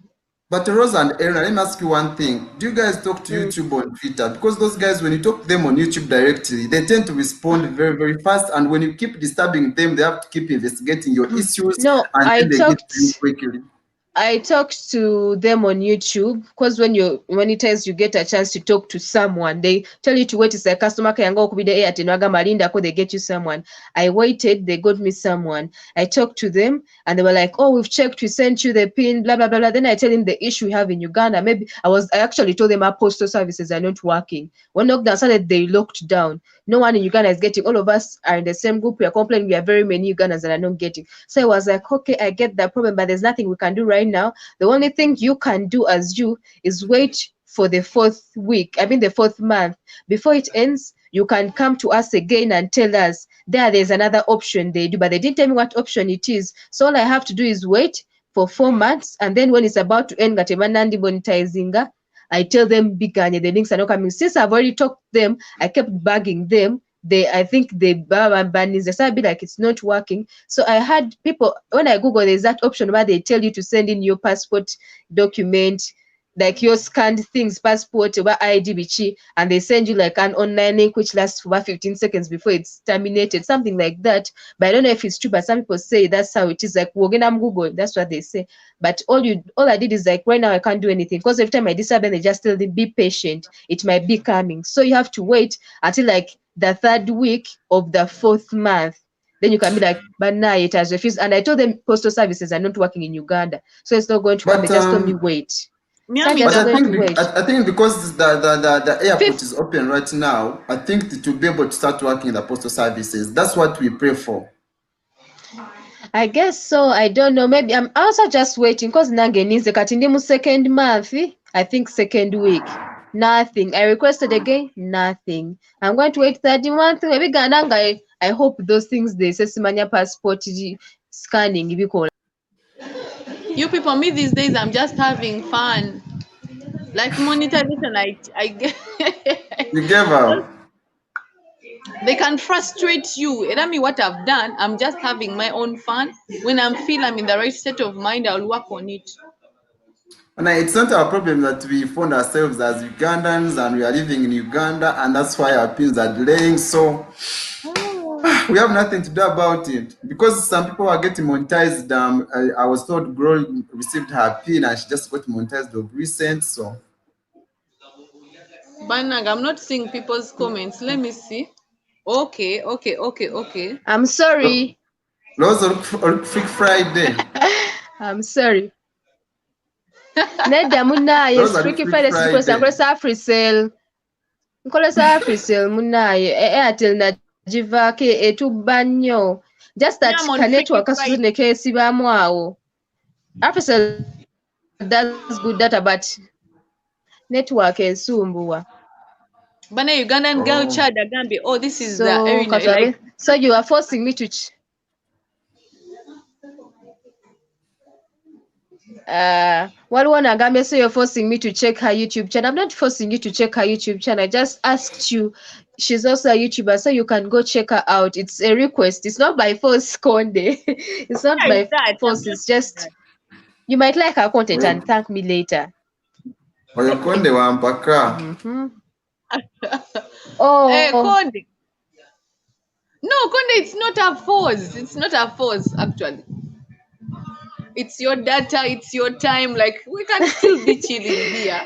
But Rose and Aaron, let me ask you one thing. Do you guys talk to YouTube on Twitter? Because those guys, when you talk to them on YouTube directly, they tend to respond very, very fast. And when you keep disturbing them, they have to keep investigating your issues. No, And then they get to you quickly. I talked to them on YouTube because when you monetize, you get a chance to talk to someone. They tell you to wait. It's a customer can go with the Malinda, they get you someone. I waited, they got me someone. I talked to them and they were like, oh, we've checked, we sent you the pin, blah, blah, blah, blah. Then I tell them the issue we have in Uganda. I actually told them our postal services are not working. When lockdown started, they locked down. No one in Uganda is getting. All of us are in the same group. We are complaining. We are very many Ugandans that are not getting. So I was like, okay, I get that problem, but there's nothing we can do right now. The only thing you can do as you is wait for the fourth month. Before it ends, you can come to us again and tell us there's another option they do. But they didn't tell me what option it is. So all I have to do is wait for 4 months. And then when it's about to end, monetizing, I tell them biganye, the links are not coming. Since I've already talked to them, I kept bugging them. I think they started be like it's not working. So I had people when I Google there's that option where they tell you to send in your passport document, like your scanned things, passport or ID bichi, and they send you like an online link which lasts for about 15 seconds before it's terminated, something like that. But I don't know if it's true, but some people say that's how it is. Like Google, that's what they say. But all I did is like right now I can't do anything because every time I disturb them, they just tell them be patient. It might be coming. So you have to wait until like the 3rd week of the 4th month. Then you can be like, but now it has refused. And I told them postal services are not working in Uganda. So it's not going to come. They just told me wait. Miami But just I going doesn't. to think wait. I think because the airport Fifth, is open right now, I think it will be able to start working the postal services. That's what we pray for. I guess so. I don't know. Maybe I'm also just waiting because nange nize kati ndi mu second month. I think second week. Nothing. I requested again. Nothing. I'm going to wait 30 months. Maybe Gananga. I hope those things they say simanya passport scanning bikola. You people, me these days, I'm just having fun. Like monetization, I get. You gave up. They can frustrate you. And I mean, what I've done, I'm just having my own fun. When I'm in the right state of mind, I'll work on it. And it's not our problem that we found ourselves as Ugandans and we are living in Uganda, and that's why our pins are delaying. So we have nothing to do about it because some people are getting monetized. I was told Girl received her pin and she just got monetized of recent. So Banag, I'm not seeing people's comments. Let me see. Okay. I'm sorry. Rose or Freak Friday. I'm sorry. Nedda munnaye Rose or Freaky Freak Friday sigikozesa Friday. nkozesa AfriCell. Nkozesa AfriCell munnaye. Airtel nagivaako etubba nnyo. Just Yeah, that I'm on ka Freaky network kasose Friday. ne keesibaamu awo. AfriCell does good data but network ensumbuwa. Bana Ugandan girl Oh. child Agambi. Oh, this is the So arena. Like, katwabe. So you are forcing me to waliwo n'agambye so you're forcing me to check her YouTube channel. I'm not forcing you to check her YouTube channel. I just asked you. She's also a YouTuber, so you can go check her out. It's a request. It's not by force, Konde. It's not where is by that? I'm force. not It's seeing just that. you might like her content and Oyo thank me later. Konde wampaka. Mm-hmm. Eh, Oh, Konde. No, Konde, it's not a force. It's not a force, actually. It's your data, it's your time. Like, we can still be chilling here.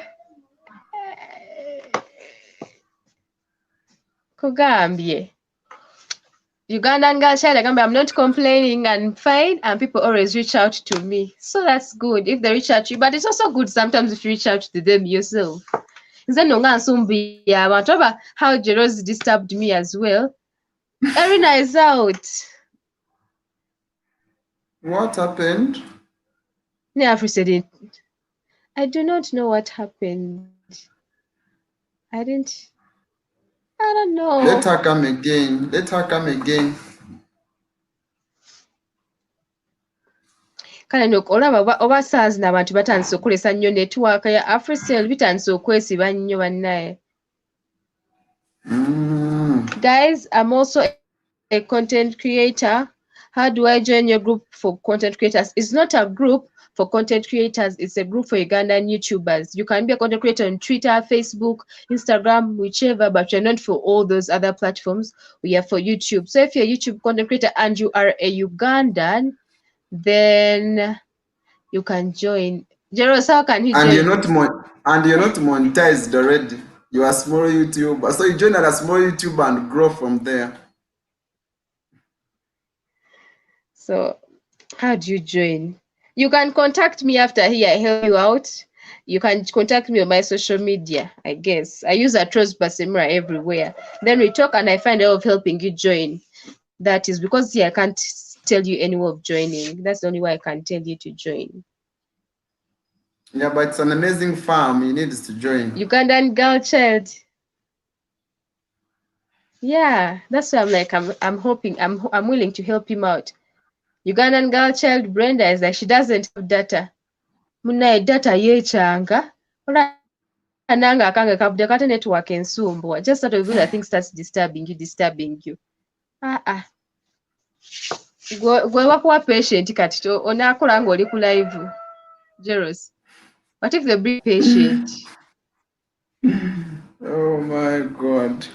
kugambye. Ugandan girl child, I'm not complaining and fine, and people always reach out to me. So that's good if they reach out to you. But it's also good sometimes if you reach out to them yourself. Nze nno nga nsumbuye abantu oba how Jeroz disturbed me as well. Erina is out. What happened? Neafri said it. I do not know what happened. I didn't. I don't Let know. her come again. Let her come again. Kale nno olaba oba saa zino abantu batandise okulesa nnyo netiwaaka ya AfriCell bitandise okwesiba nnyo bannaye. Guys, I'm also a content creator. How do I join your group for content creators? It's not a group for content creators. It's a group for Ugandan YouTubers. You can be a content creator on Twitter, Facebook, Instagram, whichever, but you're not for all those other platforms. We are for YouTube. So if you're a YouTube content creator and you are a Ugandan, then you can join. Jeros, how can he And join? you're not monetized already. You are a small YouTuber. So you join at a small YouTuber and grow from there. So how do you join? You can contact me after here. I help you out. You can contact me on my social media, I guess. I use Atros Basemra everywhere. Then we talk and I find a way of helping you join. That is because here I can't tell you any way of joining. That's the only way I can tell you to join. Yeah, but it's an amazing farm. He needs to join. Ugandan girl child. Yeah, that's why I'm like I'm hoping I'm willing to help him out. Ugandan girl child Brenda is like she doesn't have data. Munnaye data yeekyanga. Nange akange kabudde kate network ensumbuwa. Just that of I think starts disturbing you. Gwe bakuwa patient kati onaakola ng'oli ku live. Jeros. What if they bring patient? Oh my God.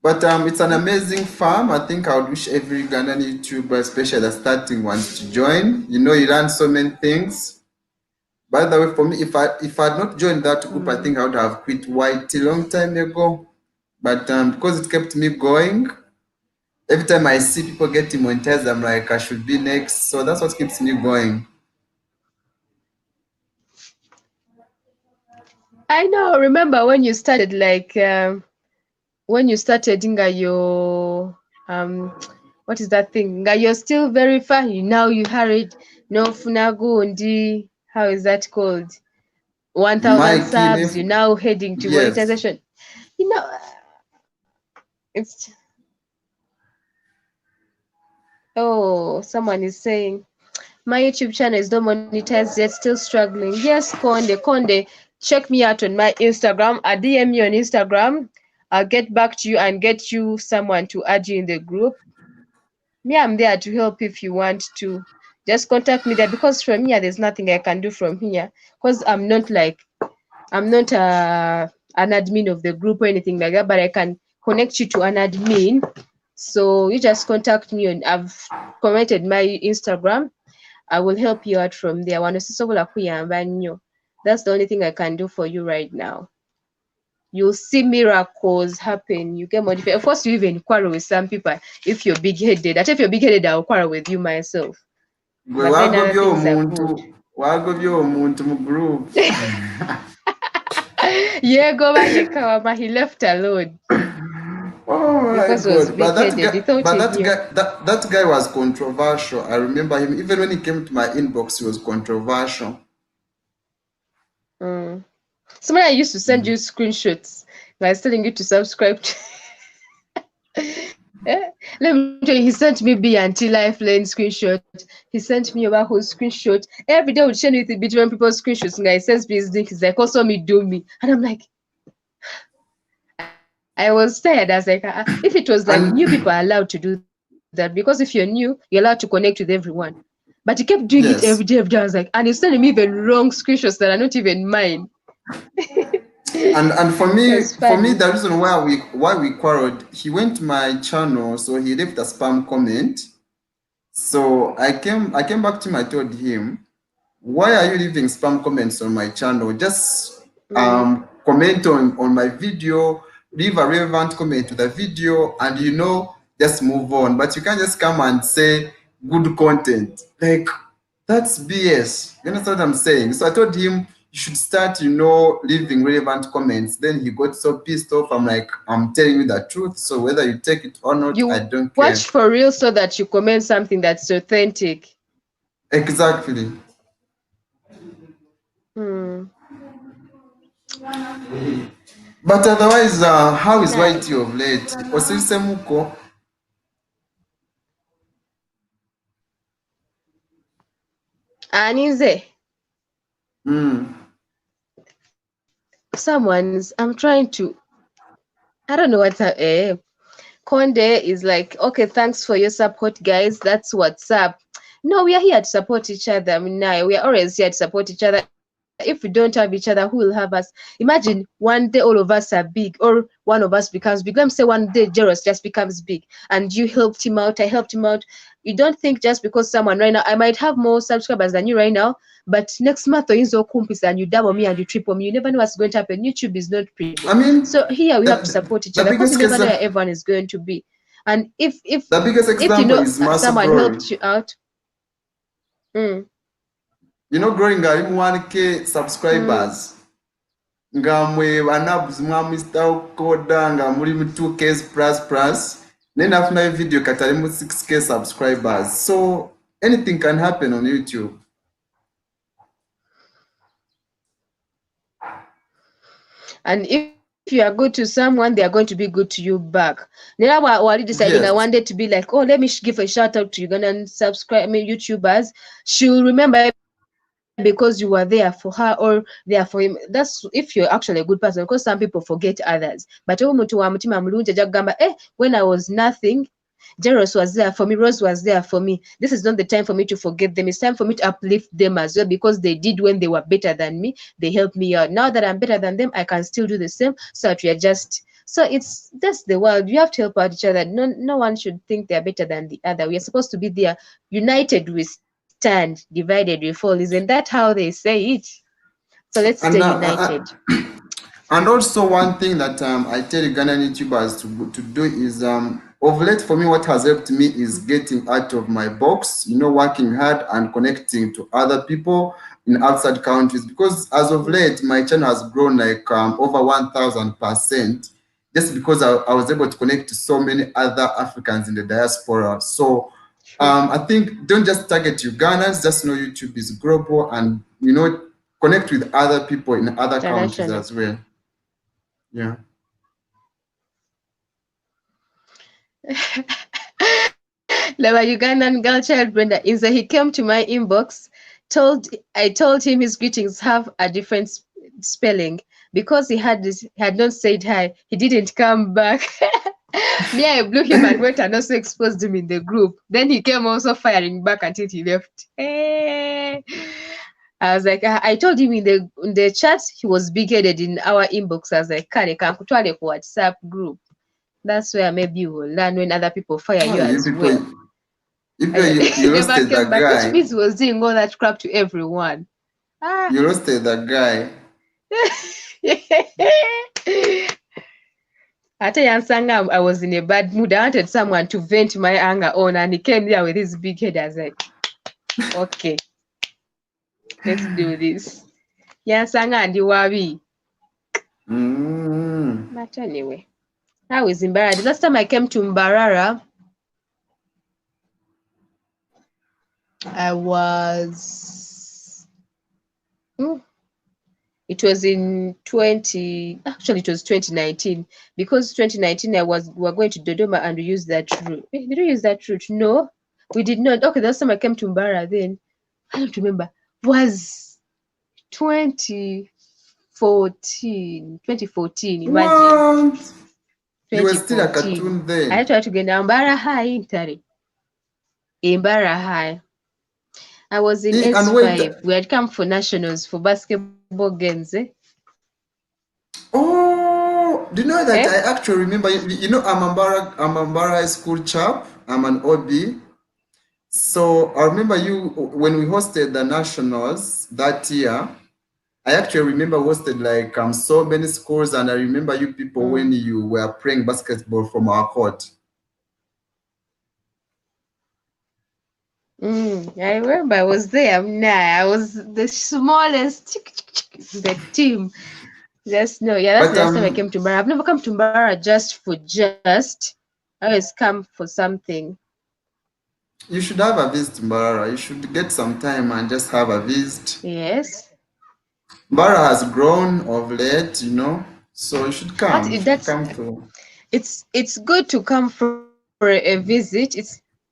But it's an amazing farm. I think I would wish every Ugandan YouTuber, especially the starting ones, to join. You know, you learn so many things. By the way, for me, if I had not joined that group, I think I would have quit YT a long time ago. But because it kept me going, every time I see people getting monetized, I'm like, I should be next. So that's what keeps me going. I know. Remember when you started when you started your what is that thing? You're still very far. Now you hurried. No funagundi. How is that called? 1,000 Mikey, subs. You're now heading to yes. monetization. You know, it's someone is saying my YouTube channel is not monetized yet, still struggling. Yes, Konde, check me out on my Instagram. DM me on Instagram. I'll get back to you and get you someone to add you in the group. Me, I'm there to help if you want to. Just contact me there because from here there's nothing I can do from here because I'm not an admin of the group or anything like that, but I can connect you to an admin. So you just contact me on I've commented my Instagram. I will help you out from there. That's the only thing I can do for you right now. You'll see miracles happen. You get modified. Of course, you even quarrel with some people if you're big headed. If you're big headed, I'll quarrel with you myself. Gwe But then other wagobye things are omuntu good. wagobye omuntu mu group. Yeah, go back, Kawama. He left alone Oh my because he was God! big headed. He thought he knew. That guy was controversial. I remember him. Even when he came to my inbox, he was controversial. Mm. Somebody I used to send you screenshots. I was telling you to subscribe to. Let me tell you, he sent me B anti lifeline screenshot. He sent me a whole screenshot. Every day I would share with different people's screenshots. And I sends me his link. He's like, also me do me. And I'm like, I was tired. I was like, if it was like new And people are allowed to do that because if you're new, you're allowed to connect with everyone. But he kept doing it every day, every yes, day. I was like, and he's sending me even wrong screenshots that are not even mine. and It was for me, funny. the reason why we quarreled, he went to my channel, so he left a spam comment. So I came back to him. I told him, why are you leaving spam comments on my channel? Just Mm. comment on my video, leave a relevant comment to the video, and just move on. But you can't just come and say good content. Like, that's BS. You understand what I'm saying? So I told him you should start, leaving relevant comments. Then he got so pissed off. I'm like, I'm telling you the truth. So whether you take it or not, I You don't watch care. for real so that you comment something that's authentic. Exactly. Hmm. But otherwise, how is Nice. Whitey of late? Osisemuko. Anize, Mm. someone's. I'm trying to. I don't know what's Conde is like, okay, thanks for your support, guys. That's what's up. No, we are here to support each other. I mean, we are always here to support each other. If we don't have each other, who will have us? Imagine one day all of us are big, or one of us becomes big. Let me say one day Jaros just becomes big, and you helped him out. I helped him out. You don't think just because someone right now, I might have more subscribers than you right now, but next month or so kumpis and you double me and you triple me. You never know what's going to happen. YouTube is not I predictable. mean, So here we the, have to support each the other because you biggest never case, know where the everyone is going to be. And biggest if example is Muscle someone Glory. helped you out, mm, Growing up, 1K mm, subscribers. Nga mwe banabs mwamwitaho koda nga muri mu 2K plus. Then after video katari mu 6K subscribers. So anything can happen on YouTube. and if you are good to someone, they are going to be good to you back. Nera wali deciding I Yes. wanted to be like, oh, let me give a shout out to Ugandan YouTubers. She'll remember because you were there for her or there for him. That's if you're actually a good person, because some people forget others. But when I was nothing, Jaros was there for me, Rose was there for me. This is not the time for me to forget them. It's time for me to uplift them as well because they did when they were better than me. They helped me out. Now that I'm better than them, I can still do the same. So that we are just that's the world. You have to help out each other. No one should think they're better than the other. We are supposed to be there. United we stand, divided we fall. Isn't that how they say it? So let's stay And united. and also one thing that I tell Ugandan YouTubers to do is of late for me what has helped me is getting out of my box, working hard and connecting to other people in outside countries, because as of late my channel has grown like over 1000%, just because I was able to connect to so many other Africans in the diaspora. So I think don't just target Ugandans, just know YouTube is global, and connect with other people in other countries International. as well. Yeah. Like a Ugandan girl child Brenda is that he came to my inbox, I told him his greetings have a different spelling because had not said hi. He didn't come back. Me, I blew him and went and also exposed him in the group. Then he came also firing back until he left. I was like, I told him in the chat he was big-headed in our inbox. I was like, Kare kankutwale ku WhatsApp group. That's where maybe you will learn when other people fire Oh, you you as people, well. you, And then you he never roasted came that back, which guy. means he was doing all that crap to everyone. Ah. You roasted that guy. Ate yansanga I was in a bad mood. I wanted someone to vent my anger on, and he came there with his big head. I was like, okay, let's do this. Yansanga ndi wabi. But anyway, how is Mbarara? The last time I came to Mbarara, I was. It was in 2019, because 2019 we were going to Dodoma and we used that route. Did we use that route? No, we did not. Okay, the last time I came to Mbara then, I don't remember, was 2014, imagine. What? You were still a 2014. cartoon I then. tried to get Mbara High intari. Mbara High. I was in And wait, S5. We had come for nationals for basketball games. oh, do you know that Eh? I actually remember, I'm Ambara High School chap. I'm an OB. So I remember you when we hosted the nationals that year. I actually remember hosted like so many schools, and I remember you people when you were playing basketball from our court. I remember I was there. I was the smallest in the team. Just no, yeah, that's But the last time I came to Mbara. I've never come to Mbara just for just. I always come for something. you should have a visit, Mbara. You should get some time and just have a visit. Yes. Mbara has grown of late, so you should But come. You should come to. it's good to come for a visit.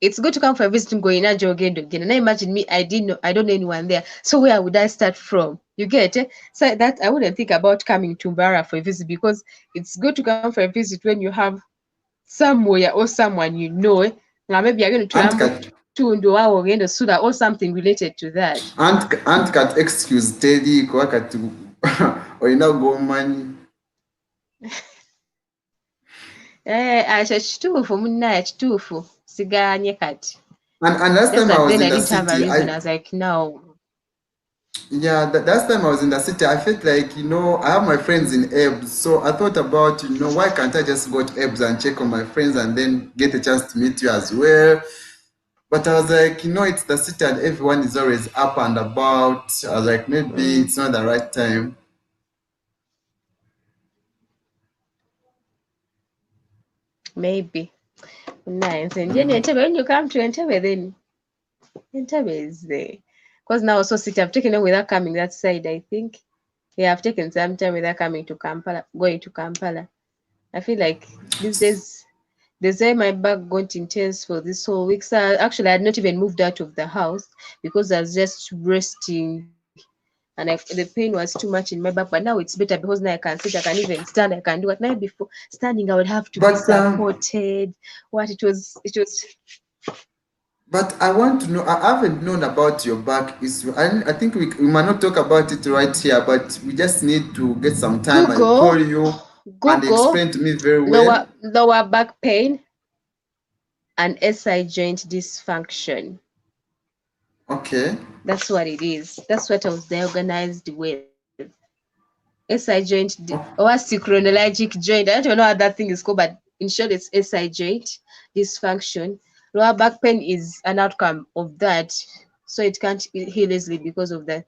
It's good to come for a visit going again. And I imagine me, I don't know anyone there. So where would I start from? You get it? So that I wouldn't think about coming to Mbara for a visit, because it's good to come for a visit when you have somewhere or someone you know. Now maybe you're going to Aunt Tulambo Kat, Tundu or Gendo Suda or something related to that. Aunt Kat excuse Teddy Kwakatu or go money. Kituufu munnaye, kituufu sigaanye kati. And last Just time I that was then in I the didn't have a city, reason. I was like, no. yeah, last time I was in the city, I felt like, I have my friends in EBS. So I thought about, why can't I just go to EBS and check on my friends and then get a chance to meet you as well? But I was like, it's the city and everyone is always up and about. I was like, maybe it's not the right time. Maybe. Nice. And then Entebbe, when you come to Entebbe, then Entebbe is there. Because now also city, I've taken it without coming that side, I think. Yeah, I've taken some time without going to Kampala. I feel like these days, the way my back got intense for this whole week. So actually, I had not even moved out of the house because I was just resting. And the pain was too much in my back, but now it's better because now I can sit, I can even stand, I can do what. Now before standing, I would have to be But supported. What it was. but I want to know, I haven't known about your back issue. I think we might not talk about it right here, but we just need to get some time. I call you and Google explain to me very well. lower back pain and SI joint dysfunction. Okay. That's what it is. That's what I was diagnosed with. SI joint Oh, or synchronologic joint. I don't know how that thing is called, but in short, it's SI joint dysfunction. Lower back pain is an outcome of that, so it can't heal easily because of that.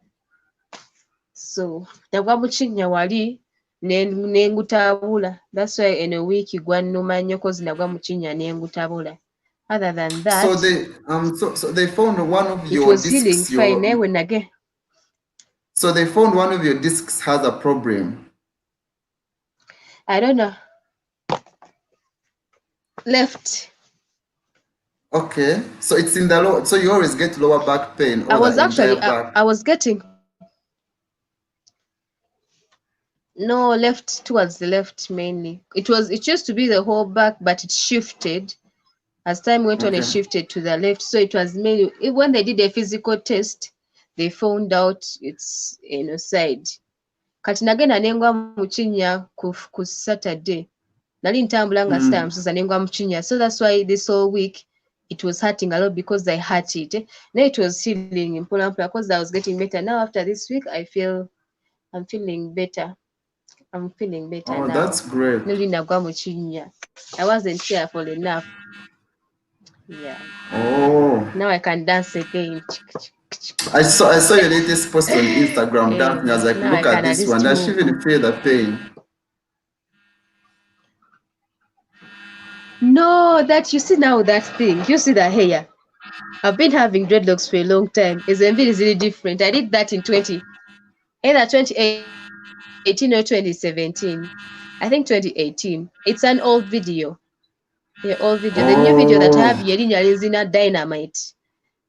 So nagwa mukinnya wali nengutabula. That's why in a week gwannuma nnyo cause nagwa mukinnya nengutabula. Other than So that, they found one of it your was healing discs. fine. When again, So they found one of your discs has a problem. I don't know. Left. Okay, so it's in the low. So you always get lower back pain I or was the actually entire back. I was getting no left towards the left mainly. It used to be the whole back, but it shifted. As time went on, it Okay. shifted to the left. So it was mainly when they did a physical test, they found out it's side. Kati nagenda nengwa mu kinnya ku Saturday. Nali ntambula nga sitambuza nengwa mu kinnya. So that's why this whole week it was hurting a lot because I hurt it. Now it was healing in mpola because I was getting better. Now after this week, I'm feeling better. I'm feeling better Oh, now. that's great. Noli nagwa mu kinnya. I wasn't careful enough. Yeah. Oh, Now I can dance again. I saw your latest post on Instagram dancing. I was like, Now I look at can at this one. least Does she move. even feel the pain? No, that you see now that thing. You see that hair. I've been having dreadlocks for a long time. It's really different. I did that in either 2018 or 2017. I think 2018. It's an old video. Yeah, old video. The new video that I have Oh, Yerinya Lizina Dynamite,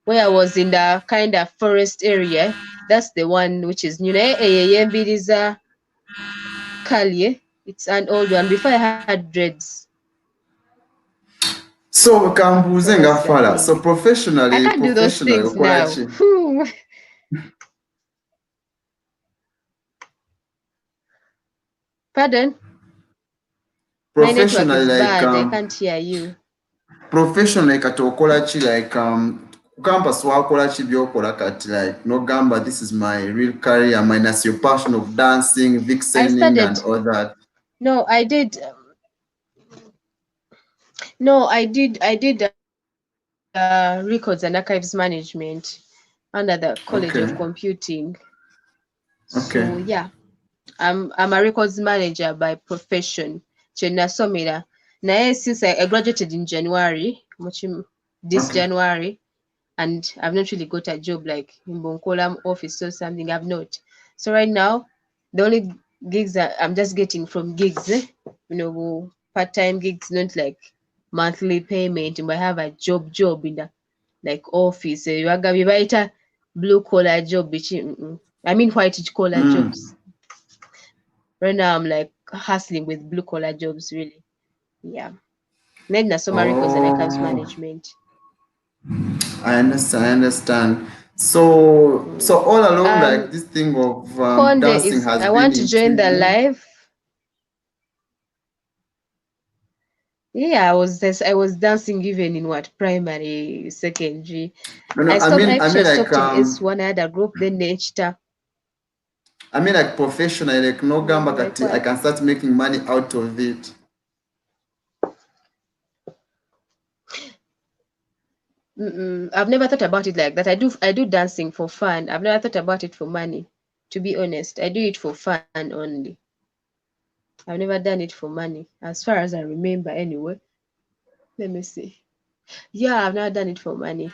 where I was in the kind of forest area. That's the one which is Mbiriza Kalye. It's an old one. Before I had dreads. so So kambuze that's the ngafala. thing. So I professionally, can't do those professionally, things now. okolachi. Pardon? My network Professionally, is like bad. I can't hear you. professionally kati okolachi like campus wakolachi byokola kati like no gamba this is my real career minus your passion of dancing, I vixening and started. all that. No, I did. No, I did records and archives management under the College of Okay, Computing. So okay, yeah, I'm a records manager by profession. Kye nasomera. Naye since I graduated in January, this okay. January, and I've not really got a job like in Bonkolam office or something. I've not. So right now, the only gigs that I'm just getting from gigs, part-time gigs, not like monthly payment. But I have a job in the like office. You are gonna be blue collar job, I mean white collar jobs. Right now, I'm like hustling with blue collar jobs, really. Yeah. Then nasoma records and accounts Oh, management. I understand. So all along like Um, this thing of Conde dancing is. has I been want to join the intriguing. live. Yeah, I was dancing even in what primary, secondary. No, no, I I mean actually like stopped in S1. I had a group, then Nechta. I mean like professionally like no gamba Like kati I what? can start making money out of it. I've never thought about it like that. I do dancing for fun. I've never thought about it for money. To be honest, I do it for fun only. I've never done it for money, as far as I remember. Anyway, let me see. Yeah, I've never done it for money.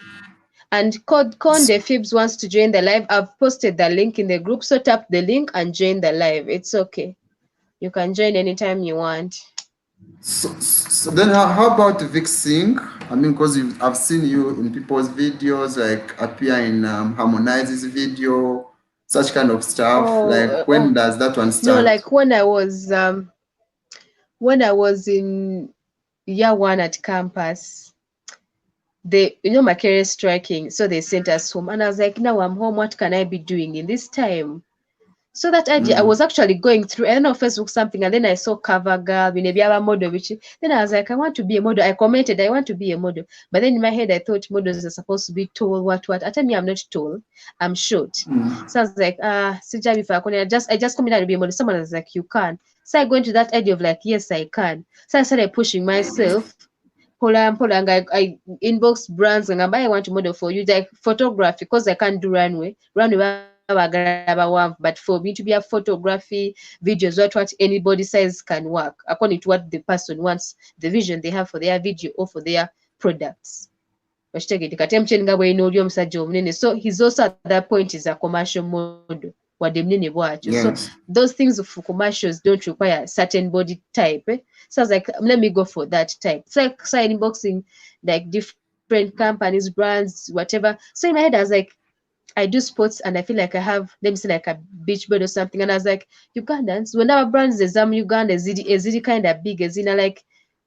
And Conde Fibs wants to join the live. I've posted the link in the group, so tap the link and join the live. It's okay. You can join anytime you want. So then how about vixing? I mean, because I've seen you in people's videos, like appear in Harmonize's video, such kind of stuff. Like when Oh, does that one no, start? like when I was in year one at campus, my career striking, so they sent us home, and I was like, now I'm home. What can I be doing in this time? So that idea, I was actually going through, I don't know, Facebook something, and then I saw cover girl, maybe a model, then I was like, I want to be a model. I commented, I want to be a model. But then in my head, I thought models are supposed to be tall, what. At me, I'm not tall, I'm short. So I was like, Sija, if I just commented to be a model. Someone was like, you can. So I go into that idea of like, yes, I can. So I started pushing myself. Pola, and I inbox brands and I want to model for you, like photography, because I can't do runway. Runway, but for me to be a photography, videos, what anybody says can work according to what the person wants, the vision they have for their video or for their products. Kati MTN nga bw'erina oli omusajja omunene, so he's also at that point is a commercial model wadde munene bwatyo. So those things for commercials don't require certain body type. So I was like, let me go for that type. So I started inboxing like different companies, brands, whatever. So in my head I was like, I do sports and I feel like I have, let me say like a beach bird or something. And I was like, Ugandans, whenever brands is Uganda is kind of big, as in like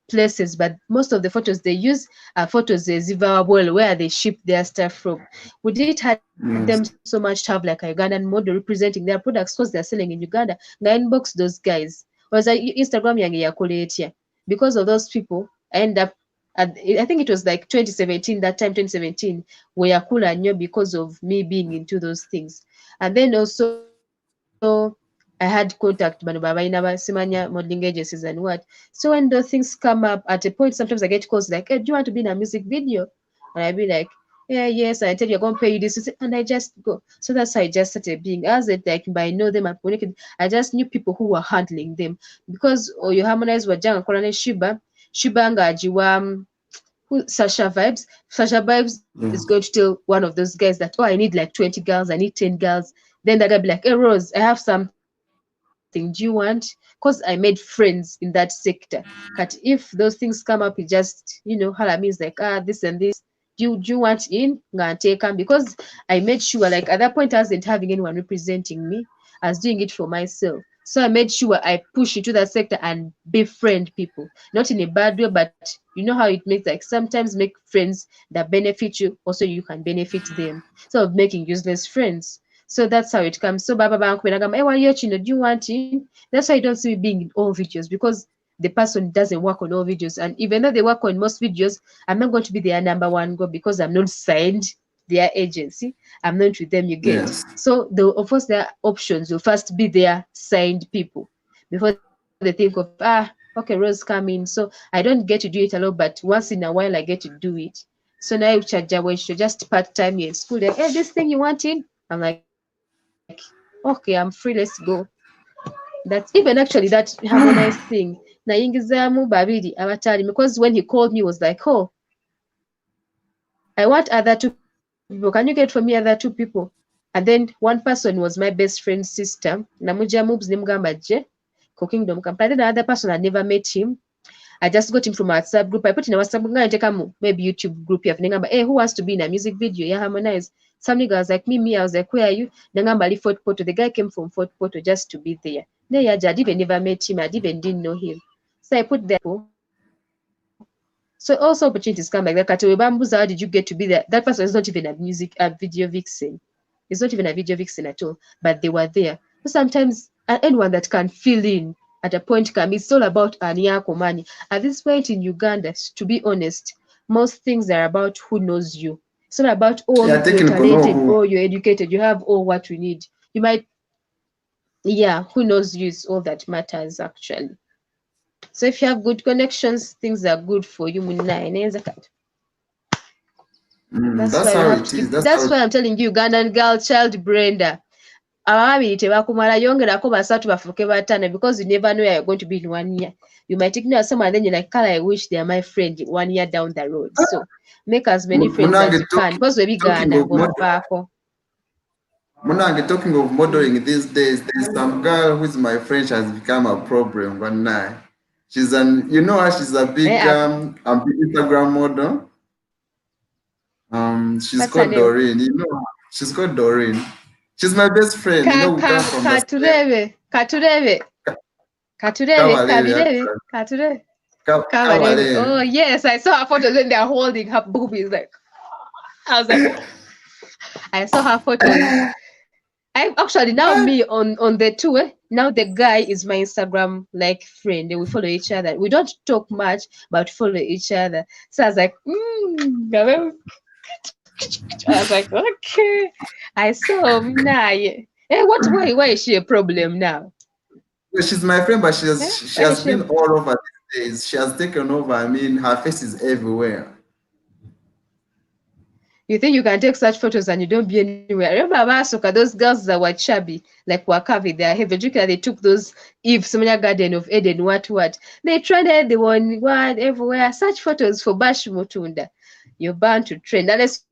places, but most of the photos they use are photos where they ship their stuff from. Would it had them so much to have like a Ugandan model representing their products because they're selling in Uganda? Now inbox those guys. Was like Instagram yange yakoletia. Because of those people, I end up I think it was like 2017, that time 2017, we are cool and new because of me being into those things. And then also I had contact Simanya modeling agencies and what. So when those things come up at a point, sometimes I get calls like, hey, do you want to be in a music video? And I'd be like, yeah, yes. And I tell you, I'm going to pay you this. And I just go. So that's how I just started being. As it like, I know them, I just knew people who were handling them. Because you harmonize with Jang Kolane Shiba Ngajiwa, Sasha Vibes. Sasha Vibes is going to tell one of those guys that, oh, I need like 20 girls, I need 10 girls. Then that guy be like, hey, Rose, I have something. Do you want? Because I made friends in that sector. But if those things come up, it just, Hala means like, this and this. Do you want in? Gonna take them because I made sure, like at that point, I wasn't having anyone representing me. I was doing it for myself. So I made sure I push into that sector and befriend people, not in a bad way, but you know how it makes like sometimes make friends that benefit you, also you can benefit them. So making useless friends. So that's how it comes. So Baba Bank when I go, hey, why you do you want in? That's why you don't see me being in all videos because the person doesn't work on all videos. And even though they work on most videos, I'm not going to be their number one goal because I'm not signed their agency. I'm not with them, you get. So of course their options will first be their signed people before they think of okay, Rose come in. So I don't get to do it a lot, but once in a while I get to do it. So now you charge away just part time in school. Like, hey, this thing you want in? I'm like, okay, I'm free, let's go. That's even actually that harmonized thing. Nayingizamu babiri abatali because when he called me he was like, oh, I want other two people. Can you get for me other two people? And then one person was my best friend's sister. Namuja moves nimugamba je Cooking Dom Company. Then another person I never met him. I just got him from a WhatsApp group. I put in a WhatsApp group and take maybe YouTube group. You have Nengamba, hey, who wants to be in a music video? Yeah, harmonize. Some nigga was like, me. I was like, where are you? Nengamba Fort Porto. The guy came from Fort Porto just to be there. I even never met him. I even didn't know him. So I put there. So also opportunities come like that. Kati Webambuza, how did you get to be there? That person is not even a video vixen. It's not even a video vixen at all. But they were there. So sometimes anyone that can fill in at a point come. It's all about Anyako money. At this point in Uganda, to be honest, most things are about who knows you. It's not about you're talented or you're educated, you have all what we need. You might, who knows you is all that matters actually. So if you have good connections, things are good for you. That's why we have to keep. That's why I'm telling you, Ugandan girl child Brenda. Ababiri tebakumala yongerako basatu bafuuke bataano because you never know you're going to be in 1 year. You might ignore someone and then you're like, Carla, I wish they are my friend 1 year down the road. So make as many friends as you can because we Uganda go. Munange, talking of modeling these days, there's some girl who's my friend has become a problem one night. She's she's a big Instagram model. She's called Doreen. She's called Doreen. She's my best friend. We come from Katurebe. Oh yes, I saw her photos when they're holding her boobies. Like I was like, I saw her photos. I actually now me on the tour. Now the guy is my Instagram like friend. We follow each other. We don't talk much, but follow each other. So I was like, I was like, okay. I saw him now. Hey, why is she a problem now? She's my friend, but she has been all over these days. She has taken over. I mean, her face is everywhere. You think you can take such photos and you don't be anywhere. I remember Abasoka, those girls that were chubby, like Wakavi, they are heavy. They took those Eve Somalia Garden of Eden, what. They trended, they were on what everywhere. Such photos for Bash Mutunda. You're bound to trend. Unless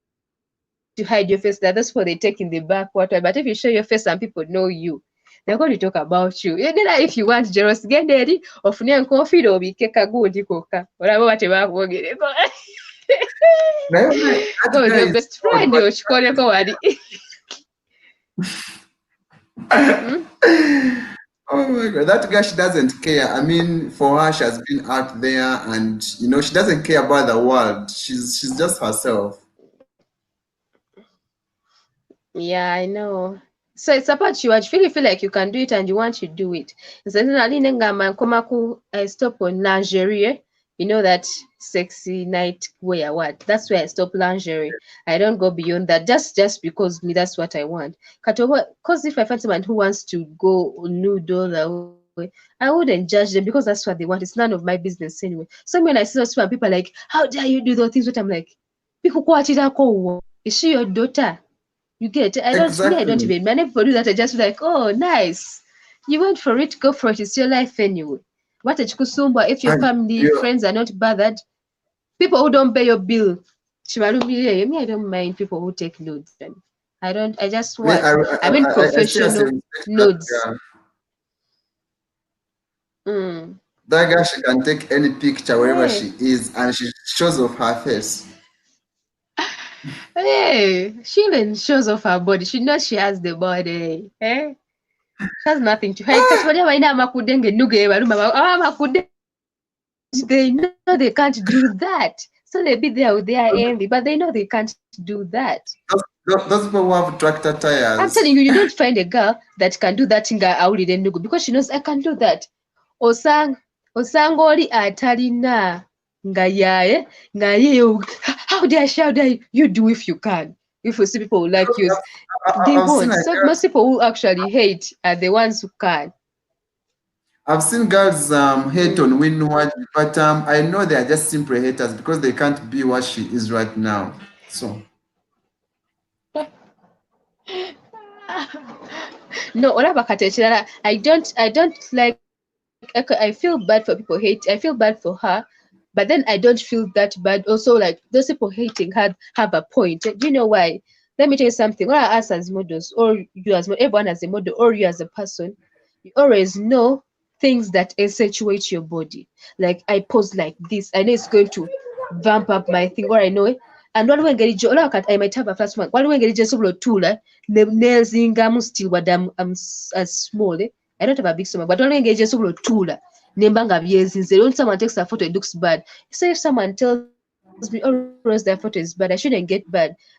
you hide your face, that's what they take in the back, whatever. But if you show your face and people know you, they're going to talk about you. And then if you want jealous, get there, ofune nkonfiro obike kagundi kokka. Olaba batebakwogere. That Oh, guy the is best odd, friend but okikoleko wali. oh my God, that guy, she doesn't care. I mean, for her, she has been out there, and she doesn't care about the world. She's just herself. Yeah, I know. So it's about you. I feel like you can do it and you want to do it. I stop on lingerie. You know that sexy night wear what? That's where I stop lingerie. I don't go beyond that. Just because me, that's what I want. Because if I find someone who wants to go nude all the way, I wouldn't judge them because that's what they want. It's none of my business anyway. So when I see those people, people are like, how dare you do those things? But I'm like, is she your daughter? You get? I don't Exactly. even. Many people do that. I just like, oh, nice. You went for it, go for it. It's your life anyway. What a chikusumba. If your And family, you, friends are not bothered, people who don't pay your bill. Me, I don't mind people who take nudes. I don't. I just me, what? I mean, I seriously professional respect that nudes. guy. Mm. That girl, she can take any picture wherever Hey, she is, and she shows off her face. hey. She even shows off her body. She knows she has the body. Eh? She has nothing to hide. Kati bali abalina amakudde ng'ennuga ebaluma they know they can't do that. So they be there with their envy, but they know they can't do that. Those people who have tractor I'm tires. telling you, you don't find a girl that can do that thing out in Nugu because she knows I can do that. Osanga oli atalina nga yaye how dare you do if you can. If you see people who like you, they I've seen won't. a So girl, most people who actually hate are the ones who can. I've seen girls hate on Mm. Winward, but I know they are just simply haters because they can't be what she is right now. So No, olaba kati ekirala, I don't like I feel bad for people hate. I feel bad for her, but then I don't feel that bad. Also, like those people hating have a point. Do you know why? Let me tell you something. Or us as models, or you as everyone as a model, or you as a person, you always know things that accentuate your body. Like I pose like this, I know it's going to vamp up my thing, or I know it. And one way get I might have a first one. One way get just solo tool, nails in gamu still, but I'm as small. I don't have a big stomach, but one way get just solo tool. Nembanga byezinze. When someone takes a photo, it looks bad. So if someone tells me, oh, Rose, that photo is bad, I shouldn't get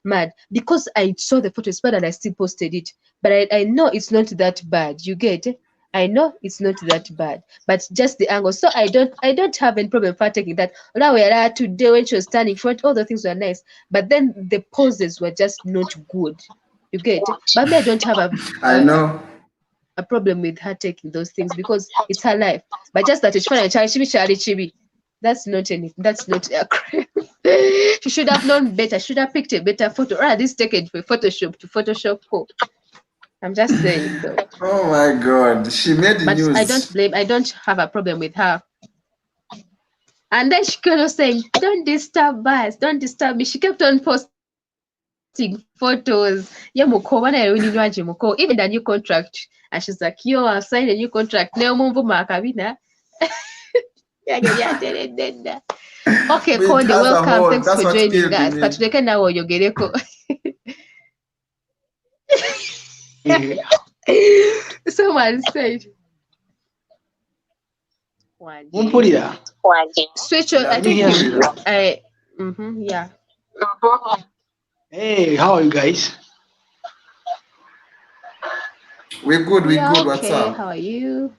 mad because I saw the photo is bad and I still posted it. But I know it's not that bad. You get it? I know it's not that bad, but just the angle. So I don't have any problem for taking that. Now we are today when she was standing front, all the things were nice, but then the poses were just not good. You get it? But me, I don't have I know. a problem with her taking those things because it's her life. But just that it's fun and chibi. That's not a crime. She should have known better. Should have picked a better photo, or at least take it for Photoshop to Photoshop her. I'm just saying though. Oh my God, she made the But news. I don't have a problem with her. And then she kept on saying, don't disturb us, don't disturb me. She kept on posting photos. Yeah, Muko, when I really knew Muko, even the new contract. And she's like, yo, I've signed a new contract. Neo mumvu makabina. Okay, It Konde, has a welcome. hole. Thanks That's for what joining killed us. me. Katuleke nawe oyogereko. Someone said, Wanji. Mumpulira. Switch on, I Yeah, think Yes. you, Mpulira. yeah. Hey, how are you guys? We good, We are What's okay. up? How are you?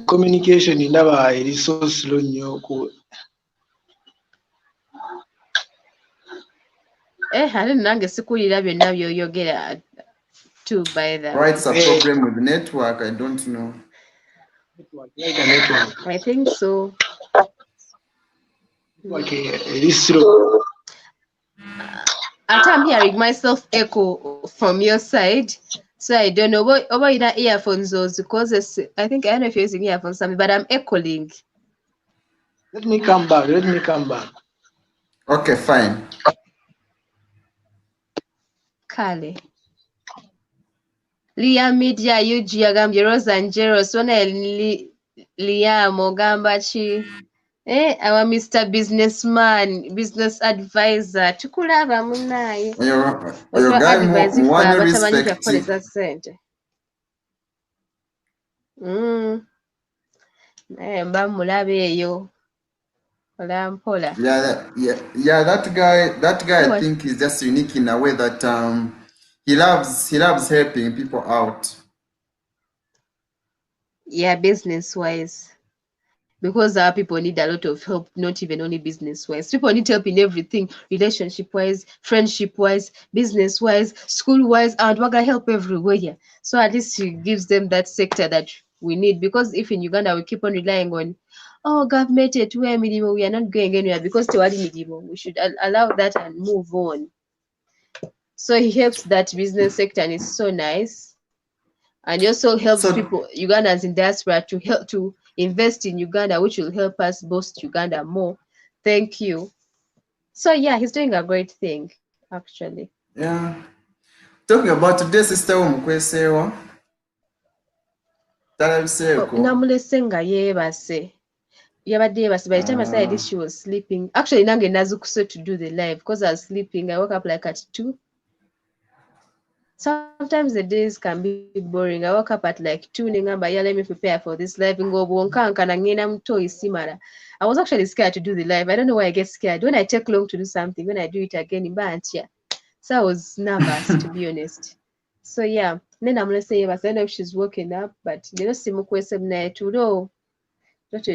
Communication ndaba eri so slow nnyo ku Ate nange sikulira byonna by'oyogera too, by the Right, way. it's a problem with the network. I don't know. network. I think so. Network eri slow. Ate I'm hearing myself echo from your side. So I don't know. Over in that earphones or because I think I don't know if you're using earphones, Sammy, but I'm echoing. Let me come back. Let me come back. Okay, fine. Kale. Liam Media UG agambye Rose and Jero sona Liam ogamba ki? Our Mr. Businessman, business advisor. Tukulaba munnaye. Oyo Otwa guy advise ife muwanye abatamanyi respect. byakukoleza ssente. Naye mba mulabe eyo. Mpola mpola. Yeah, that guy I think is just unique in a way that he loves helping people out. Yeah, business wise. Because our people need a lot of help, not even only business wise. People need help in everything, relationship wise, friendship wise, business wise, school wise, and we're gonna help everywhere. Yeah. So at least he gives them that sector that we need. Because if in Uganda we keep on relying on, oh, government, we are not going anywhere because we should allow that and move on. So he helps that business sector, and it's so nice. And he also helps So people, Ugandans in diaspora, to help to invest in Uganda, which will help us boost Uganda more. Thank you. So yeah, he's doing a great thing, actually. yeah. Talking about today, sister Mukwesewa. Namulese nga yeebase. Yabadde yeebase. By the time I said this, she was sleeping. Actually, nange nazukuse to do the live because I was sleeping. I woke up like at 2. Sometimes the days can be boring. I woke up at like 2 ningamba, yeah, let me prepare for this live. I was actually scared to do the live. I don't know why I get scared. When I take long to do something, when I do it again, so I was nervous, to be honest. So yeah, then I'm gonna say, I don't know if she's woken up, but you know, simukwese mnaye tulo. But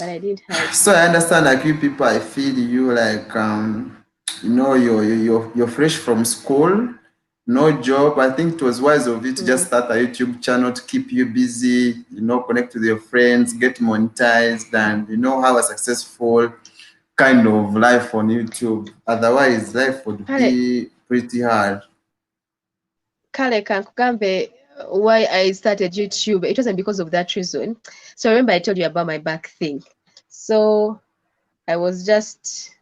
I didn't hide So her. I understand, like you people, I feel you like you know, you're fresh from school, no job. I think it was wise of you to just start a YouTube channel to keep you busy, you know, connect with your friends, get monetized, and you know, have a successful kind of life on YouTube. Otherwise, life would be pretty hard. Kale kankugambe why I started YouTube. It wasn't because of that reason. So remember I told you about my back thing. So I was just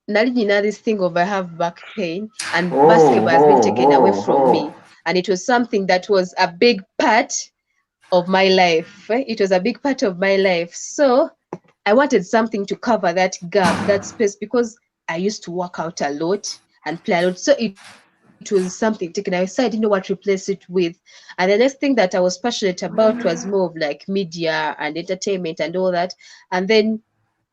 nalina this thing of I have back pain and basketball has been taken away from me. And it was something that was a big part of my life. It was a big part of my life. So I wanted something to cover that gap, that space, because I used to work out a lot and play a lot. So it was something taken away. So I didn't know what to replace it with. And the next thing that I was passionate about was more of like media and entertainment and all that. And then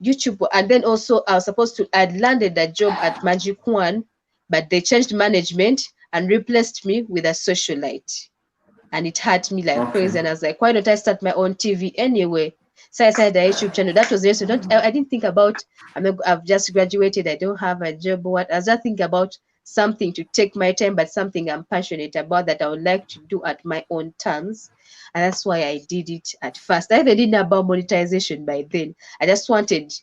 YouTube, and then also I was supposed to, I'd landed a job at Magic One, but they changed management and replaced me with a socialite. And it hurt me like crazy. And I was like, why don't I start my own TV anyway? So I started a YouTube channel. That was the reason. I didn't think about, I've just graduated. I don't have a job. What? I was just thinking about something to take my time, but something I'm passionate about that I would like to do at my own terms. And that's why I did it at first. I even didn't know about monetization by then. I just wanted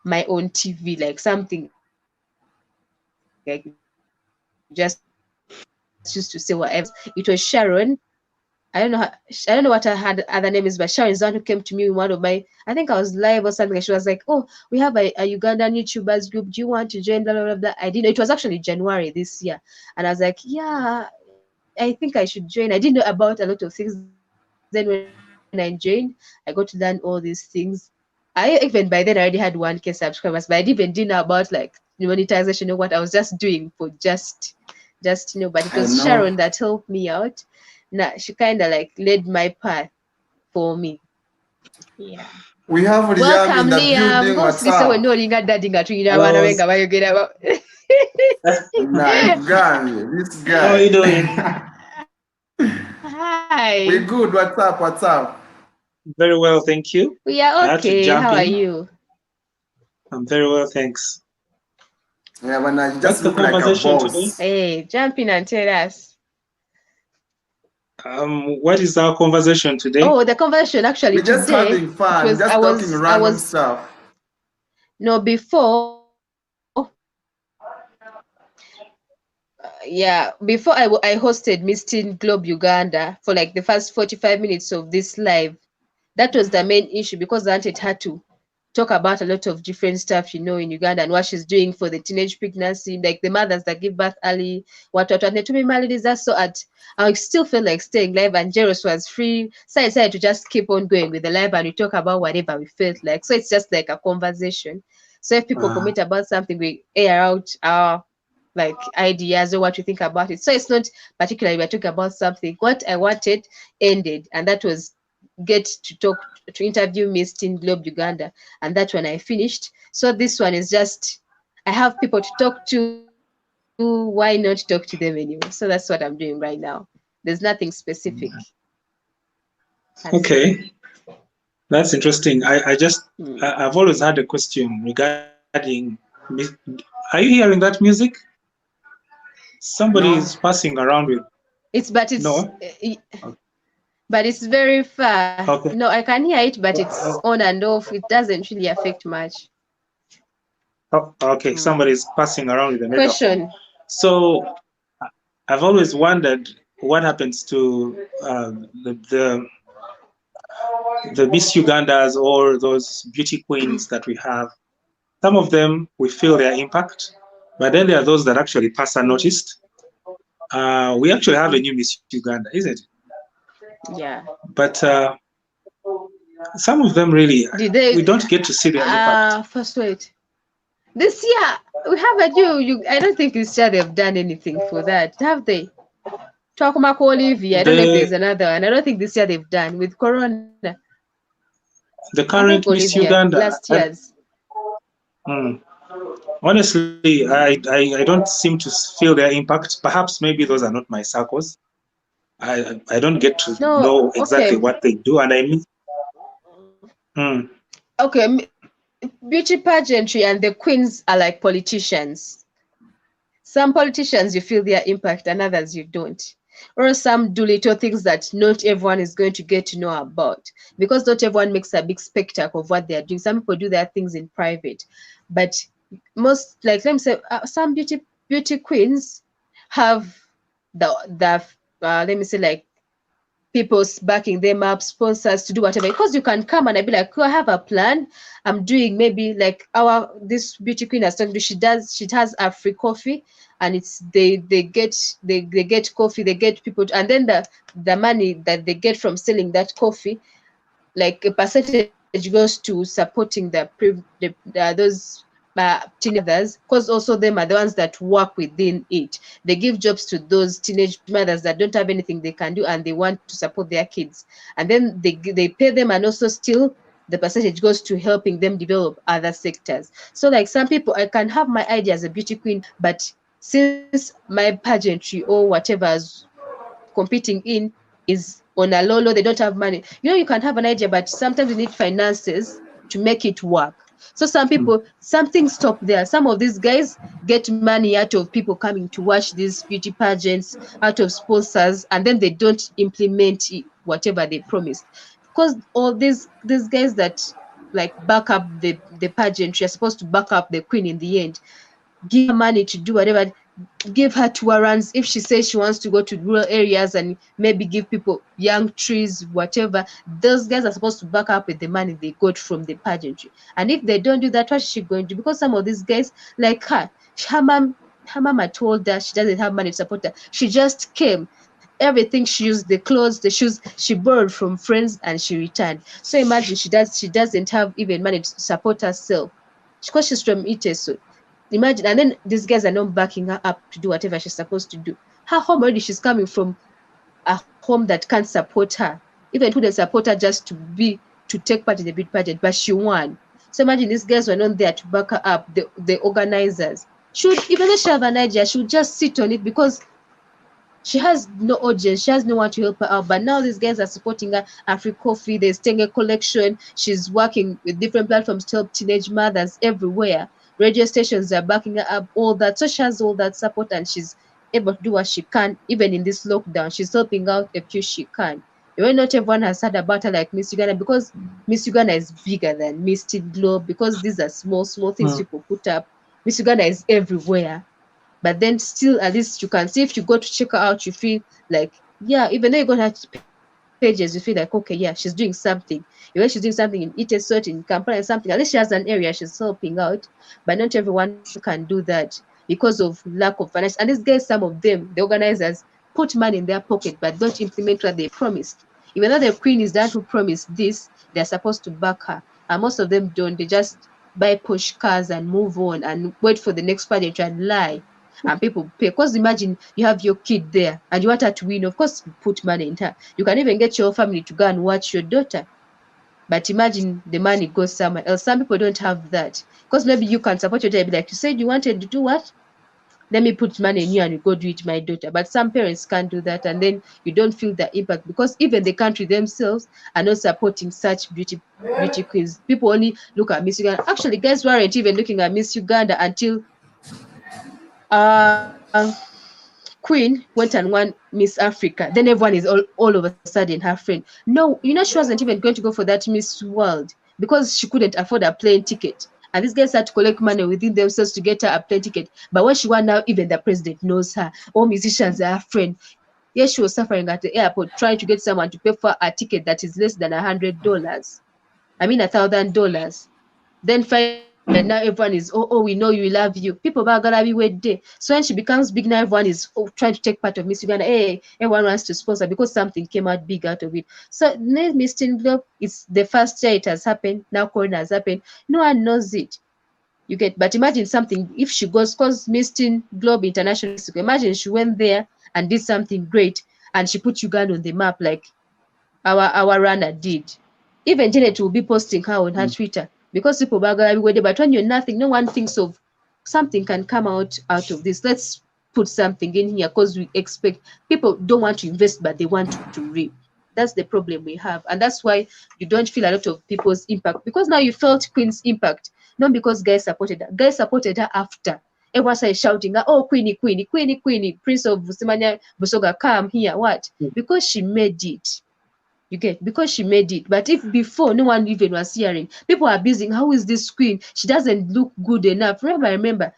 my own TV, like something I could just use to say whatever. It was Sharon. I don't know. I don't know what her other name is, but Sharon is the one who came to me in one of my. I think I was live or something, and she was like, "Oh, we have a Ugandan YouTubers group. Do you want to join?" Blah blah blah blah. I didn't know. It was actually January this year, and I was like, "Yeah, I think I should join." I didn't know about a lot of things. Then when I joined, I got to learn all these things. I even by then I already had 1K subscribers, but I didn't even didn't know about like monetization or what. I was just doing for just but it was Sharon that I helped me know. out. Nah, she kind of like led my path for me. Yeah. We have Welcome, Liam in the Liam. building. Boss, What's this one up? no linga daddy nga tuyina abaana Hello. benga bayogera about. Nah, this How are you guy. doing? Hi. We good. What's up? What's up? Very well, thank you. We are I had to okay. jump How are in. you? I'm very well, thanks. Yeah, but now you What's just the look like a conversation today? boss. Hey, jump in and tell us. What is our conversation today? Oh, the conversation actually We're just today. having fun, just talking I random was stuff. no before Yeah, before I hosted Miss Teen Globe Uganda for like the first 45 minutes of this live. That was the main issue because the auntie had to talk about a lot of different stuff, in Uganda and what she's doing for the teenage pregnancy, like the mothers that give birth early, what and to me maladies that so I still feel like staying live and Jairus was free. So I decided to just keep on going with the live and we talk about whatever we felt like. So it's just like a conversation. So if people comment about something, we air out our like ideas or what we think about it. So it's not particularly we're talking about something. What I wanted ended, and that was get to interview Miss Teen Globe Uganda, and that's when I finished. So this one is just I have people to talk to. Why not talk to them anyway? So that's what I'm doing right now. There's nothing specific. Okay, that's interesting. Mm. I've always had a question regarding. Are you hearing that music? Somebody is No. passing around with. It's but it's No. but it's very far. Okay. No, I can hear it, but it's on and off. It doesn't really affect much. Oh, okay. Somebody is passing around with a megaphone. Question. So I've always wondered what happens to the Miss Ugandas or those beauty queens that we have. Some of them we feel their impact, but then there are those that actually pass unnoticed. We actually have a new Miss Uganda, isn't it? Yeah. But some of them really, Did they? we don't get to see their impact. First wait. This year we have a new. I don't think this year they've done anything for that, have they? Talkumako Olivia. I don't know if there's another one. I don't think this year they've done with Corona. The I think current Miss Olivia Uganda. last year's. Honestly, I don't seem to feel their impact. Perhaps maybe those are not my circles. I don't get to No. know exactly Okay. what they do, and I mean. Okay. Beauty pageantry and the queens are like politicians. Some politicians you feel their impact and others you don't. Or some do little things that not everyone is going to get to know about because not everyone makes a big spectacle of what they're doing. Some people do their things in private, but most, like let me say, some beauty queens have the let me say like people's backing them up, sponsors to do whatever. Because you can come and I be like, oh, I have a plan. I'm doing maybe like this beauty queen has told me she has a free coffee and it's they get coffee, they get people and then the money that they get from selling that coffee, like a percentage goes to supporting those teenage mothers, because also them are the ones that work within it. They give jobs to those teenage mothers that don't have anything they can do and they want to support their kids, and then they pay them, and also still the percentage goes to helping them develop other sectors. So like some people, I can have my idea as a beauty queen, but since my pageantry or whatever's competing in is on a low, they don't have money. You can have an idea, but sometimes you need finances to make it work. So some people, something stop there. Some of these guys get money out of people coming to watch these beauty pageants, out of sponsors, and then they don't implement whatever they promised. Because all these guys that like back up the pageantry are supposed to back up the queen in the end, give her money to do whatever, give her tours if she says she wants to go to rural areas and maybe give people young trees, whatever. Those guys are supposed to back up with the money they got from the pageantry. And if they don't do that, what is she going to do? Because some of these guys, like her mama told her she doesn't have money to support her. She just came. Everything she used, the clothes, the shoes, she borrowed from friends and she returned. So imagine she doesn't have even money to support herself because she's from Iteso. Imagine, and then these guys are not backing her up to do whatever she's supposed to do. Her home already, she's coming from a home that can't support her. Even who they support her just to take part in the big pageant, but she won. So imagine these guys were not there to back her up, the organizers. Even though she have an idea, she would just sit on it because she has no audience, she has no one to help her out. But now these guys are supporting her. Afri Coffee, there's Tenge Collection. She's working with different platforms to help teenage mothers everywhere. Radio stations are backing her up, all that. So she has all that support and she's able to do what she can. Even in this lockdown, she's helping out a few she can. Not everyone has heard about her like Miss Uganda, because Miss Uganda is bigger than Miss Teen Globe, because these are small things people put up. Miss Uganda is everywhere. But then still, at least you can see if you go to check her out, you feel like, yeah, even though you're going to have pages, you feel like, okay, yeah, she's doing something. Even she's doing something in Itesot, in Kampala, and something. At least she has an area she's helping out. But not everyone can do that because of lack of finance. And these guys, some of them, the organizers, put money in their pocket but don't implement what they promised. Even though the queen is that who promised this, they're supposed to back her. And most of them don't. They just buy push cars and move on and wait for the next pageant and lie. And people pay. Because imagine you have your kid there and you want her to win. Of course, you put money in her. You can even get your family to go and watch your daughter. But imagine the money goes somewhere else. Some people don't have that. Because maybe you can support your daughter. Be like, you said you wanted to do what? Let me put money in you and you go do it, my daughter. But some parents can't do that, and then you don't feel the impact because even the country themselves are not supporting such beauty queens. People only look at Miss Uganda. Actually, guys weren't even looking at Miss Uganda until uh, Queen went and won Miss Africa. Then everyone is all of a sudden her friend. No, she wasn't even going to go for that Miss World because she couldn't afford a plane ticket. And these guys had to collect money within themselves to get her a plane ticket. But when she won now, even the president knows her. All musicians are her friend. Yes, she was suffering at the airport trying to get someone to pay for a ticket that is less than $100. I mean $1,000. Then finally now everyone is, oh, we know you love you. People are gonna be wait there. So when she becomes big now, everyone is trying to take part of Miss Uganda. Hey, everyone wants to sponsor because something came out big out of it. So Miss Teen Globe, it's the first year it has happened. Now Corona has happened. No one knows it. You get, but imagine something if she goes, because Miss Teen Globe International, imagine she went there and did something great and she put Uganda on the map like our runner did. Even Janet will be posting her on her Twitter because people are gonna be waiting. But when you're nothing, no one thinks of something can come out of this. Let's put something in here because we expect people don't want to invest, but they want to reap. That's the problem we have, and that's why you don't feel a lot of people's impact because now you felt Queen's impact, not because guys supported her. Guys supported her after. Everyone started shouting, "Oh, Queenie, Queenie, Queenie, Queenie, Prince of Simanya Busoga, come here!" What? Because she made it. You get, because she made it. But if before no one even was hearing, people are busy. How is this queen? She doesn't look good enough. Remember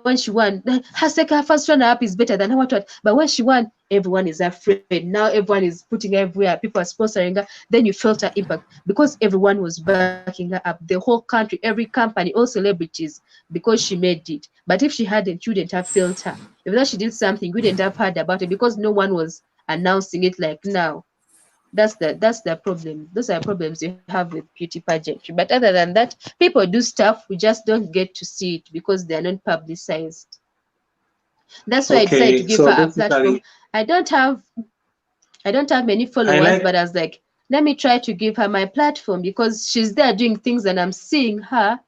when she won, her first runner up is better than her what. But when she won, everyone is afraid. Now everyone is putting everywhere. People are sponsoring her. Then you felt her impact because everyone was backing her up. The whole country, every company, all celebrities, because she made it. But if she hadn't, you wouldn't have felt her. Even though she did something, you wouldn't have heard about it because no one was announcing it like now. That's the problem. Those are problems you have with beauty pageantry. But other than that, people do stuff, we just don't get to see it because they are not publicized. That's why I decided to Okay, give so her a platform. basically, I don't have many I followers, like, but I was like, let me try to give her my platform because she's there doing things and I'm seeing her,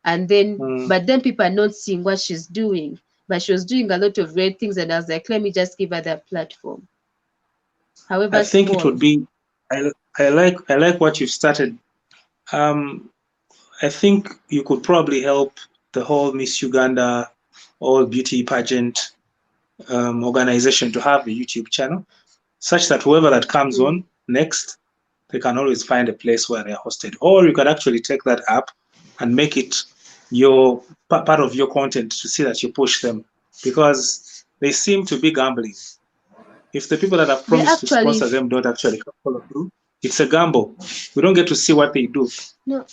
and then mm, but then people are not seeing what she's doing. But she was doing a lot of great things, and I was like, let me just give her that platform, I however think it small. would be, I like what you've started. Um, I think you could probably help the whole Miss Uganda or beauty pageant organization to have a YouTube channel, such that whoever that comes Mm. on next, they can always find a place where they're hosted. Or you could actually take that app and make it your part of your content to see that you push them, because they seem to be gambling. If the people that have They promised to actually sponsor them don't actually follow through, it's a gamble. We don't get to see what they do. no,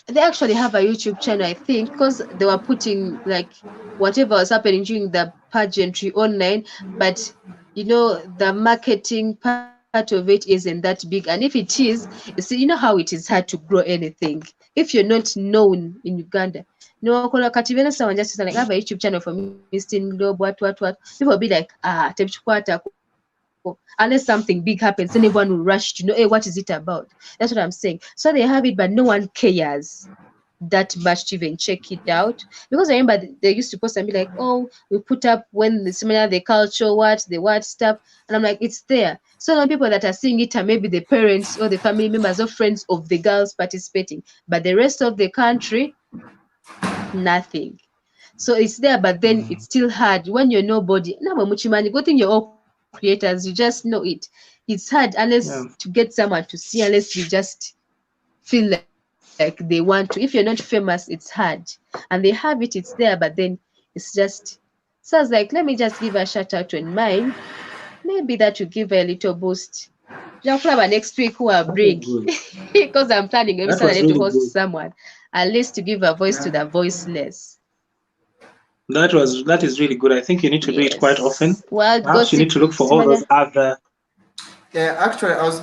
they actually have a YouTube channel, I think, because they were putting like whatever was happening during the pageantry online, but the marketing part of it isn't that big. And if it is, you see, how it is hard to grow anything if you're not known in Uganda. Nokola kati bene someone just like have a YouTube channel for Miss Teen Globe, what. People will be like, tebichikwatako. Unless something big happens, then everyone will rush to know, hey, what is it about? That's what I'm saying. So they have it, but no one cares that much to even check it out. Because I remember they used to post and be like, oh, we put up when the seminar, the culture, the what stuff. And I'm like, it's there. So now people that are seeing it are maybe the parents or the family members or friends of the girls participating. But the rest of the country, nothing. So it's there, but then it's still hard when you're nobody. Now, Muchimani, good thing you're all creators, you just know it. It's hard unless to Yeah. get someone to see, unless you just feel like they want to. If you're not famous, it's hard. And they have it, it's there, but then it's It's just, so I was like, let me just give her a shout out on mine. Maybe that will give her a little boost. Next week who I'll That bring, was good. because I'm planning every That was Saturday to really host good. someone, at least to give a voice to the voiceless. That is really good. I think you need to do it quite often. Yes. Wild Perhaps you need gossip. to look for all those other Yeah, actually, I was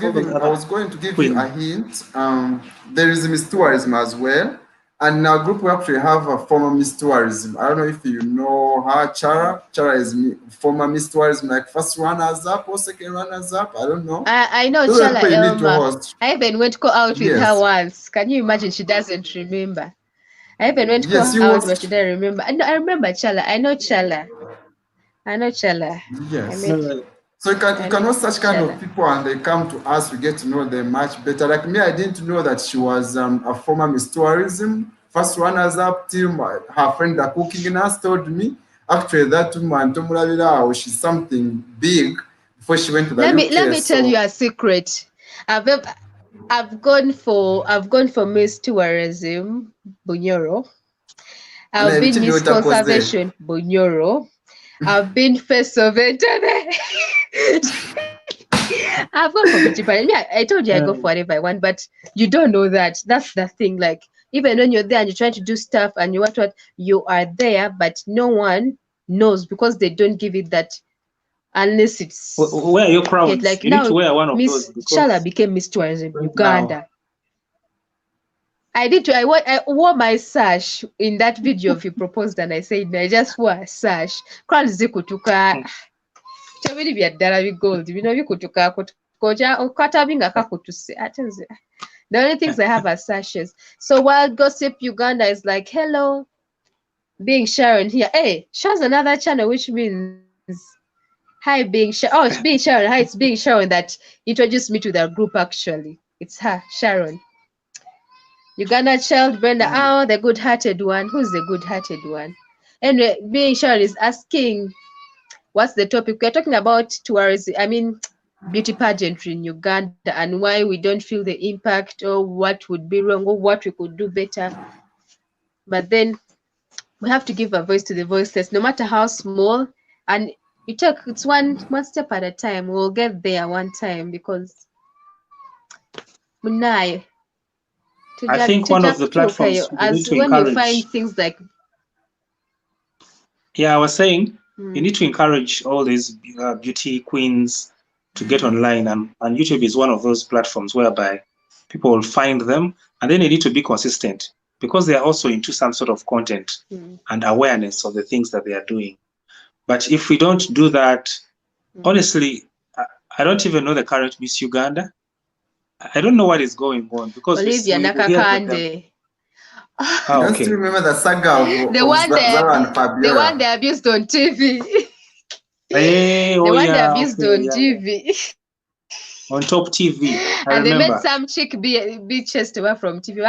going to give you a queens. hint. There is Miss Tourism as well, and in our group we actually have a former Miss Tourism. I don't know if you know her, Chara. Chara is former Miss Tourism, like first runners up or second runners up. I don't know. I know Those are the Chala people you need to Elma. host. I even went go out with her Yes, once. Can you imagine? She doesn't remember. I even went go yes, you out, but she host. doesn't remember. I remember Chala. I know Chala. I know Chala. I Yes. met. No, So you I can know know such kind of Chala. people, and they come to us. We get to know them much better. Like me, I didn't know that she was a former Miss Tourism, first runners up team. Her friend, the cooking nurse, told me actually that woman, Tomulabira, she's something big before she went to the Let UK. me tell you So a secret. I've ev- I've gone for Miss Tourism Bunyoro. and I've I been tell you Miss what I was there. Conservation Bunyoro. I've been Face of Internet. I've gone for beauty pageant. Yeah, I told you I go for whatever I want, but you don't know that. That's the thing. Like, even when you're there and you're trying to do stuff and what you are there, but no one knows because they don't give it that unless it's wear your hate. crowns. Like You need to now, wear one of those Miss Shala because became Miss Tourism right now, Uganda. I wore my sash in that video of you proposed and I said I just wore a sash. Crown zikutuka tebiri bya ddala bigold bino bikutukaako koja okatabinga kakutuse ate nze the only things I have are sashes. So Wild Gossip Uganda is like, hello, being Sharon here. Hey, Sharon's another channel, which means hi being it's being Sharon. Hi, it's being Sharon that introduced me to the group actually. It's her, Sharon. Uganda child Brenda. Oh, the good-hearted one. Who's the good-hearted one? Anyway, being Sharon is asking, what's the topic? We're talking about tourism. I mean, beauty pageantry in Uganda and why we don't feel the impact or what would be wrong or what we could do better. But then we have to give a voice to the voiceless, no matter how small. And it's one step at a time. We'll get there one time because munaye I think one of the platforms we need as to when you find encourage. things like Yeah, I was saying you need to encourage all these beauty queens to get online, and YouTube is one of those platforms whereby people will find them, and then they need to be consistent because they are also into some sort of content and awareness of the things that they are doing. But if we don't do that, honestly, I don't even know the current Miss Uganda. I don't know what is going on because Olivia we hear that them. Nakakande. You don't Okay. still remember the saga of Zara and The one Fabiola? they abused on TV. Hey, The oh one they yeah, abused okay, on yeah. TV. On top TV, I And they made remember. some chick be chased away from TV.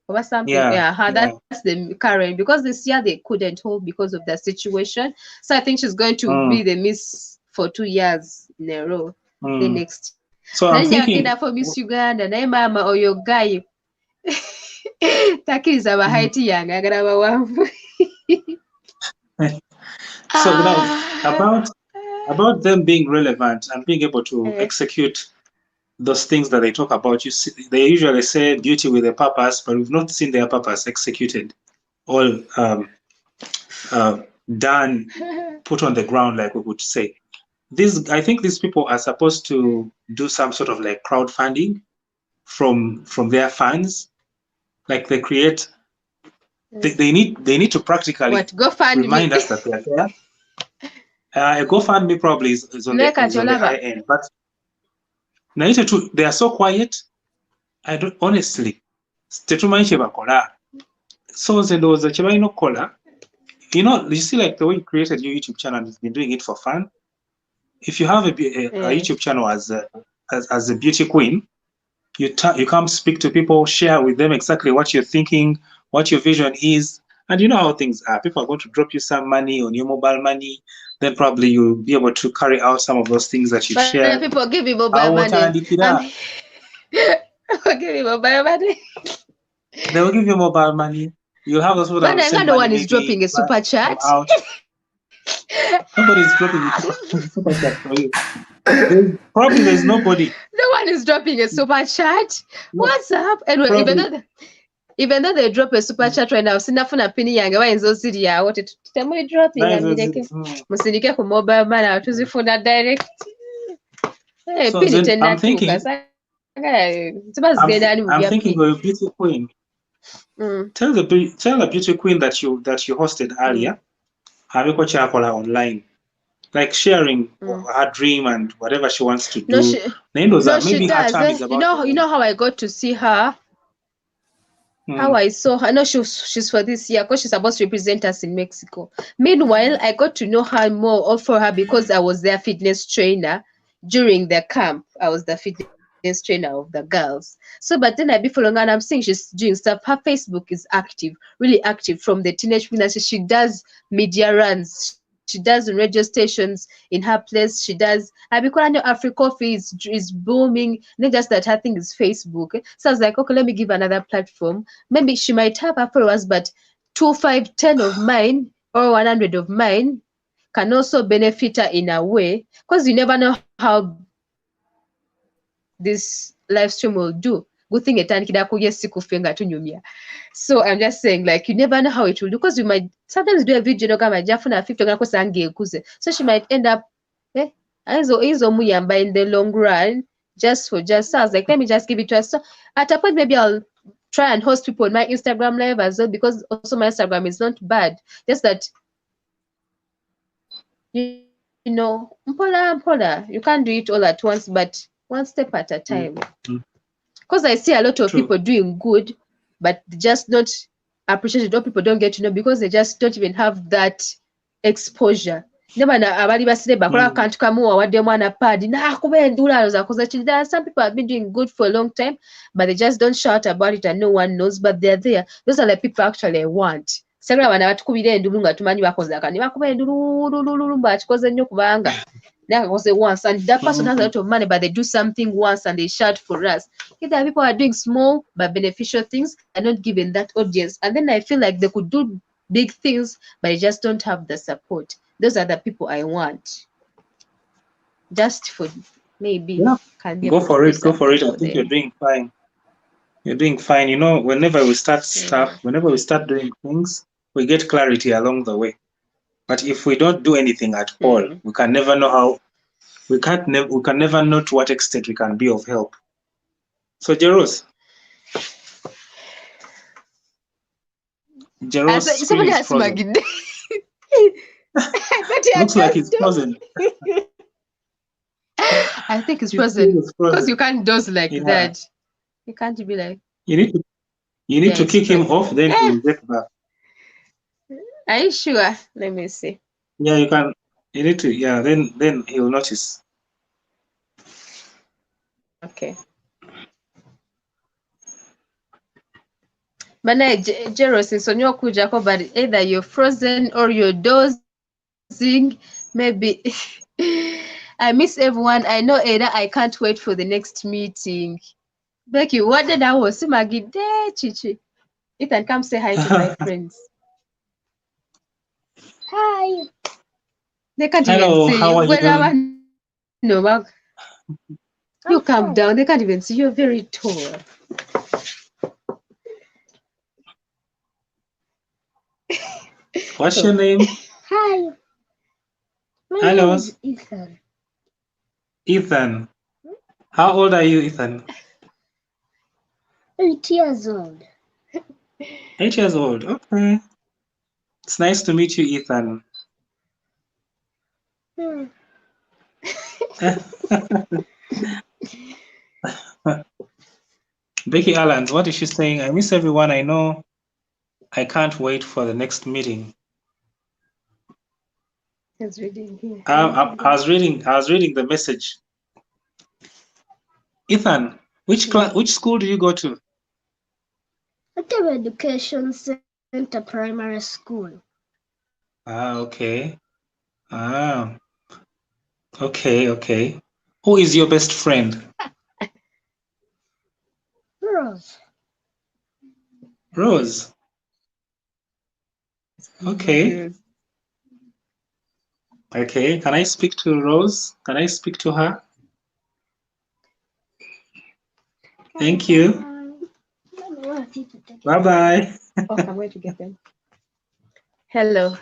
Or something. Yeah, That's the current, because this year they couldn't hold because of the situation. So I think she's going to be the Miss for 2 years in a row. The next. So I'm thinking, for Miss Uganda, naye mama oyo guy. Takiriza bahaiti yange agala bawanvu. so now about them being relevant and being able to execute those things that they talk about. You see, they usually say beauty with a purpose, but we've not seen their purpose executed, all done, put on the ground, like we would say. I think these people are supposed to do some sort of like crowdfunding from their fans. Like they create, they need to practically remind us that they're there. A GoFundMe probably is on the high end, but they are so quiet. I don't honestly. Tetumanyi kye bakola. So nze ndowooza kye balina okukola, you see, like the way you created your YouTube channel, you've been doing it for fun. If you have a YouTube channel as a beauty queen, you come speak to people, share with them exactly what you're thinking, what your vision is, and you know how things are. People are going to drop you some money on your mobile money, then probably you'll be able to carry out some of those things that you share. People give me mobile money. Give me mobile money. They will give you mobile money. You'll have those people that will But send no money one is maybe dropping a super chat. out. Nobody's dropping a super chat for you. Probably there's nobody. No one is dropping a super chat. No, What's up? Anyway, even though they drop a super chat right now, sinafuna pini yange wayinza ozirya wote tutemwe dropping amireke musindike ku mobile money tuzifuna direct. Hey, So pini then I'm thinking, tenatuuka ziba zigenda ani mu I'm bya thinking pini. of a beauty queen. Tell the beauty queen that you hosted earlier. Habiko chakola online, like sharing her dream and whatever she wants to do. She does. You know how I got to see her. How I saw her. No, she's for this year because she's supposed to represent us in Mexico. Meanwhile, I got to know her more for her because I was their fitness trainer during the camp. I was the fitness trainer of the girls. So, but then I be following her and I'm seeing she's doing stuff. Her Facebook is active, really active from the teenage pregnancy. She does media runs. She does radio stations in her place. She does. I because I know Africoffee is booming. Not just that her thing is Facebook. So I was like, okay, let me give another platform. Maybe she might have her followers, but 2, 5, 10 of mine or 100 of mine can also benefit her in a way because you never know how this live stream will do. Good thing etandikira ku yesikufe nga tunyumya. So I'm just saying, like, you never know how it will do because you might sometimes do a video no kama jafuna 50 ngako sange ekuze. So she might end up izo muyamba in the long run just so I was like, let me just give it to her. So at a point maybe I'll try and host people on my Instagram live as well because also my Instagram is not bad. Just that you know, mpola, you can't do it all at once, but one step at a time. Because I see a lot of people doing good, but just not appreciated, or people don't get to know because they just don't even have that exposure. Abali basire bakola akantu kamu wawadde mwana padi nakuba endula aloza koza kiri. There are some people have been doing good for a long time, but they just don't shout about it and no one knows, but they're there. Those are the people actually I want. Sagala bana batukubira endulu nga tumanyi bakoze akani bakuba endulu bakikoze nnyo kubanga once, and that person has a lot of money, but they do something once and they shout for us. Either people are doing small but beneficial things and not given that audience, and then I feel like they could do big things, but they just don't have the support. Those are the people I want. Just for maybe go for it. I think you're doing fine. You're doing fine. You know, whenever we start stuff, whenever we start doing things, we get clarity along the way. But if we don't do anything at all, we can never know how. We can never know to what extent we can be of help. So Jeros. Somebody has frozen. Looks like it's frozen. I think it's frozen because you can't doze like that. You can't be like. You need to kick him off, then he will get back. Are you sure? Let me see. Yeah, you can. You need to. Yeah, then he will notice. Okay. But Jeros is on your kujako, but either you're frozen or you're dozing. Maybe. I miss everyone. I know Ada. I can't wait for the next meeting. Becky, what did I was Magide Chichi? Ethan, come say hi to my friends. Hi. They can't Hello, even see how you. Are you doing? No, you calm down. They can't even see you. You're very tall. What's your name? Hi. My name is Ethan. Ethan. How old are you, Ethan? 8 years old. 8 years old. Okay. It's nice to meet you, Ethan. Becky Allens, what is she saying? I miss everyone I know. I can't wait for the next meeting. He's reading here. I was reading the message. Ethan, which school do you go to? Active Education Center Primary School. Okay. Okay. Who is your best friend? Rose. Rose. Okay. Okay. Can I speak to Rose? Can I speak to her? Thank you. Bye-bye. Oh, I'm going to get them. Hello.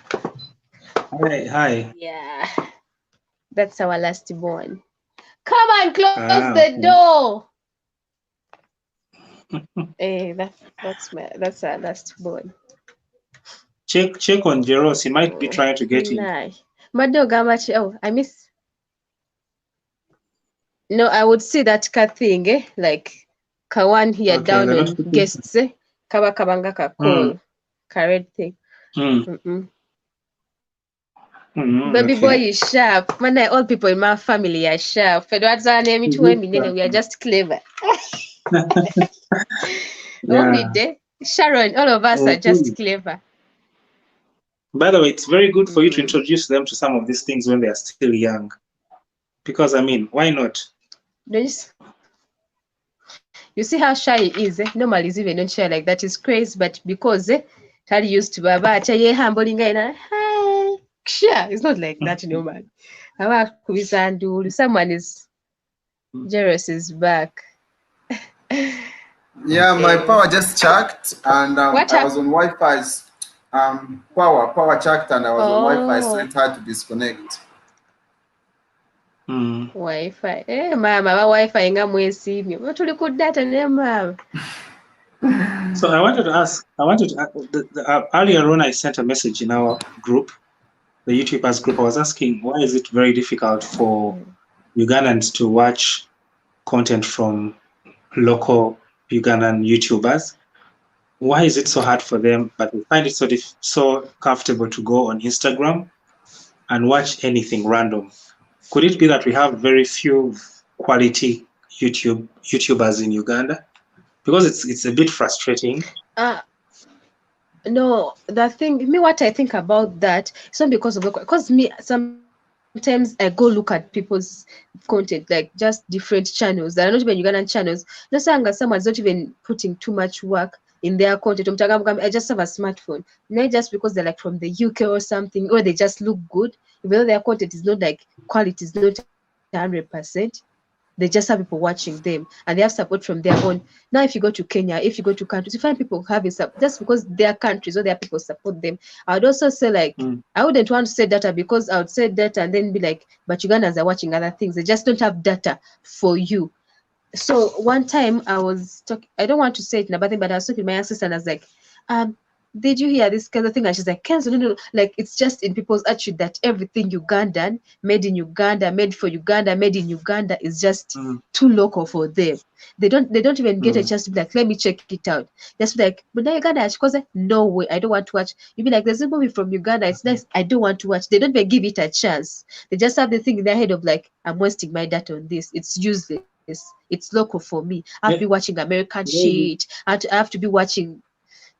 Hi. Hi. Yeah, that's our last born. Come on, close the Okay. door. Hey, that's our last born. Check on Jeros. He might be trying to get in. Nah. Oh, I miss. No, I would see that ka thing, like Kawan here Okay, down the on notification. guests, Kaba kabanga ka call, ka red thing. Baby boy Okay. is sharp. Man, all people in my family are sharp. Edward's name it we are just clever. Yeah. Sharon, all of us are just Okay. clever. By the way, it's very good for you to introduce them to some of these things when they are still young. Because, I mean, why not? You see how shy he is. Normally, he's even not shy like that. It's crazy, but because Tali used to Baba, humbling, hi, sure, it's not like that normally. Someone is jealous is back. Yeah, my power just checked, and What I was happened? on Wi-Fi's power checked, and I was on Wi-Fi, so Oh, it's hard to disconnect. Wi-Fi. Mama, Wi-Fi nga mwesiimye. Tuli ku data ne mama. So I wanted to ask, earlier on I sent a message in our group, the YouTubers group. I was asking, why is it very difficult for Ugandans to watch content from local Ugandan YouTubers? Why is it so hard for them, but they find it so comfortable to go on Instagram and watch anything random? Could it be that we have very few quality YouTubers in Uganda? Because it's a bit frustrating. No, what I think about that, it's not because of because me sometimes I go look at people's content, like just different channels that are not even Ugandan channels. No saying someone's not even putting too much work in their content. I just have a smartphone. Not just because they're like from the UK or something, or they just look good, even though their content is not like quality is not 100%. They just have people watching them and they have support from their own. Now, if you go to Kenya, if you go to countries, you find people having support just because their countries or their people support them. I would also say, like, I wouldn't want to say data because I would say data and then be like, but Ugandans are watching other things. They just don't have data for you. So one time I was talking, I don't want to say it in a bad thing, but I was talking to my sister and I was like, did you hear this kind of thing? And she's like, Kenzo, no. Like, it's just in people's attitude that everything Ugandan, made in Uganda, made for Uganda, made in Uganda is just too local for them. They don't even get a chance to be like, let me check it out. Just be like, but now Uganda, because no way, I don't want to watch. You'd be like, there's a movie from Uganda, it's nice, I don't want to watch. They don't even give it a chance. They just have the thing in their head of like, I'm wasting my data on this. It's useless. It's local for me. I have to be watching American shit. I have to be watching,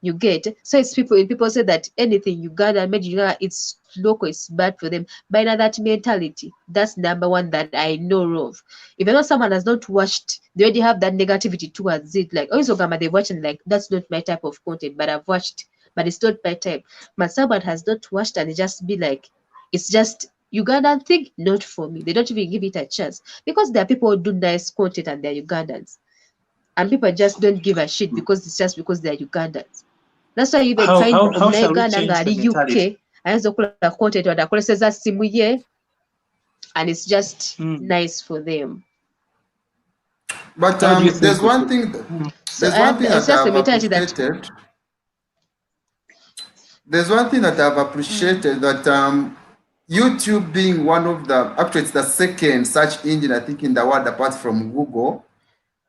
you get. So it's people say that anything Uganda made Uganda, it's local, it's bad for them. By now that mentality, that's number one that I know of. Even though someone has not watched, they already have that negativity towards it. Like, oh, so Gama, they're watching, like, that's not my type of content, but I've watched, but it's not my type. But someone has not watched and they just be like, it's just Ugandan thing, not for me. They don't even give it a chance because there are people who do nice content and they're Ugandans, and people just don't give a shit because it's just because they're Ugandans. That's why you even find How shall we Omunayuganda change the ng'ali UK mentality? ayinza okukola content wadde akoleseza simu ye and it's just nice for them. But How do you think there's we one could? thing. So There's one thing it's that just the I've mentality that appreciated. There's one thing that I've appreciated that YouTube being one of the, actually it's the second search engine I think in the world apart from Google.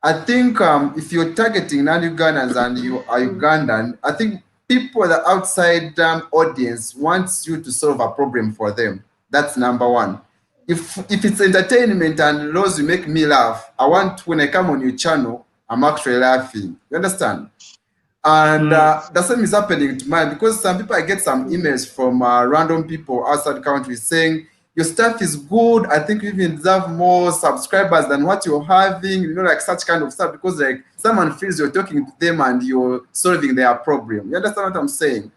I think if you're targeting non-Ugandans and you are Ugandan, I think people, the outside audience wants you to solve a problem for them. That's number one. If it's entertainment and laws will make me laugh, I want, when I come on your channel, I'm actually laughing. You understand? And the same is happening to mine because some people, I get some emails from random people outside the country saying, your stuff is good. I think you even deserve more subscribers than what you're having, you know, like such kind of stuff, because like someone feels you're talking to them and you're solving their problem. You understand what I'm saying?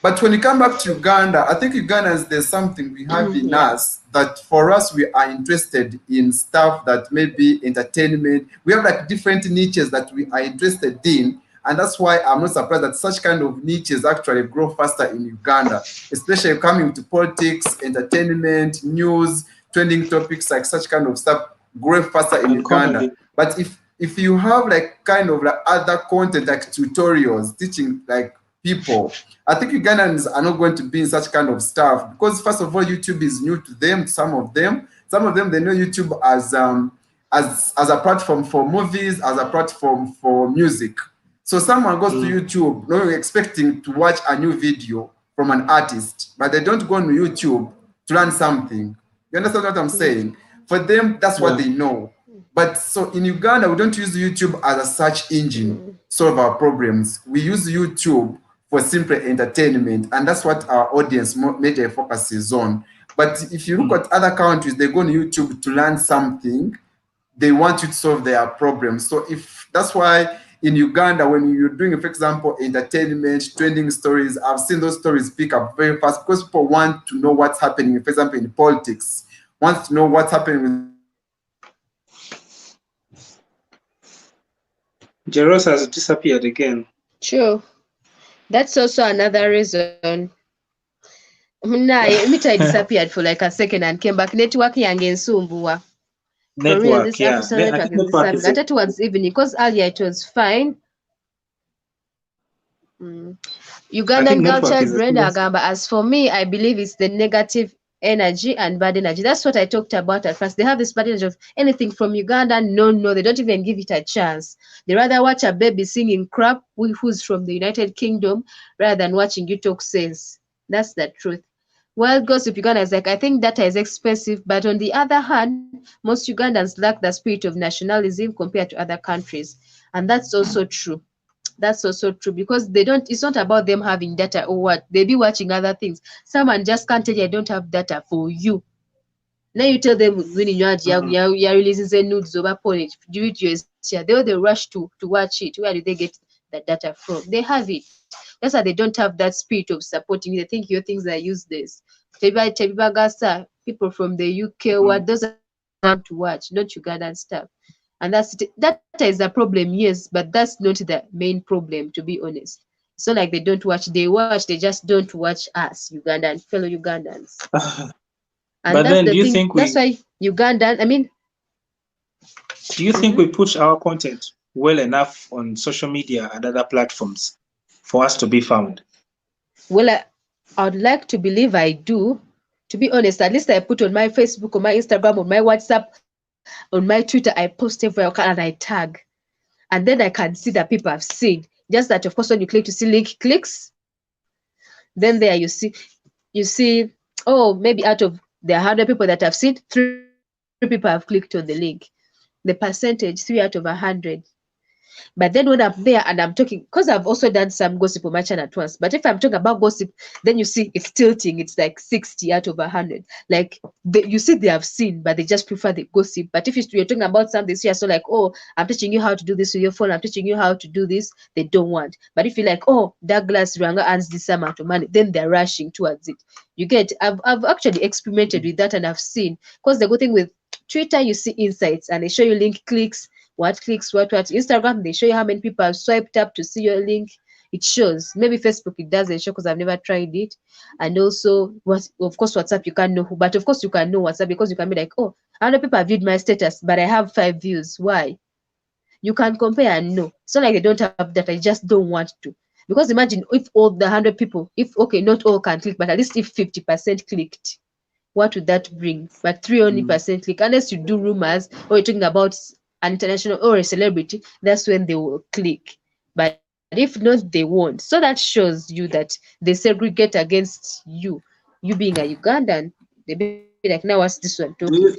But when you come back to Uganda, I think Ugandans, there's something we have in us that for us, we are interested in stuff that maybe entertainment. We have like different niches that we are interested in. And that's why I'm not surprised that such kind of niches actually grow faster in Uganda, especially coming to politics, entertainment, news, trending topics, like such kind of stuff grow faster in And Uganda. comedy. But if you have like kind of like other content like tutorials teaching like people, I think Ugandans are not going to be in such kind of stuff because first of all, YouTube is new to them. Some of them they know YouTube as a platform for movies, as a platform for music. So someone goes to YouTube, not expecting to watch a new video from an artist, but they don't go on YouTube to learn something. You understand what I'm saying? For them, that's what they know. But so in Uganda, we don't use YouTube as a search engine to solve our problems. We use YouTube for simple entertainment, and that's what our audience major focuses on. But if you look at other countries, they go on YouTube to learn something. They want you to solve their problems. So if that's why in Uganda, when you're doing, for example, entertainment, trending stories, I've seen those stories pick up very fast because people want to know what's happening, for example, in politics, want to know what's happening with Jeros has disappeared again. True. That's also another reason. Nah, Mita disappeared for like a second and came back. Network yange nsumbuwa. For real, Network, this yeah. episode I network think is network disappearing. is I thought towards evening because earlier it was fine. Ugandan girl network child is a Brenda serious. Agamba. As for me, I believe it's the negative energy and bad energy. That's what I talked about at first. They have this bad energy of anything from Uganda. No, they don't even give it a chance. They rather watch a baby singing crap who's from the United Kingdom rather than watching you talk sense. That's the truth. Wild gossip Uganda is like, I think data is expensive, but on the other hand, most Ugandans lack the spirit of nationalism compared to other countries. And that's also true. That's also true because it's not about them having data or what. They be watching other things. Someone just can't tell you I don't have data for you. Now you tell them when you're releasing nudes over porn, do it yourself. They rush to watch it. Where do they get the data from? They have it. That's why they don't have that spirit of supporting you. They think your things are useless. People from the UK, what those are want to watch, not Ugandan stuff. And that is a problem, yes, but that's not the main problem, to be honest. It's not like they don't watch, they just don't watch us, Ugandan, fellow Ugandans. And But that's then the do you thing, think that's why Ugandan, do you think we push our content well enough on social media and other platforms for us to be found? Well, I would like to believe I do. To be honest, at least I put on my Facebook, on my Instagram, on my WhatsApp, on my Twitter, I post everywhere and I tag. And then I can see that people have seen. Just that, of course, when you click to see link clicks, then there you see, oh, maybe out of the 100 people that have seen, 3 people have clicked on the link. The percentage, 3 out of 100. But then when I'm there and I'm talking, because I've also done some gossip on my channel at once, but if I'm talking about gossip, then you see it's tilting. It's like 60 out of 100. Like you see they have seen, but they just prefer the gossip. But if you're talking about something, so you're so like, oh, I'm teaching you how to do this with your phone. I'm teaching you how to do this. They don't want. But if you're like, oh, Douglas Ranga earns this amount of money, then they're rushing towards it. You get, I've actually experimented with that and I've seen, because the good thing with Twitter, you see insights and they show you link clicks, what clicks, what. Instagram, they show you how many people have swiped up to see your link. It shows. Maybe Facebook, it doesn't show because I've never tried it. And also, of course, WhatsApp, you can't know who, but of course, you can know WhatsApp because you can be like, oh, 100 people have viewed my status, but I have 5 views. Why? You can compare and know. It's not like they don't have that, I just don't want to. Because imagine if all the 100 people, okay, not all can click, but at least if 50% clicked, what would that bring? But 3 only percent click. Unless you do rumors or you're talking about an international or a celebrity, that's when they will click. But if not, they won't. So that shows you that they segregate against you being a Ugandan. They be like, now what's this one talking?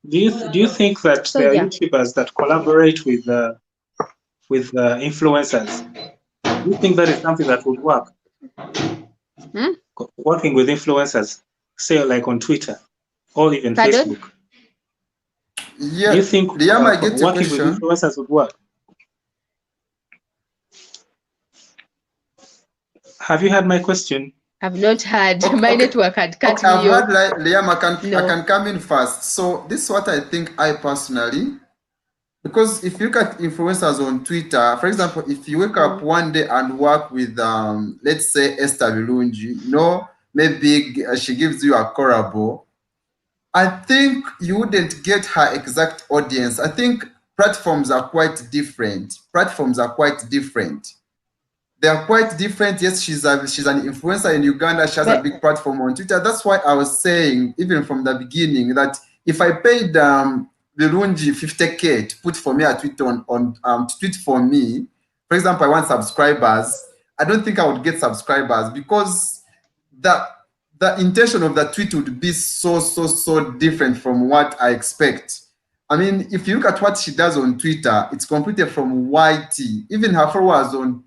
Do you think that So there are yeah. YouTubers that collaborate with influencers? Do you think that is something that would work? Working with influencers, say like on Twitter or even Pardon? Facebook. Yeah, Do you think Liam, I get your working with question. influencers would work? Have you had my question? I've not heard. Okay, My okay. network had cut Okay, I've me heard off. like Liam, I No. can come in first. So this is what I think I personally, because if you look at influencers on Twitter, for example, if you wake up one day and work with let's say Esther Birungi, maybe she gives you a collabo, I think you wouldn't get her exact audience. I think platforms are quite different. They are quite different. Yes, she's an influencer in Uganda. She has a big platform on Twitter. That's why I was saying, even from the beginning, that if I paid Birungi 50K to put for me a tweet to tweet for me, for example, I want subscribers, I don't think I would get subscribers because the intention of the tweet would be so different from what I expect. I mean, if you look at what she does on Twitter, it's completed from YT. Even her followers on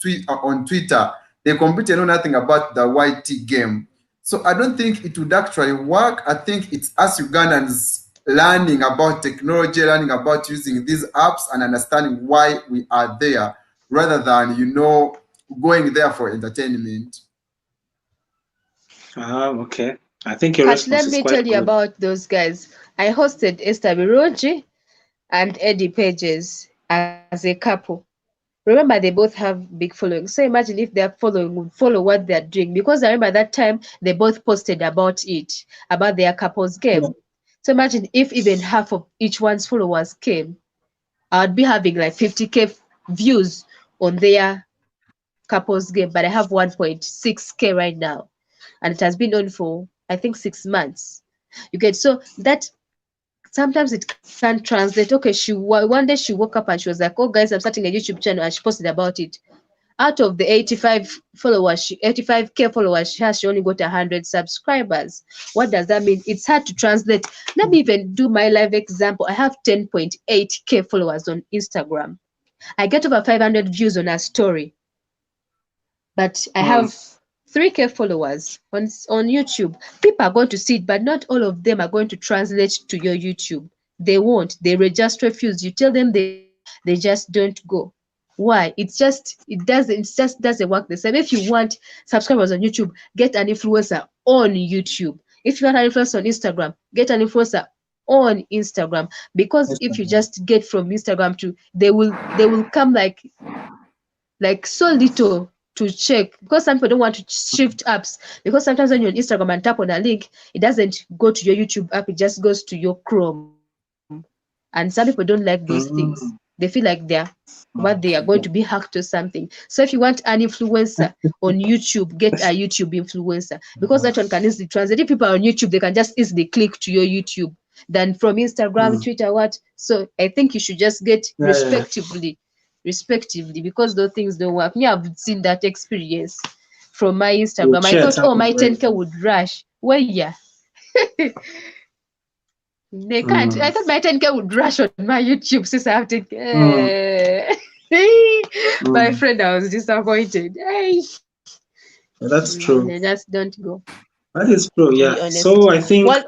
Twitter, they completely know nothing about the YT game. So I don't think it would actually work. I think it's us Ugandans learning about technology, learning about using these apps and understanding why we are there rather than, going there for entertainment. Okay. I think your But response let is me quite tell you good. about those guys. I hosted Esther Birungi and Eddie Pages as a couple. Remember, they both have big following. So imagine if their following would follow what they're doing. Because I remember that time they both posted about it, about their couples game. Yeah. So imagine if even half of each one's followers came, I'd be having like 50K views on their couples game, but I have 1.6K right now. And it has been on for, I think, 6 months. You get, so that sometimes it can't translate. Okay, one day she woke up and she was like, "Oh, guys, I'm starting a YouTube channel," and she posted about it. Out of the 85K followers she has, she only got 100 subscribers. What does that mean? It's hard to translate. Let me even do my live example. I have 10.8K followers on Instagram. I get over 500 views on a story, but I have 3K followers on YouTube. People are going to see it, but not all of them are going to translate to your YouTube. They won't. They just refuse. You tell them they go, they just don't go. Why? It just doesn't work the same. If you want subscribers on YouTube, get an influencer on YouTube. If you want an influencer on Instagram, get an influencer on Instagram. Because if you just get from Instagram to, they will come like so little to check, because some people don't want to shift apps, because sometimes when you're on Instagram and tap on a link, it doesn't go to your YouTube app, it just goes to your Chrome. And some people don't like those things. They feel like they are going to be hacked or something. So if you want an influencer on YouTube, get a YouTube influencer, because that one can easily translate. If people are on YouTube, they can just easily click to your YouTube than from Instagram, Twitter, what. So I think you should just get respectively, because those things don't work. Me, I've seen that experience from my You Instagram. I shared thought, oh, something my very 10K would rush. Well, yeah. They can't. I thought my 10K would rush on my YouTube since I have 10K. My friend, I was disappointed. Hey. That's They true. just don't go, That is true, to be yeah. honest. So I think Well,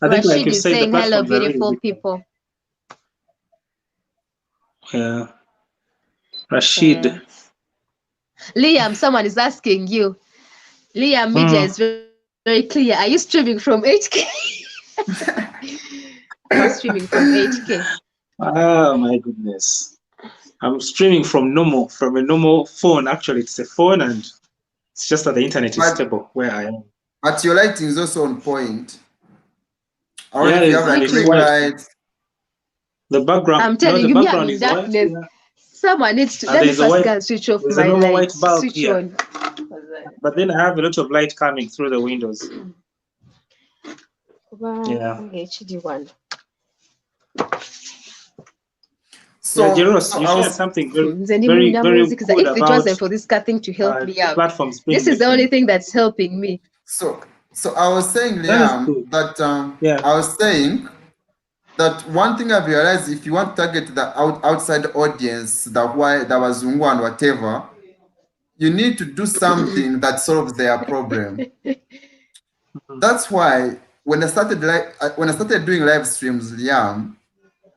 like Rashid you is said, the saying hello, platforms are really beautiful different. people. Yeah. Rashid. Liam, someone is asking you. Liam, media is very clear. Are you streaming from 8K? He's streaming from 8K. Oh my goodness. I'm streaming from a normal phone. Actually, it's a phone, and it's just that the internet is stable where I am. But your lighting is also on point. Or Yeah, if you have like it's ring white. lights. The background. I'm telling The you, me, I'm background in is white. darkness. Yeah. Someone needs to, And let me there's a first white. go and switch off There's a my normal white lights. bulb Switch here. on. But then I have a lot of light coming through the windows. Yeah. HD1. So, Jeros, so you I shared was something very Music is that good if it about wasn't for this cutting to help me out, platforms being this is the only different. thing that's helping me. so I was saying, That is Liam, good. that Yeah. I was saying that one thing I've realized, if you want to target the outside audience, the Wazungu and whatever, you need to do something that solves their problem. That's why when I started doing live streams, Liam,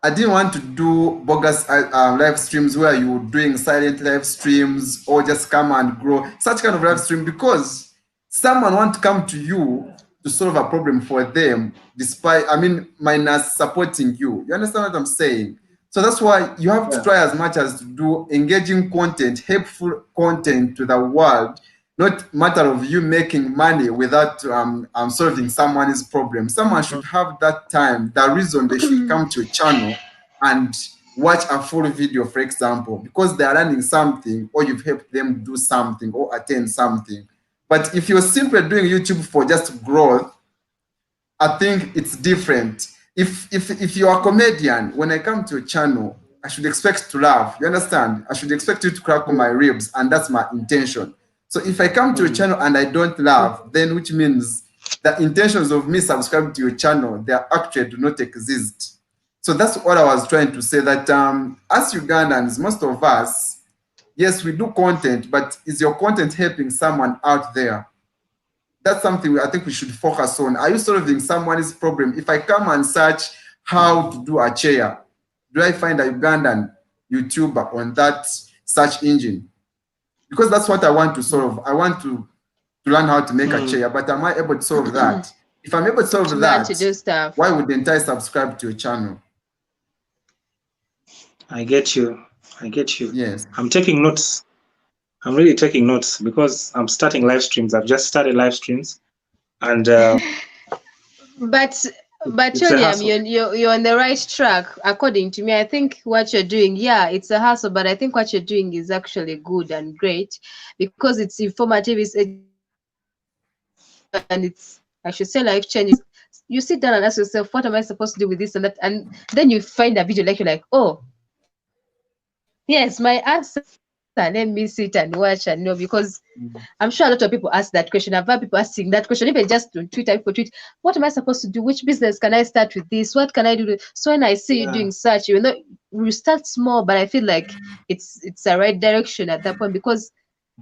I didn't want to do bogus live streams where you're doing silent live streams or just come and grow such kind of live stream, because someone want to come to you to solve a problem for them, despite, I mean, minus supporting you. You understand what I'm saying? So that's why you have to try as much as to do engaging content, helpful content to the world, not matter of you making money without solving someone's problem. Someone should have that time, the reason they should come to a channel and watch a full video, for example, because they are learning something or you've helped them do something or attain something. But if you're simply doing YouTube for just growth, I think it's different. If you're a comedian, when I come to a channel, I should expect to laugh. You understand? I should expect you to crack on my ribs, and that's my intention. So if I come to a channel and I don't laugh, then which means the intentions of me subscribing to your channel, they actually do not exist. So that's what I was trying to say, that as Ugandans, most of us, yes, we do content, but is your content helping someone out there? That's something I think we should focus on. Are you solving someone's problem? If I come and search how to do a chair, do I find a Ugandan YouTuber on that search engine? Because that's what I want to solve. I want to learn how to make a chair, but am I able to solve that? If I'm able to solve that, to do stuff. why wouldn't I subscribe to a channel? I get you. I get you. Yes. I'm taking notes. I'm really taking notes because I'm starting live streams. I've just started live streams, and But it's a William, hassle. you're on the right track. According to me, I think what you're doing, yeah, it's a hassle, but I think what you're doing is actually good and great because it's informative, it's and it's, I should say, life changing. You sit down and ask yourself, what am I supposed to do with this and that? And then you find a video like you're like, oh, yes, my answer. Let me sit and watch and know, because I'm sure a lot of people ask that question. I've heard people asking that question, even just on Twitter. People tweet, what am I supposed to do? Which business can I start with this? What can I do? So when I see you doing such, you know, we start small, but I feel like it's the right direction at that point, because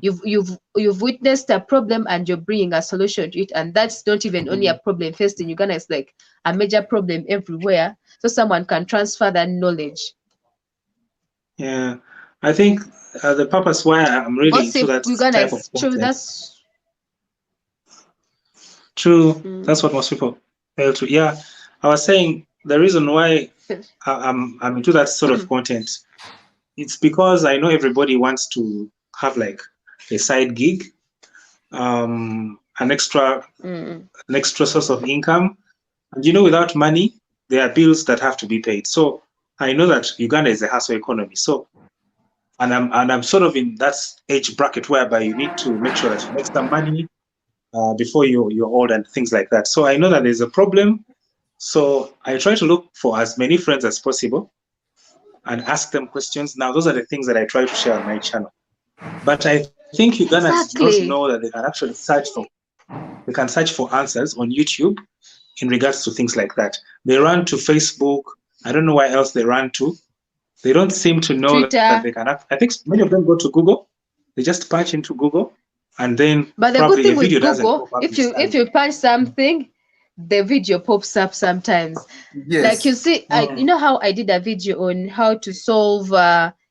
you've witnessed a problem and you're bringing a solution to it, and that's not even only a problem faced in Uganda. It's like a major problem everywhere. So someone can transfer that knowledge. Yeah, I think the purpose why I'm really Also, into that Uganda type of is true. content. That's True. That's what most people fail to. Yeah, I was saying the reason why I'm into that sort of content, it's because I know everybody wants to have like a side gig, an extra source of income, and you know, without money, there are bills that have to be paid. So I know that Uganda is a hustle economy. So and I'm sort of in that age bracket whereby you need to make sure that you make some money before you're old and things like that. So I know that there's a problem. So I try to look for as many friends as possible and ask them questions. Now, those are the things that I try to share on my channel. But I think Ugandans don't know that they can actually search for answers on YouTube in regards to things like that. They run to Facebook. I don't know why else they run to. They don't seem to know that they can. I think many of them go to Google. They just punch into Google, and then but the good probably a thing with video doesn't Google, pop up. if you punch something, the video pops up sometimes. Yes. Like you see, you know how I did a video on how to solve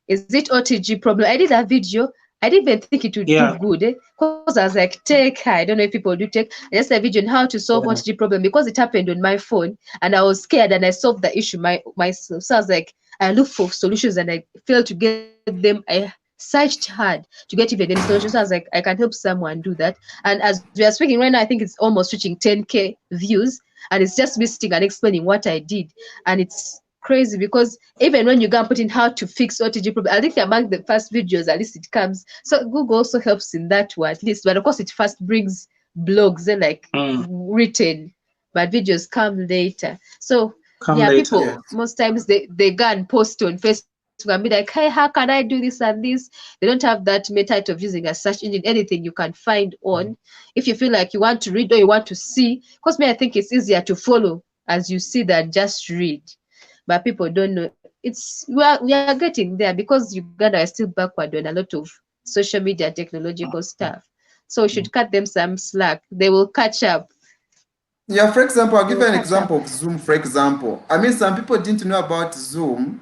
is it OTG problem? I did a video. I didn't even think it would do good because I was like, tech. I don't know if people do tech. I just a video on how to solve OTG problem because it happened on my phone and I was scared and I solved the issue myself. So I was like, I look for solutions and I failed to get them. I searched hard to get even any solutions. So I was like, I can help someone do that. And as we are speaking right now, I think it's almost reaching 10K views, and it's just me sitting and explaining what I did. And it's crazy because even when you go and put in how to fix OTG problem, I think among the first videos, at least it comes. So Google also helps in that one, at least. But of course, it first brings blogs and like written, but videos come later. So people most times they go and post on Facebook and be like, hey, how can I do this and this? They don't have that method of using a search engine. Anything you can find on. If you feel like you want to read or you want to see, because I think it's easier to follow as you see than just read. But people don't know. We are getting there because Uganda is still backward on a lot of social media technological stuff. So we should cut them some slack. They will catch up. Yeah, for example, I'll give you We'll an catch up. example of Zoom, for example. I mean, some people didn't know about Zoom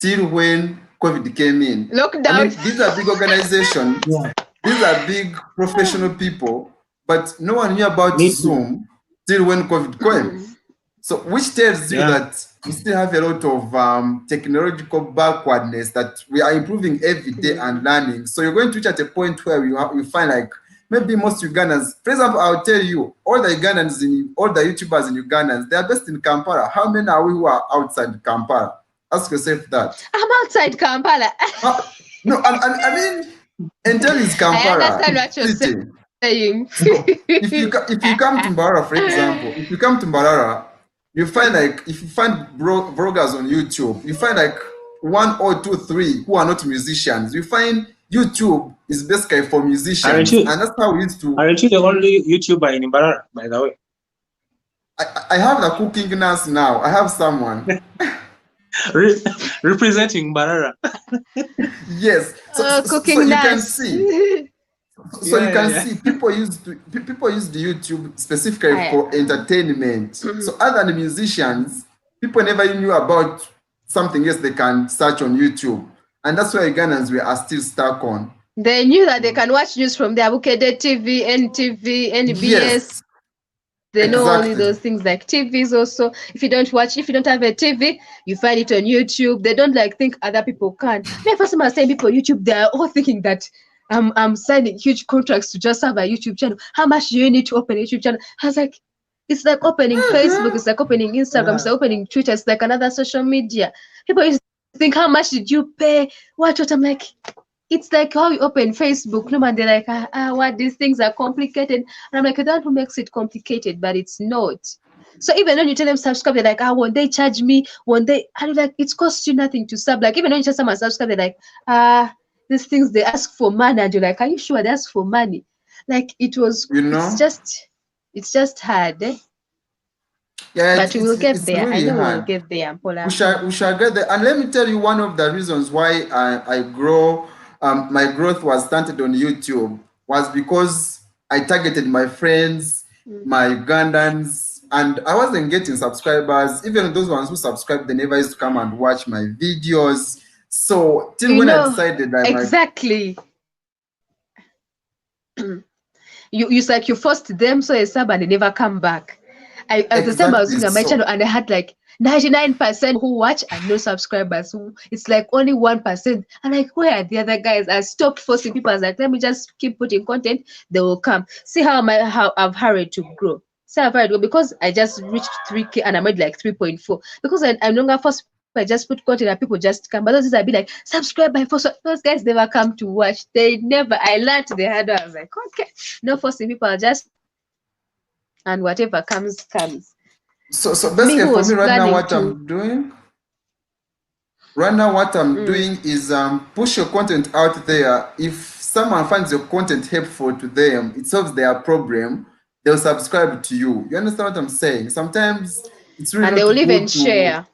till when COVID came in. I Lockdown. mean, these are big organizations, Yeah. these are big professional people, but no one knew about Me too. Zoom till when COVID came. So, which tells you Yeah. that we still have a lot of technological backwardness that we are improving every day and learning. So, you're going to reach at a point where you find like maybe most Ugandans, for example, I'll tell you, all the YouTubers in Ugandans, they are based in Kampala. How many are we who are outside Kampala? Ask yourself that. I'm outside Kampala. No, I mean, Entel is I Kampala understand what you're city. saying. So if you come to Mbarara, for example, if you come to Mbarara, you find like if you find vloggers on YouTube, you find like 1 or 2, 3 who are not musicians. You find YouTube is basically for musicians, and that's how we used to. Aren't you the only YouTuber in Imbarara, by the way? I have the cooking nurse now. I have someone. Representing Imbarara. Yes. So Cooking you can nice. see. So you can Yeah. see people use the YouTube specifically for entertainment. So other than musicians, people never knew about something else they can search on YouTube, and that's why Ugandans we are still stuck on. They knew that they can watch news from their Bukede TV, NTV, NBS. Yes. They know only Exactly. those things like TVs also. If you don't have a TV, you find it on YouTube. They don't like think other people can. Me, first time I was saying people YouTube, they are all thinking that I'm signing huge contracts to just have a YouTube channel. How much do you need to open a YouTube channel? I was like, it's like opening Facebook, it's like opening Instagram, it's like opening Twitter, it's like another social media. People used to think, how much did you pay? What? I'm like, it's like how you open Facebook. No man, they're like, what, these things are complicated. And I'm like, that who makes it complicated, but it's not. So even when you tell them subscribe, they're like, won't they charge me? Won't they? And you're like, it costs you nothing to sub. Like even when you tell someone subscribe, they're like, these things they ask for money, and you're like, are you sure they ask for money? Like it's just hard. Yeah, But we will get it's there. I really know hard. we'll get there. We shall get there. And let me tell you one of the reasons why I grow. My growth was stunted on YouTube was because I targeted my friends, my Ugandans, and I wasn't getting subscribers. Even those ones who subscribed, they never used to come and watch my videos. So till when I decided I exactly. It's like you forced them so a sub and they never come back. At the time I was looking at my channel and I had like 99% who watch and no subscribers. It's like only 1%. And like, where are the other guys? I stopped forcing people. I was like, let me just keep putting content. They will come. See how I've hurried to grow. See how I've hurried to grow because I just reached 3K and I made like 3.4. Because I'm no longer forced. I just put content and people just come. But those days I'd be like, subscribe by force. Those guys never come to watch. They never. I learned the hard way. I was like, okay, no forcing people. I'll just and whatever comes. So basically for me right now what I'm doing is push your content out there. If someone finds your content helpful to them, it solves their problem, they'll subscribe to you. You understand what I'm saying? Sometimes it's really and they will even share.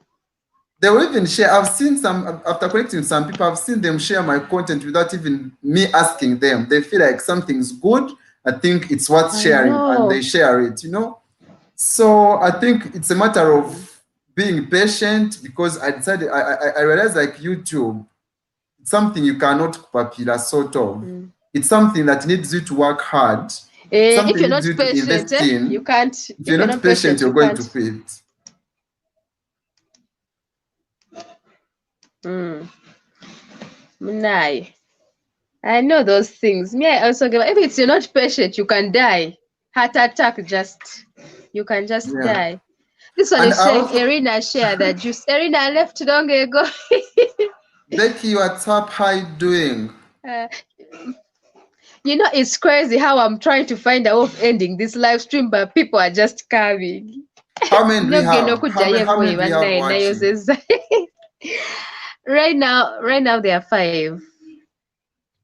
They will even share. I've seen some, after connecting some people, I've seen them share my content without even me asking them. They feel like something's good, I think it's worth sharing, and they share it, So I think it's a matter of being patient, because I decided, I realized like YouTube, it's something you cannot popular sort of. It's something that needs you to work hard. If you're not patient, you can't. If you're not patient, you're going to quit. I know those things. Me, I also give. If it's you're not patient, you can die. Heart attack, you can just die. This one is saying Erina shared that juice. Erina left long ago. Becky, what's up? How you doing? It's crazy how I'm trying to find a way of ending this live stream, but people are just coming. How many do we have? How many do we have watching? Right now there are 5.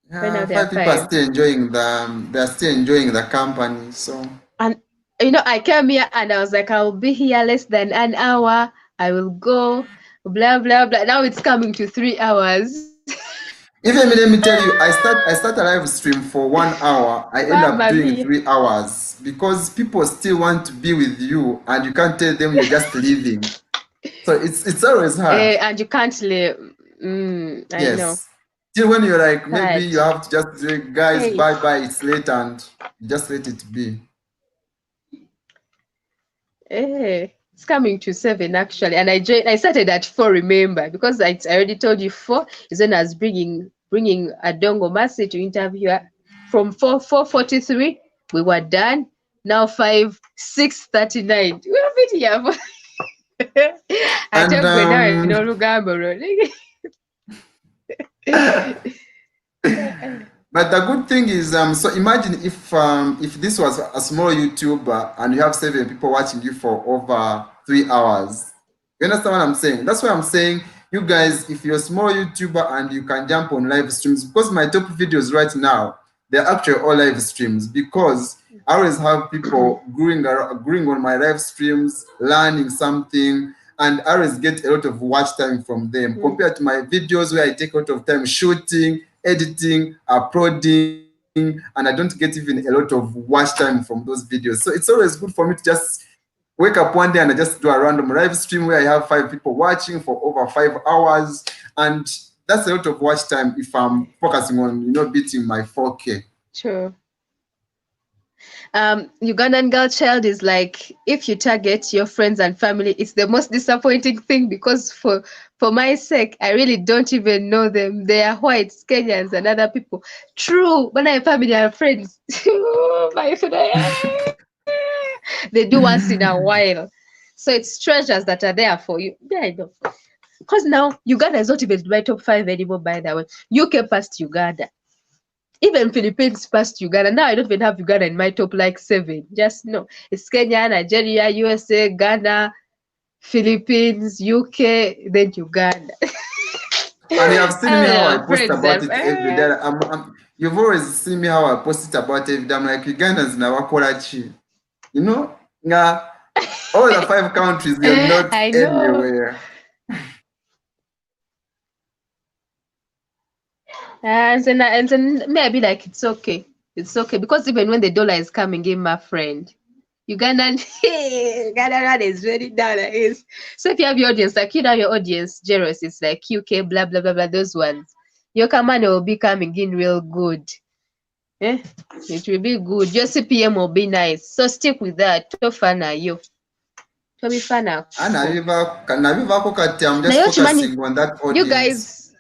Yeah, right now 5 people are still enjoying they're still enjoying the company. So and I came here and I was like, I'll be here less than an hour. I will go, blah blah blah. Now it's coming to 3 hours. Even me, let me tell you, I start a live stream for 1 hour. I end up Mamma doing mia. 3 hours because people still want to be with you, and you can't tell them you're just leaving. So it's always hard. And you can't live. I know. Yes. Till when you're like, maybe Hard. you have to just say, guys, Hey. bye bye, it's late, and you just let it be. Hey. It's coming to 7 actually, and I started at 4. Remember, because I already told you 4 is when I was bringing Adongo Mercy to interview her. From 4:43 we were done. Now 6:39. We are bit here. And Ate gwe nawe n'olugambo lwo. but the good thing is, so imagine if this was a small YouTuber and you have 7 people watching you for over 3 hours. You understand what I'm saying? That's why I'm saying, you guys, if you're a small YouTuber and you can jump on live streams, because my top videos right now, they're actually all live streams, because I always have people going on my live streams, learning something, and I always get a lot of watch time from them compared to my videos where I take a lot of time shooting, editing, uploading, and I don't get even a lot of watch time from those videos. So it's always good for me to just wake up one day and I just do a random live stream where I have 5 people watching for over 5 hours, and that's a lot of watch time if I'm focusing on beating my 4K. True. Ugandan girl child is like, if you target your friends and family, it's the most disappointing thing, because for my sake, I really don't even know them. They are whites, Kenyans, and other people. True, when I have family and friends, my they do once in a while. So it's treasures that are there for you. Yeah, I know. Because now Uganda is not even my top 5 anymore, by the way. UK passed Uganda. Even Philippines passed Uganda. Now I don't even have Uganda in my top 7. Just no. It's Kenya, Nigeria, USA, Ghana, Philippines, UK, then Uganda. And you have seen me how I post Friends about and it every day. You've always seen me how I post it about it every day. I'm like, Ugandans now Wakorachi. Nga, all the 5 countries, you're not I know. anywhere. And then maybe like it's okay. It's okay, because even when the dollar is coming in, my friend, Ugandan is very down. So if you have your audience, like your audience, Jeros, it's like UK, blah blah blah blah, those ones. Your money will be coming in real good. It will be good. Your CPM will be nice. So stick with that. Tofana you. Tobi fana. And I'm just focusing on that You audience. guys,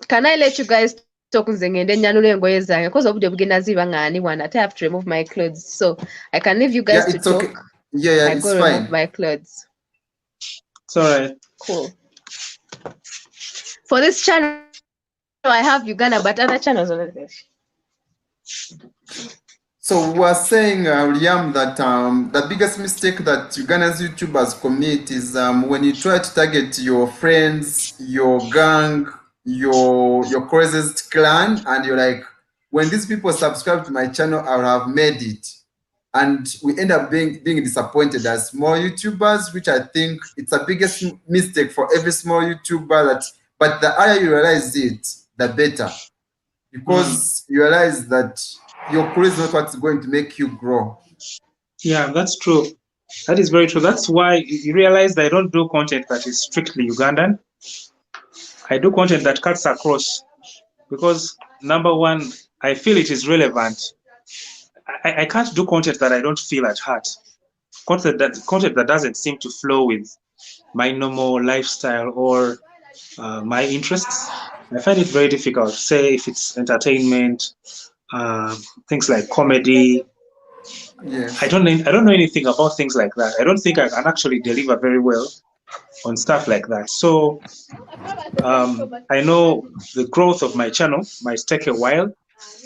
can I let you guys talk nze ngende nyanula engoye zange, because obudde bugenda ziba nga ani one. I have to remove my clothes, so I can leave you guys to it's talk. okay. Yeah, I it's go remove fine. my clothes. It's all right. Cool. For this channel, I have Uganda, but other channels are not there. So we're saying, Liam, that the biggest mistake that Uganda's YouTubers commit is when you try to target your friends, your gang, your closest clan, and you're like, when these people subscribe to my channel, I'll have made it. And we end up being disappointed as small YouTubers, which I think it's the biggest mistake for every small YouTuber. But the higher you realize it, the better. Because you realize that your crew is not what's going to make you grow. Yeah, that's true. That is very true. That's why you realize that I don't do content that is strictly Ugandan. I do content that cuts across, because number one, I feel it is relevant. I can't do content that I don't feel at heart. Content that doesn't seem to flow with my normal lifestyle or my interests. I find it very difficult. Say if it's entertainment, things like comedy. Yes. I don't know anything about things like that. I don't think I can actually deliver very well on stuff like that. So I know the growth of my channel might take a while,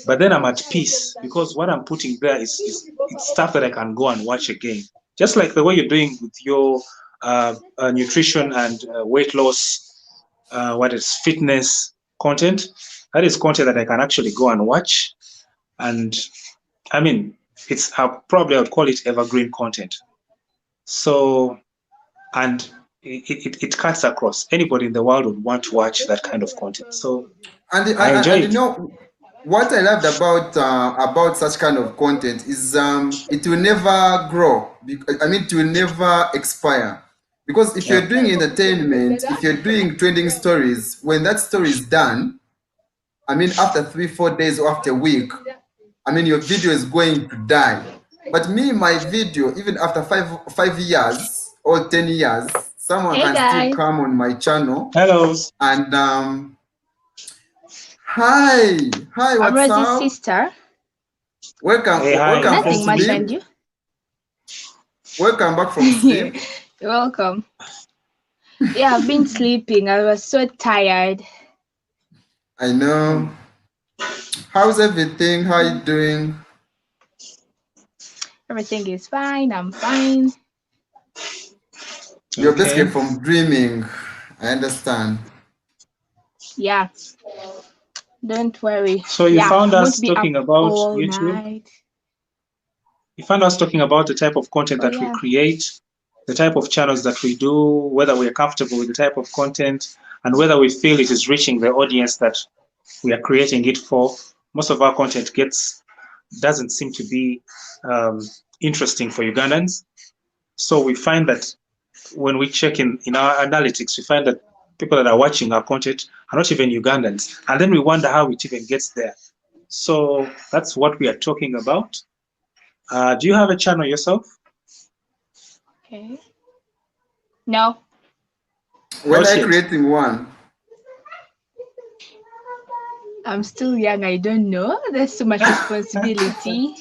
but then I'm at peace, because what I'm putting there is it's stuff that I can go and watch again. Just like the way you're doing with your nutrition and weight loss, fitness content. That is content that I can actually go and watch. And I mean, I would call it evergreen content. So, and it cuts across. Anybody in the world would want to watch that kind of content. So And I enjoy and it. you know what I loved about such kind of content is it will never grow. I mean, it will never expire. Because if Yeah. you're doing entertainment, if you're doing trending stories, when that story is done, I mean, after 3-4 days or after a week, I mean, your video is going to die. But me, my video, even after 5 years or 10 years, someone Hey can still guys. come on my channel Hello. and hi, I'm what's Rosie's up? sister. Welcome, Hey, hi. welcome from Nothing much, sleep. and you? Welcome back from sleep. You're welcome. Yeah, I've been sleeping. I was so tired. I know. How's everything? How you doing? Everything is fine. I'm fine. You're Okay. basically from dreaming. I understand. Yeah, don't worry. So you Yeah, found I us won't be up talking about all YouTube. night. You found us talking about the type of content Oh that we yeah. create, the type of channels that we do, whether we're comfortable with the type of content, and whether we feel it is reaching the audience that we are creating it for. Most of our content doesn't seem to be interesting for Ugandans. So we find that when we check in our analytics, we find that people that are watching our content are not even Ugandans. And then we wonder how it even gets there. So that's what we are talking about. Do you have a channel yourself? Okay. No. When Not are you yet. creating one? I'm still young. I don't know. There's so much responsibility.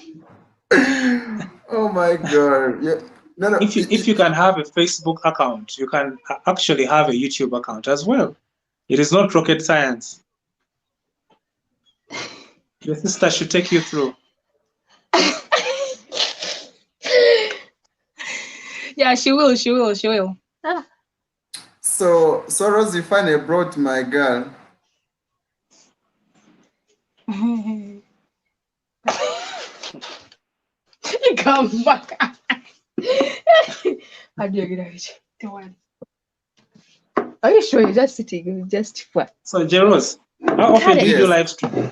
Oh my God. Yeah. No. If you can have a Facebook account, you can actually have a YouTube account as well. It is not rocket science. Your sister should take you through. Yeah, she will. She will. She will. So Rosie finally brought my girl. Come back. How do you get out? Don't worry. Are you sure you're just sitting? Just what? So Jeros, how often do you do Yes. live stream?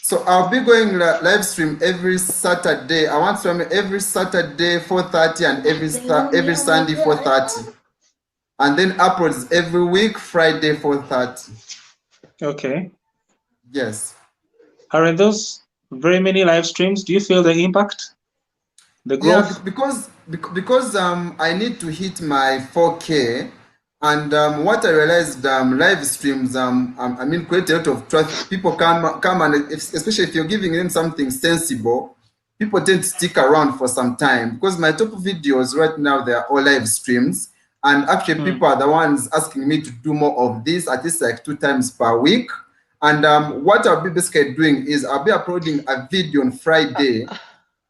So I'll be going live stream every Saturday. I want to stream every Saturday 4:30 and every Sunday 4:30. And then upwards every week, Friday 4:30. Okay. Yes. Are those very many live streams? Do you feel the impact? The growth? Yeah, because I need to hit my 4K, and what I realized live streams I mean create a lot of traffic. People come and especially if you're giving them something sensible, people tend to stick around for some time because my top videos right now they are all live streams, and actually people are the ones asking me to do more of this at least like 2 times per week. And what I'll be basically doing is I'll be uploading a video on Friday.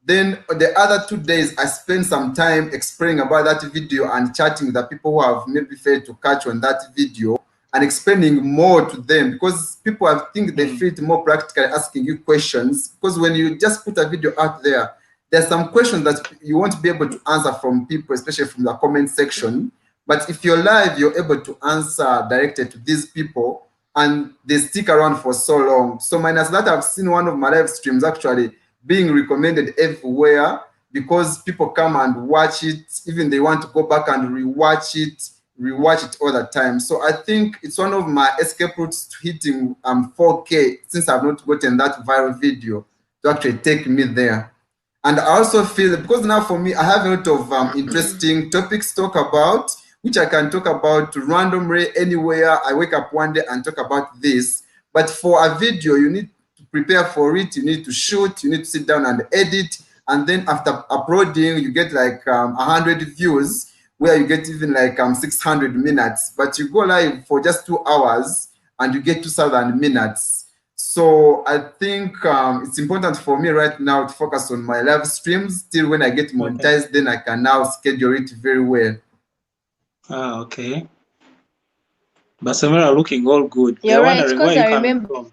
Then the other 2 days, I spend some time explaining about that video and chatting with the people who have maybe failed to catch on that video and explaining more to them because people think they feel it more practical asking you questions. Because when you just put a video out there, there's some questions that you won't be able to answer from people, especially from the comment section. But if you're live, you're able to answer directed to these people and they stick around for so long. So minus that, I've seen one of my live streams actually being recommended everywhere because people come and watch it, even they want to go back and rewatch it all the time. So I think it's one of my escape routes to hitting 4K since I've not gotten that viral video to actually take me there. And I also feel because now for me, I have a lot of interesting topics to talk about, which I can talk about randomly anywhere. I wake up one day and talk about this. But for a video, you need to prepare for it. You need to shoot. You need to sit down and edit. And then after uploading, you get like 100 views, where you get even like 600 minutes. But you go live for just 2 hours and you get 2,000 minutes. So I think it's important for me right now to focus on my live streams till when I get monetized, then I can now schedule it very well. Okay. Basamira looking all good. You're right, because I remember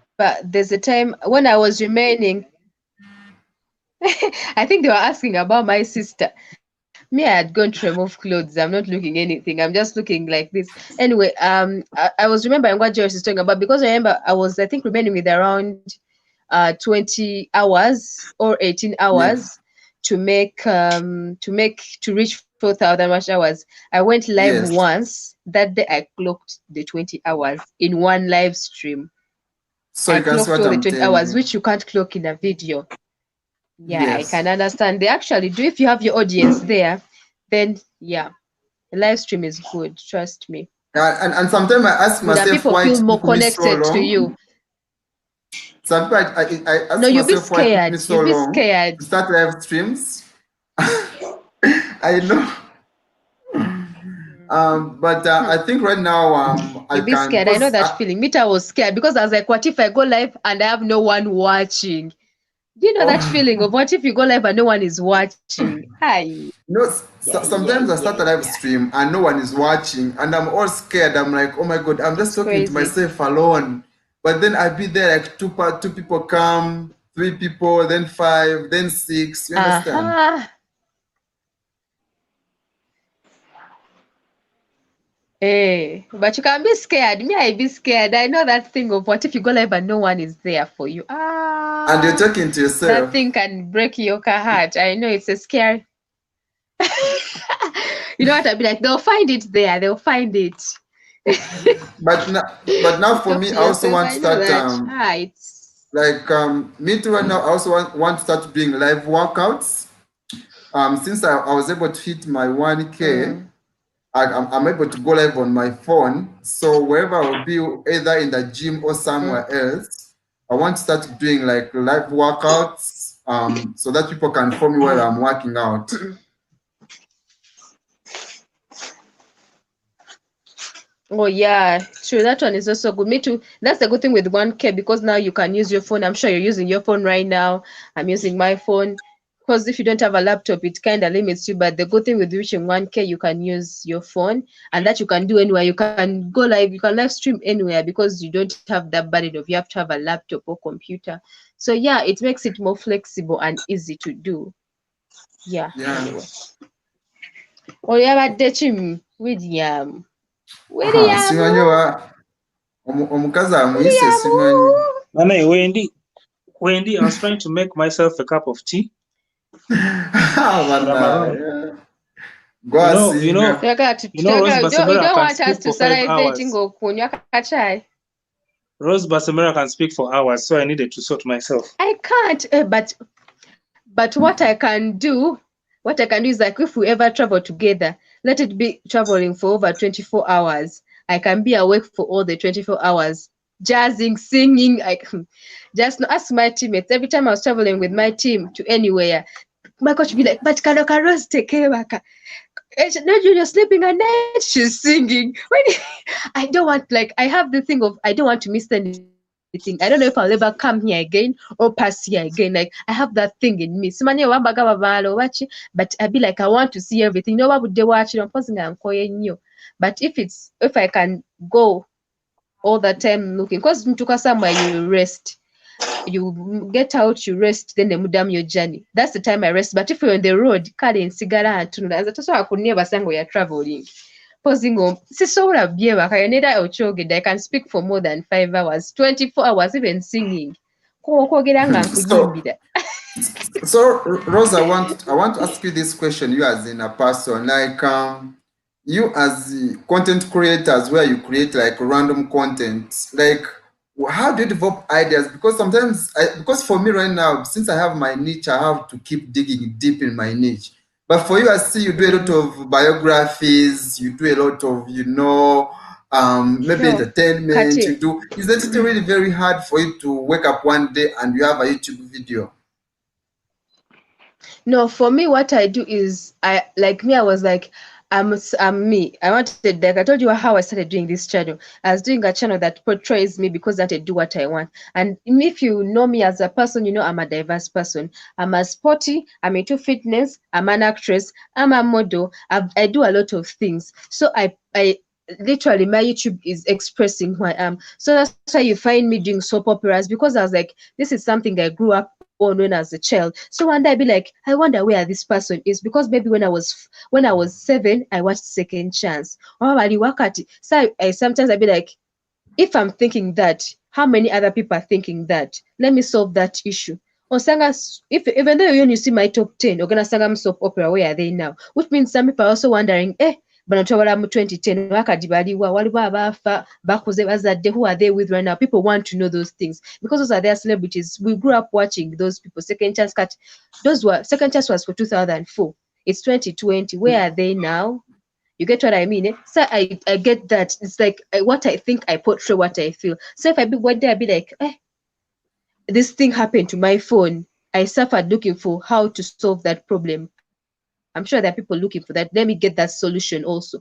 there's a time when I was remaining. I think they were asking about my sister. Me, I had gone to remove clothes. I'm not looking anything. I'm just looking like this. Anyway, I was remembering what Joyce is talking about because I remember I think remaining with around 20 hours or 18 Yes. hours to reach 4,000 rush hours. I went live Yes. once. That day I clocked the 20 hours in one live stream. So I you can see clocked what all the I'm 20 telling hours, you. which you can't clock in a video. Yeah, I Yes. can understand. They actually do. If you have your audience there, then yeah, the live stream is good. Trust me. And sometimes I ask Good, and myself people why feel it more took me so connected to you. long. Sometimes I No, ask you'll be myself why it took me scared. so You'll be long scared. to start live streams. I know. But I think right now I You'll be can scared. I know because that feeling. Mita was scared because I was like, what if I go live and I have no one watching? Do you know that oh, feeling of what if you go live and no one is watching? Hi. Yeah, yeah, sometimes I yeah, start a live yeah. stream and no one is watching and I'm all scared. I'm like, oh my god, I'm just It's talking to crazy. myself alone. But then I be there like two people come, three people, then five, then six. You understand? Uh-huh. But you can be scared. Me, I be scared. I know that thing of what if you go live and no one is there for you. And you're Ah, talking to that yourself. thing can break your heart. I know it's a scary. You know what? I'll be like, they'll find it there. They'll find it. But now You for talk me, to I also yourself. want to I know start that. It's like me too right now. I also want to start doing live workouts. Since I was able to hit my 1K, mm, I'm able to go live on my phone. So wherever I will be, either in the gym or mm. somewhere else, I want to start doing like live workouts so that people can follow me while I'm working out. Oh yeah, true. That one is also good. Me too. That's the good thing with 1K because now you can use your phone. I'm sure you're using your phone right now. I'm using my phone. Because if you don't have a laptop, it kind of limits you. But the good thing with reaching 1K, you can use your phone and that you can do anywhere. You can go live, you can live stream anywhere because you don't have that burden of you have to have a laptop or computer. So yeah, it makes it more flexible and easy to do. Yeah, Yeah. anyway. Oh yeah, but William. Aha, William. simanyi omukazi amuyise William. simanyi. Nane, Wendy, I was trying to make myself a cup of tea, but I'm around. Bana, go You know, you know, asinga. Rose You Basemera don't can want us speak to for 5 celebrate hours. kunywa kachai. Rose Basemera can speak for hours, so I needed to sort myself. I can't, but what I can do is like if we ever travel together, let it be traveling for over 24 hours. I can be awake for all the 24 hours, jazzing, singing. Just ask my teammates. Every time I was traveling with my team to anywhere, my coach would be like, "But Kanoka Rose take care of her." No, you're sleeping at night. She's singing. I don't want I have the thing of I don't want to miss anything. I don't know if I'll ever come here again or pass here again. Like I have that thing in me. Simanye wambaga babaalo wachi, but I be like I want to see everything. No one would watch it. I'm posing and you. But if I can go all the time looking, because mtuka somewhere you rest. You get out, you rest, then mudam your journey. That's the time I rest. But if you're on the road, kale nsigala ntunula. As I told you, basango you're traveling. Pozingo, sisobola byebaka yonera okyogedde. I can speak for more than 5 hours, 24 hours, even singing. Okwogera nga So nkunyimbira. So, Rose, I want to ask you this question. You as in a person, like you as the content creators, where you create like random content, like how do you develop ideas? Because sometimes, because for me right now, since I have my niche, I have to keep digging deep in my niche. But for you, I see you do a lot of biographies. You do a lot of, maybe Sure. entertainment. Kati. Isn't it really very hard for you to wake up one day and you have a YouTube video? No, for me, what I do is I was like, I'm me. I wanted, like I told you how I started doing this channel. I was doing a channel that portrays me because that I do what I want. And if you know me as a person, you know I'm a diverse person. I'm a sporty, I'm into fitness, I'm an actress, I'm a model. I do a lot of things. So I literally my YouTube is expressing who I am. So that's why you find me doing soap operas because I was like, this is something I grew up on when I was a child. So one day I'd be like, I wonder where this person is, because maybe when I was 7, I watched Second Chance. So sometimes I'd be like, if I'm thinking that, how many other people are thinking that? Let me solve that issue. Osanga, if even though when you see my top 10, you're gonna sanga soap opera, where are they now? Which means some people are also wondering, bano twabala mu 2010 bakadi baliwa waliwo abafa bakuze bazadde, who are they with right now? People want to know those things because those are their celebrities. We grew up watching those people. Second Chance cut, Second Chance was for 2004. It's 2020. Where are they now? You get what I mean? So I get that. It's like what I think, I portray what I feel. So if I be one day, I'd be like, this thing happened to my phone. I suffered looking for how to solve that problem. I'm sure there are people looking for that. Let me get that solution also.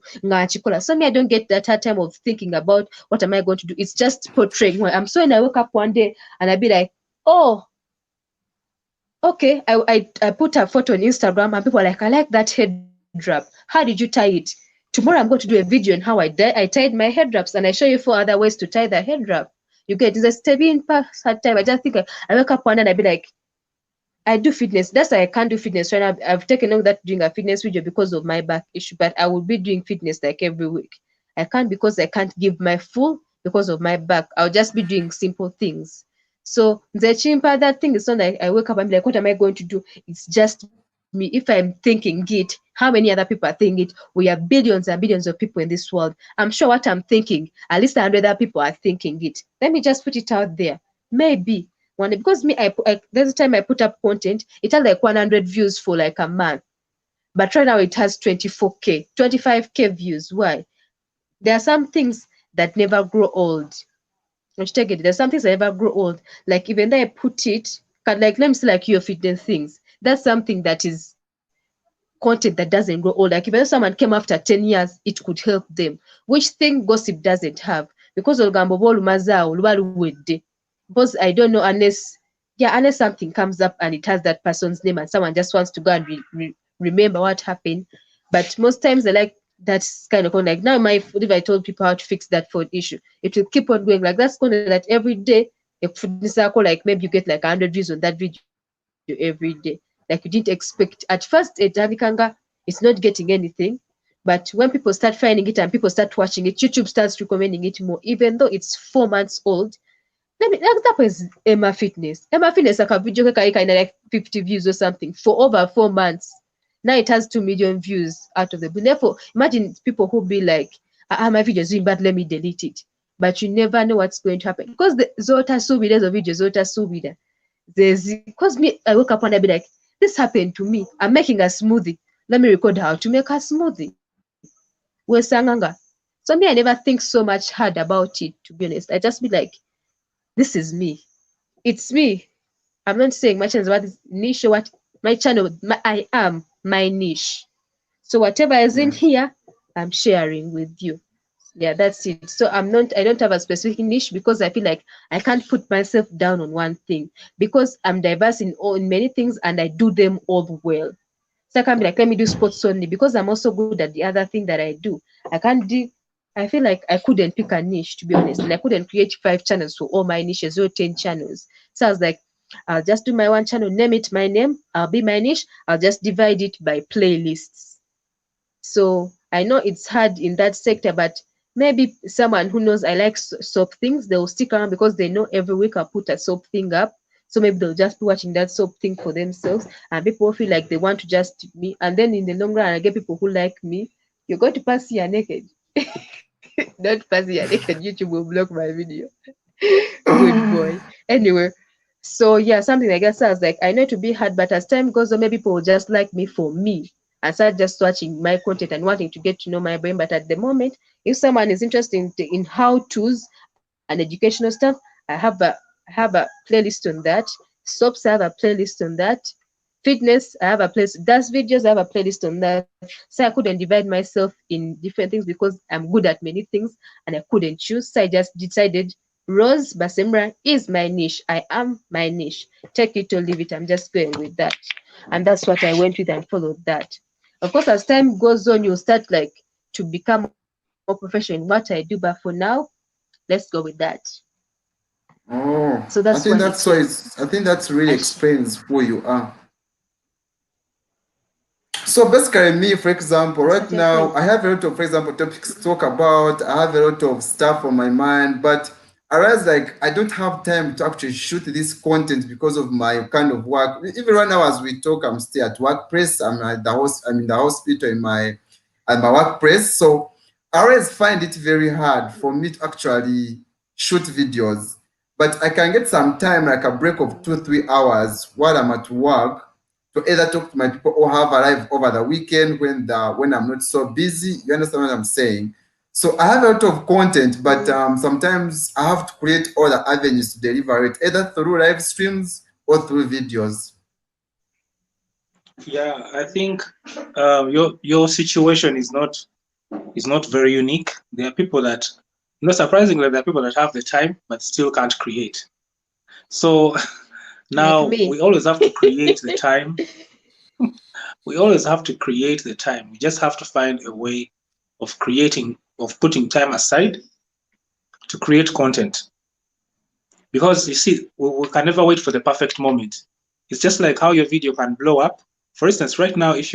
So me, I don't get that hard time of thinking about what am I going to do. It's just portraying. So when I wake up one day and I'd be like, oh, okay, I put a photo on Instagram and people are like, I like that head wrap. How did you tie it? Tomorrow I'm going to do a video on how I tied my head wraps, and I show you 4 other ways to tie the head wrap. You get, it's a stepping past hard time. I just think I wake up one day and I be like, I do fitness. That's why I can't do fitness right now. I've taken on that doing a fitness video because of my back issue, but I will be doing fitness like every week. I can't because I can't give my full because of my back. I'll just be doing simple things. So the chimpa, that thing is not like I wake up and be like, what am I going to do? It's just me. If I'm thinking it, how many other people are thinking it? We have billions and billions of people in this world. I'm sure what I'm thinking, at least 100 other people are thinking it. Let me just put it out there. Maybe one day, because me, there's a time I put up content, it had like 100 views for like a month. But right now it has 24K, 25K views. Why? There are some things that never grow old. There's some things that never grow old. Like even though I put it, like let me say like your fitness things. That's something that is content that doesn't grow old. Like if someone came after 10 years, it could help them. Which thing gossip doesn't have. Because Olgambo Mazao, because I don't know unless something comes up and it has that person's name and someone just wants to go and remember what happened. But most times I like that's kind of like now if I told people how to fix that phone issue, it will keep on going. Like that's kind of that every day like maybe you get like 100 views on that video every day. Like you didn't expect. At first it's not getting anything, but when people start finding it and people start watching it, YouTube starts recommending it more, even though it's 4 months old. That was Emma Fitness. Emma Fitness like a video kind of like 50 views or something for over 4 months. Now it has 2 million views out of the blue. Therefore, imagine people who be like, my video is doing bad, let me delete it. But you never know what's going to happen. Because the Zota Subida of video, Zota Subida. Because me, I woke up and I be like, this happened to me. I'm making a smoothie. Let me record how to make a smoothie. Where's Sanganga? So me, I never think so much hard about it, to be honest. I just be like, this is me. It's me. I'm not saying my channel is what is niche, what my channel, I am my niche. So whatever is in here, I'm sharing with you. Yeah, that's it. So I don't have a specific niche because I feel like I can't put myself down on one thing because I'm diverse in many things and I do them all well. So I can't be like, let me do sports only because I'm also good at the other thing that I do. I feel like I couldn't pick a niche, to be honest, and I couldn't create 5 channels for all my niches or 10 channels. So I was like, I'll just do my one channel, name it my name, I'll be my niche, I'll just divide it by playlists. So I know it's hard in that sector, but maybe someone who knows I like soap things, they'll stick around because they know every week I put a soap thing up. So maybe they'll just be watching that soap thing for themselves, and people feel like they want to just me. And then in the long run, I get people who like me. You're going to pass here naked. Don't pass here naked. YouTube will block my video. Good boy. Anyway, so yeah, something like that. So I was like, I know to be hard, but as time goes on, maybe people will just like me for me and start just watching my content and wanting to get to know my brain. But at the moment, if someone is interested in how-tos and educational stuff, I have a playlist on that. Soaps, I have a playlist on that. Fitness, I have a place. Dance videos, I have a playlist on that. So I couldn't divide myself in different things because I'm good at many things and I couldn't choose. So I just decided Rose Basemra is my niche. I am my niche. Take it or leave it. I'm just going with that. And that's what I went with and followed that. Of course, as time goes on, you'll start like to become more professional in what I do. But for now, let's go with that. Oh, So that's I think what that's it why is. I think that really I- explains who you are. So basically, me, for example, That's right what I now, think. I have a lot of, for example, topics to talk about. I have a lot of stuff on my mind, but I realize like I don't have time to actually shoot this content because of my kind of work. Even right now, as we talk, I'm still at workplace. I'm at the house. I'm in the hospital at my workplace. So I always find it very hard for me to actually shoot videos. But I can get some time, like a break of 2-3 hours while I'm at work, to either talk to my people or have a live over the weekend when I'm not so busy. You understand what I'm saying? So I have a lot of content, but sometimes I have to create all the avenues to deliver it, either through live streams or through videos. Yeah, I think your situation is not very unique. There are people that, not surprisingly, there are people that have the time but still can't create. So Like now me. we always have to create the time. We always have to create the time. We just have to find a way of putting time aside to create content. Because you see, we can never wait for the perfect moment. It's just like how your video can blow up. For instance, right now, if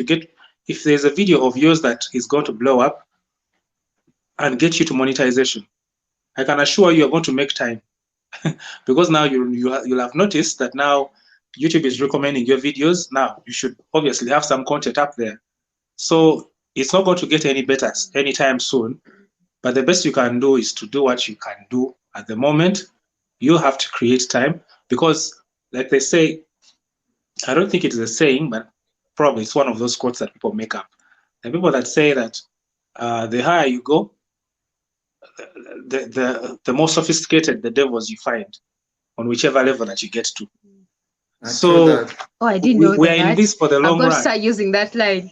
there's a video of yours that is going to blow up and get you to monetization, I can assure you are going to make time. Because now you'll have noticed that now YouTube is recommending your videos. Now you should obviously have some content up there. So it's not going to get any better anytime soon. But the best you can do is to do what you can do at the moment. You have to create time because, like they say, I don't think it is a saying, but probably it's one of those quotes that people make up. The people that say that the higher you go, the more sophisticated the devils you find on whichever level that you get to. I true So that. Oh, I didn't know we are in that. this for the I'm long going to run. start using that line.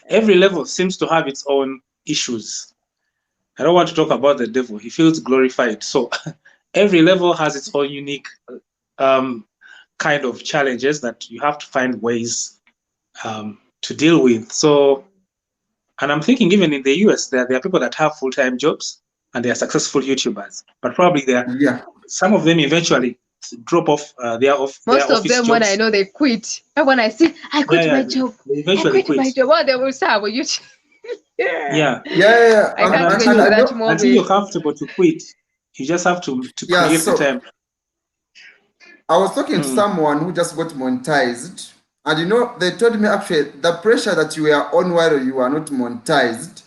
Every level seems to have its own issues. I don't want to talk about the devil. He feels glorified. So every level has its own unique kind of challenges that you have to find ways to deal with. So, and I'm thinking even in the US, there are people that have full-time jobs and they are successful YouTubers, but probably Yeah. some of them eventually drop off their Most of office them, when I jobs. know, they quit. And when I see, I quit my job. They I eventually quit quit. my job. Well, they will say, well, you. Yeah. Yeah. I And can't wait until for I that know. until you're moment. comfortable to quit, you just have to Yeah. create the So time. I was talking to someone who just got monetized, and they told me actually the pressure that you were on while you are not monetized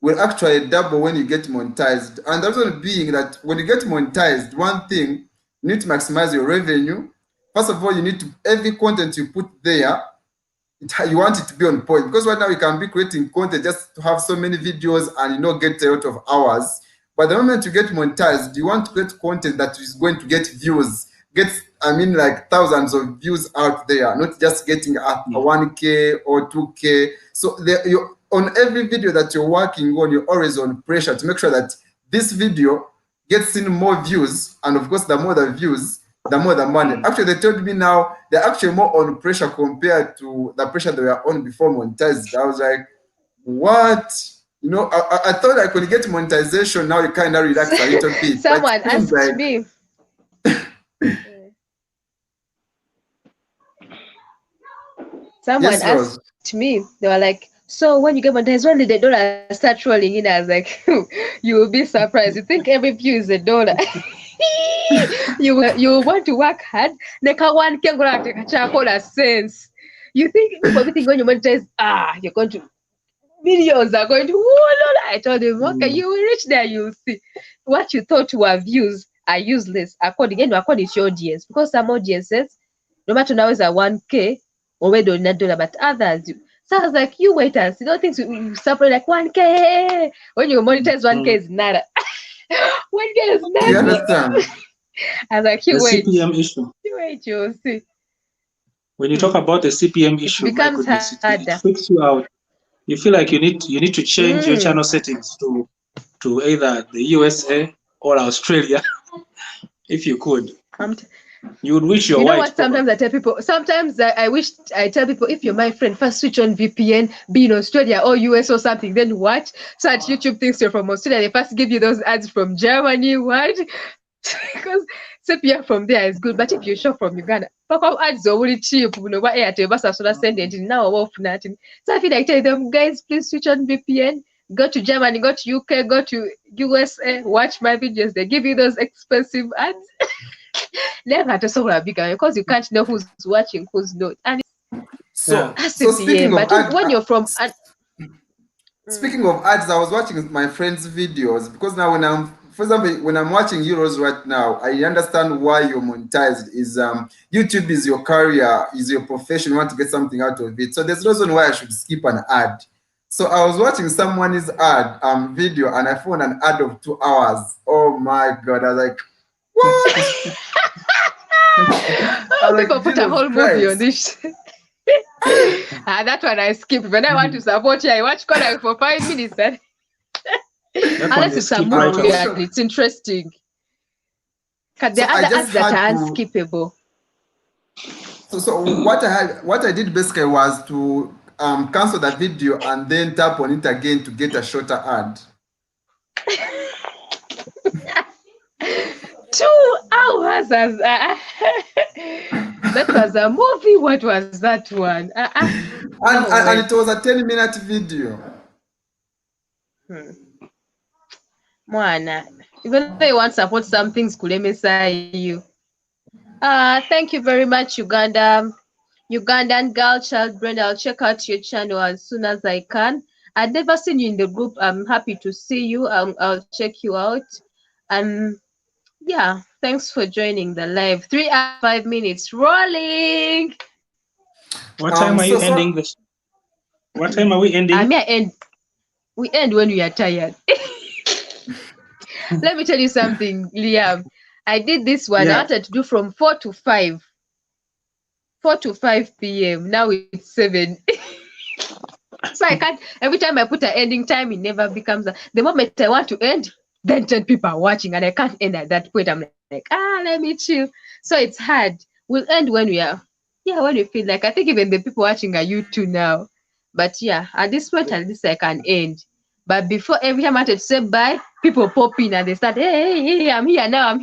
will actually double when you get monetized. And the reason being that when you get monetized, one thing, you need to maximize your revenue. First of all, you need to, every content you put there, you want it to be on point, because right now you can be creating content just to have so many videos and get a lot of hours. But the moment you get monetized, you want to create content that is going to get views, like thousands of views out there, not just getting a 1K or 2K. So on every video that you're working on, you're always on pressure to make sure that this video gets in more views, and of course, the more the views, the more the money. Actually, they told me now they're actually more on pressure compared to the pressure they were on before monetized. I was like, what? I thought I could get monetization. Now you kind of relax a little bit, but it Someone seems asked like me. Someone yes, Rose. asked me. They were like, "So when you get monetized, when did the dollar start rolling in?" I was like, "You will be surprised. You think every view is $1." You want to work hard. Neka 1K ngora take a sense. You think people think when you monetize, you're going to millions are going to. I told him, okay, you will reach there. You will see what you thought were views are useless according to your audience, because some audiences, no matter now is a 1K or where do not dollar, but others do. So I was like, you wait and see. Don't think you separate like 1K when you monetize 1K is nada. 1K is You nothing. understand? I was like, The you wait. CPM issue. You wait, you'll see. When you talk about the CPM It issue, my becomes goodness, it harder. freaks you out. You feel like you need to change your channel settings to either the USA or Australia, if you could. You would wish you're You know white. what? Sometimes I tell people. Sometimes I wish I tell people, if you're my friend, first switch on VPN, be in Australia or US or something, then watch. So that YouTube thinks you're from Australia. They first give you those ads from Germany. What? because sepia from there is good, but if you shop from Uganda, papa ads are really cheap. You know what? Airtel, but I send it now. Off nothing. So I feel like tell them, guys, please switch on VPN. Go to Germany, go to UK, go to USA. Watch my videos. They give you those expensive ads. Never to so bigger because you can't know who's watching, who's not. And So, it's so yeah, speaking of but when you're from speaking of ads, I was watching my friends' videos because now for example, when I'm watching Euros right now, I understand why you're monetized. Is YouTube is your career, is your profession. You want to get something out of it. So there's no reason why I should skip an ad. So I was watching someone's ad video and I found an ad of 2 hours. Oh my god! I was like, what? I was people like, put a Jesus whole movie on Christ. this. That one I skip. When I want to support you, I watch Kodak for 5 minutes. Then That one unless you it's a skip right movie off. and it's interesting. Because there So are I other just ads that had are to. unskippable. So what I did basically was to cancel the video and then tap on it again to get a shorter ad. 2 hours as that was a movie. What was that one? No And way. it was a 10-minute video. Mwana. Even though you want to support some things, kulemesa you. Thank you very much, Uganda. Ugandan girl child Brenda. I'll check out your channel as soon as I can. I've never seen you in the group. I'm happy to see you. I'll check you out. And yeah, thanks for joining the live. 3 hours 5 minutes rolling. What time are you ending this? What time are we ending? We end when we are tired. Let me tell you something, Liam. I did this one. Yeah. I wanted to do from 4 to 5 p.m. Now it's 7. So I can't. Every time I put an ending time, it never becomes the moment I want to end. Then 10 people are watching, and I can't end at that point. I'm like, let me chill. So it's hard. We'll end when we are, when we feel like. I think even the people watching are you too now. But yeah, at this point, at least I can end. But before, every time I wanted to say bye, people pop in and they start, hey, I'm here now,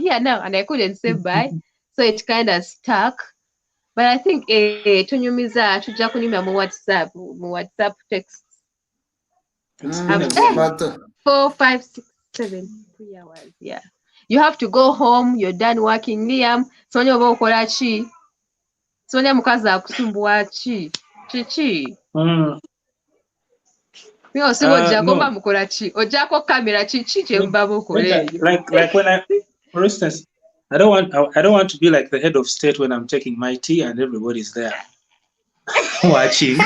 and I couldn't say bye. So it kind of stuck. But I think tunyumiza tujja kunyumya mu WhatsApp text. It's been a good 4, 5, 6, 7, 3 hours. Yeah. You have to go home. You're done working. Liam, sonya oba okola ki? Sonya mukazi akusumbuwa ki? Kiki? Naye osinga ojjako mba mukola ki? Ojjako kamera kiki kye muba mukola eyo? Like when for instance, I don't want to be like the head of state when I'm taking my tea and everybody's there watching.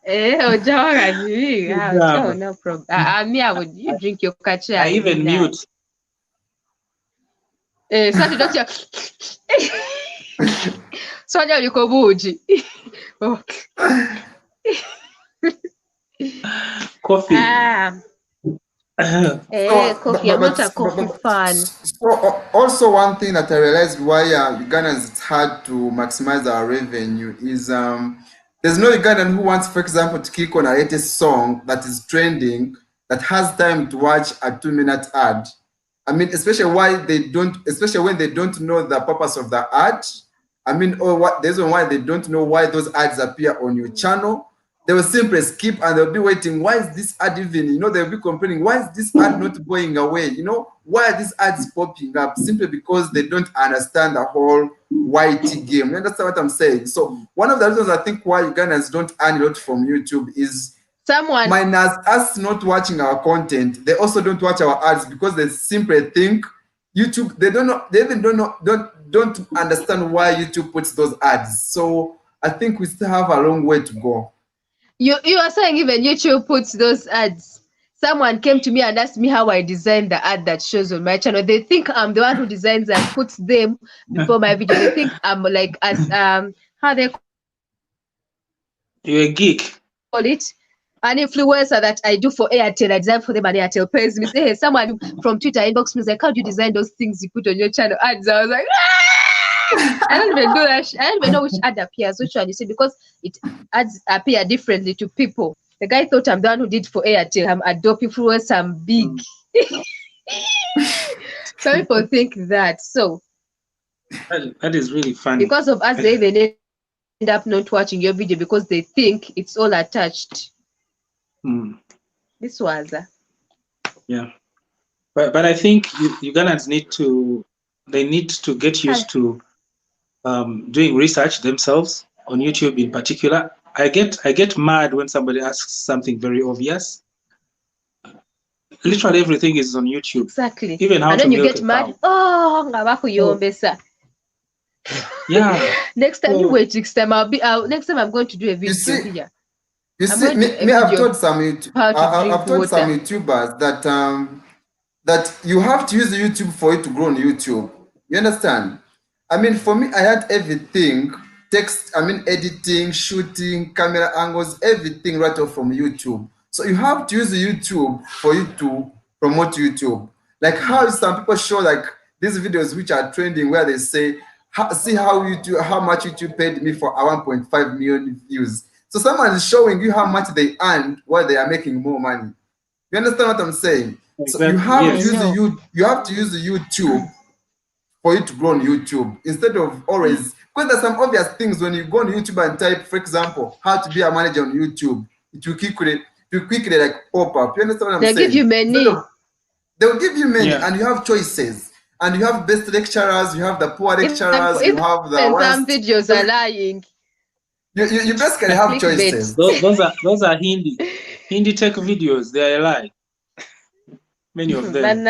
Ojjawo kati. Oh, no problem. Me, you drink your kacha. I even mute. So don't you? Sonya oliko buugi. Coffee. Coffee. I'm not a coffee fan. So also one thing that I realized why Ugandans it's hard to maximize our revenue is there's no Ugandan who wants, for example, to click on a latest song that is trending that has time to watch a 2-minute ad. I mean, especially when they don't know the purpose of the ad. I mean, there's one why they don't know why those ads appear on your channel. They will simply skip and they'll be waiting. Why is this ad even? They'll be complaining. Why is this ad not going away? Why are these ads popping up? Simply because they don't understand the whole YT game. You understand what I'm saying? So one of the reasons I think why Ugandans don't earn a lot from YouTube is minus us not watching our content. They also don't watch our ads because they simply think YouTube. They don't know. They even don't understand why YouTube puts those ads. So I think we still have a long way to go. You are saying even YouTube puts those ads. Someone came to me and asked me how I designed the ad that shows on my channel. They think I'm the one who designs and puts them before my video. They think I'm like how they You're a geek. Call it an influencer that I do for Airtel. I design for them and Airtel pays me. Say, hey, someone from Twitter inbox me like, how do you design those things you put on your channel ads? I was like, I don't even do that. I don't even know which ad appears, which one you see, because ads appear differently to people. The guy thought I'm the one who did for Airtel. I'm a dope influencer. I'm big. Some people think that. So That is really funny. because of us, they even end up not watching your video because they think it's all attached. This was Yeah. But I think Ugandans need to get used to doing research themselves on YouTube in particular. I get mad when somebody asks something very obvious. Literally everything is on YouTube. exactly. Even how and to then you milk get a mad. cow. Oh, ngabakuyombesa. Yeah. Next time, you So, wait. Next time I'm going to do a video see, here. You I'm see, going to do a me I've video told some how to drink I've told some water. YouTubers that that you have to use YouTube for it to grow on YouTube. You understand? I mean, for me, I had everything, text, I mean, editing, shooting, camera angles, everything right off from YouTube. So you have to use the YouTube for you to promote YouTube. Like how some people show like these videos which are trending where they say, see how much YouTube paid me for a 1.5 million views. So someone is showing you how much they earned while they are making more money. You understand what I'm saying? So you exactly. have to I Yes. use know. you have to use the YouTube for you to grow on YouTube instead of always, because there's some obvious things when you go on YouTube and type, for example, how to be a manager on YouTube, it will quickly like pop up. You understand what I'm They give you saying? many. They'll give you many, Yeah. and you have choices, and you have best lecturers, you have the poor lecturers, you Even have the some worst. videos are lying. You basically have Clickbait. choices. Those are Hindi tech videos. They are a lie. Many of them.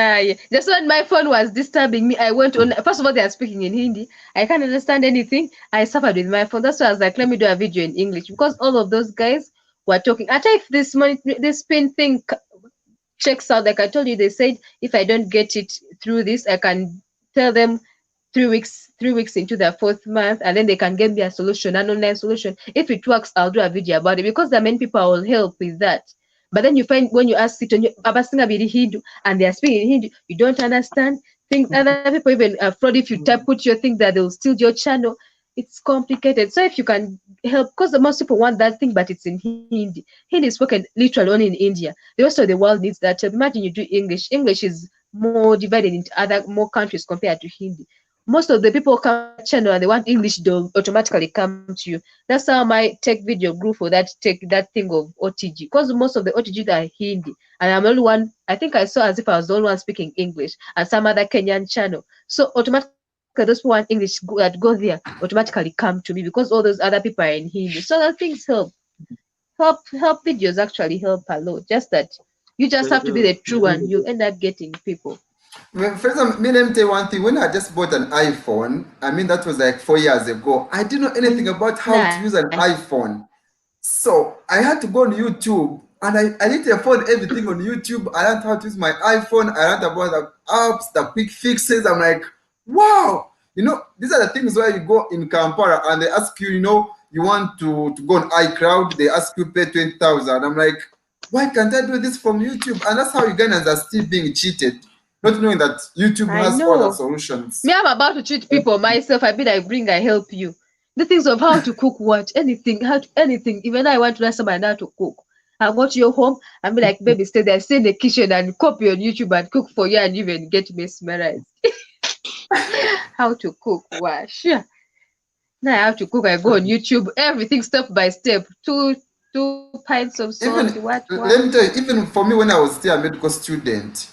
Just when my phone was disturbing me, I went on. First of all, they are speaking in Hindi. I can't understand anything. I suffered with my phone. That's why I was like, let me do a video in English because all of those guys were talking. I if this pin thing checks out, like I told you, they said if I don't get it through this, I can tell them 3 weeks into their 4th month, and then they can get me a solution, an online solution. If it works, I'll do a video about it because there are many people I will help with that. But then you find when you ask it on your Abasinga Biri Hindu and they are speaking in Hindu, you don't understand. Think other people even fraud if you put your thing that they'll steal your channel. It's complicated. So if you can help, because the most people want that thing, but it's in Hindi. Hindi is spoken literally only in India. The rest of the world needs that help. Imagine you do English. English is more divided into more countries compared to Hindi. Most of the people come to that channel and they want English, they'll automatically come to you. That's how my tech video grew for that thing of OTG. Because most of the OTG are Hindi. And I'm the only one, I think I saw as if I was the only one speaking English and some other Kenyan channel. So automatically those people want English that go there automatically come to me because all those other people are in Hindi. So that things help videos actually help a lot. Just that you just They have to be do. the true one. You end up getting people. Well, first, let me tell you one thing. When I just bought an iPhone, I mean, that was like 4 years ago, I didn't know anything about how to use an iPhone. So I had to go on YouTube and I need to afford everything on YouTube. I learned how to use my iPhone. I learned about the apps, the quick fixes. I'm like, wow. You know, these are the things where you go in Kampala and they ask you, you know, you want to go on iCloud, they ask you pay 20,000. I'm like, why can't I do this from YouTube? And that's how Ugandans are still being cheated, not knowing that YouTube I has all the know. solutions. Me, I'm about to treat people myself. I be like, I help you. The things of how to cook, what, anything, anything. Even I want to learn somebody how to cook. I go to your home and be like, baby, stay there, stay in the kitchen and copy on YouTube and cook for you and even get mesmerized. How to cook, wow, sure. Now I have to cook. I go on YouTube, everything step by step. Two pints of salt, Even, what? let me tell you, even for me when I was still a medical student,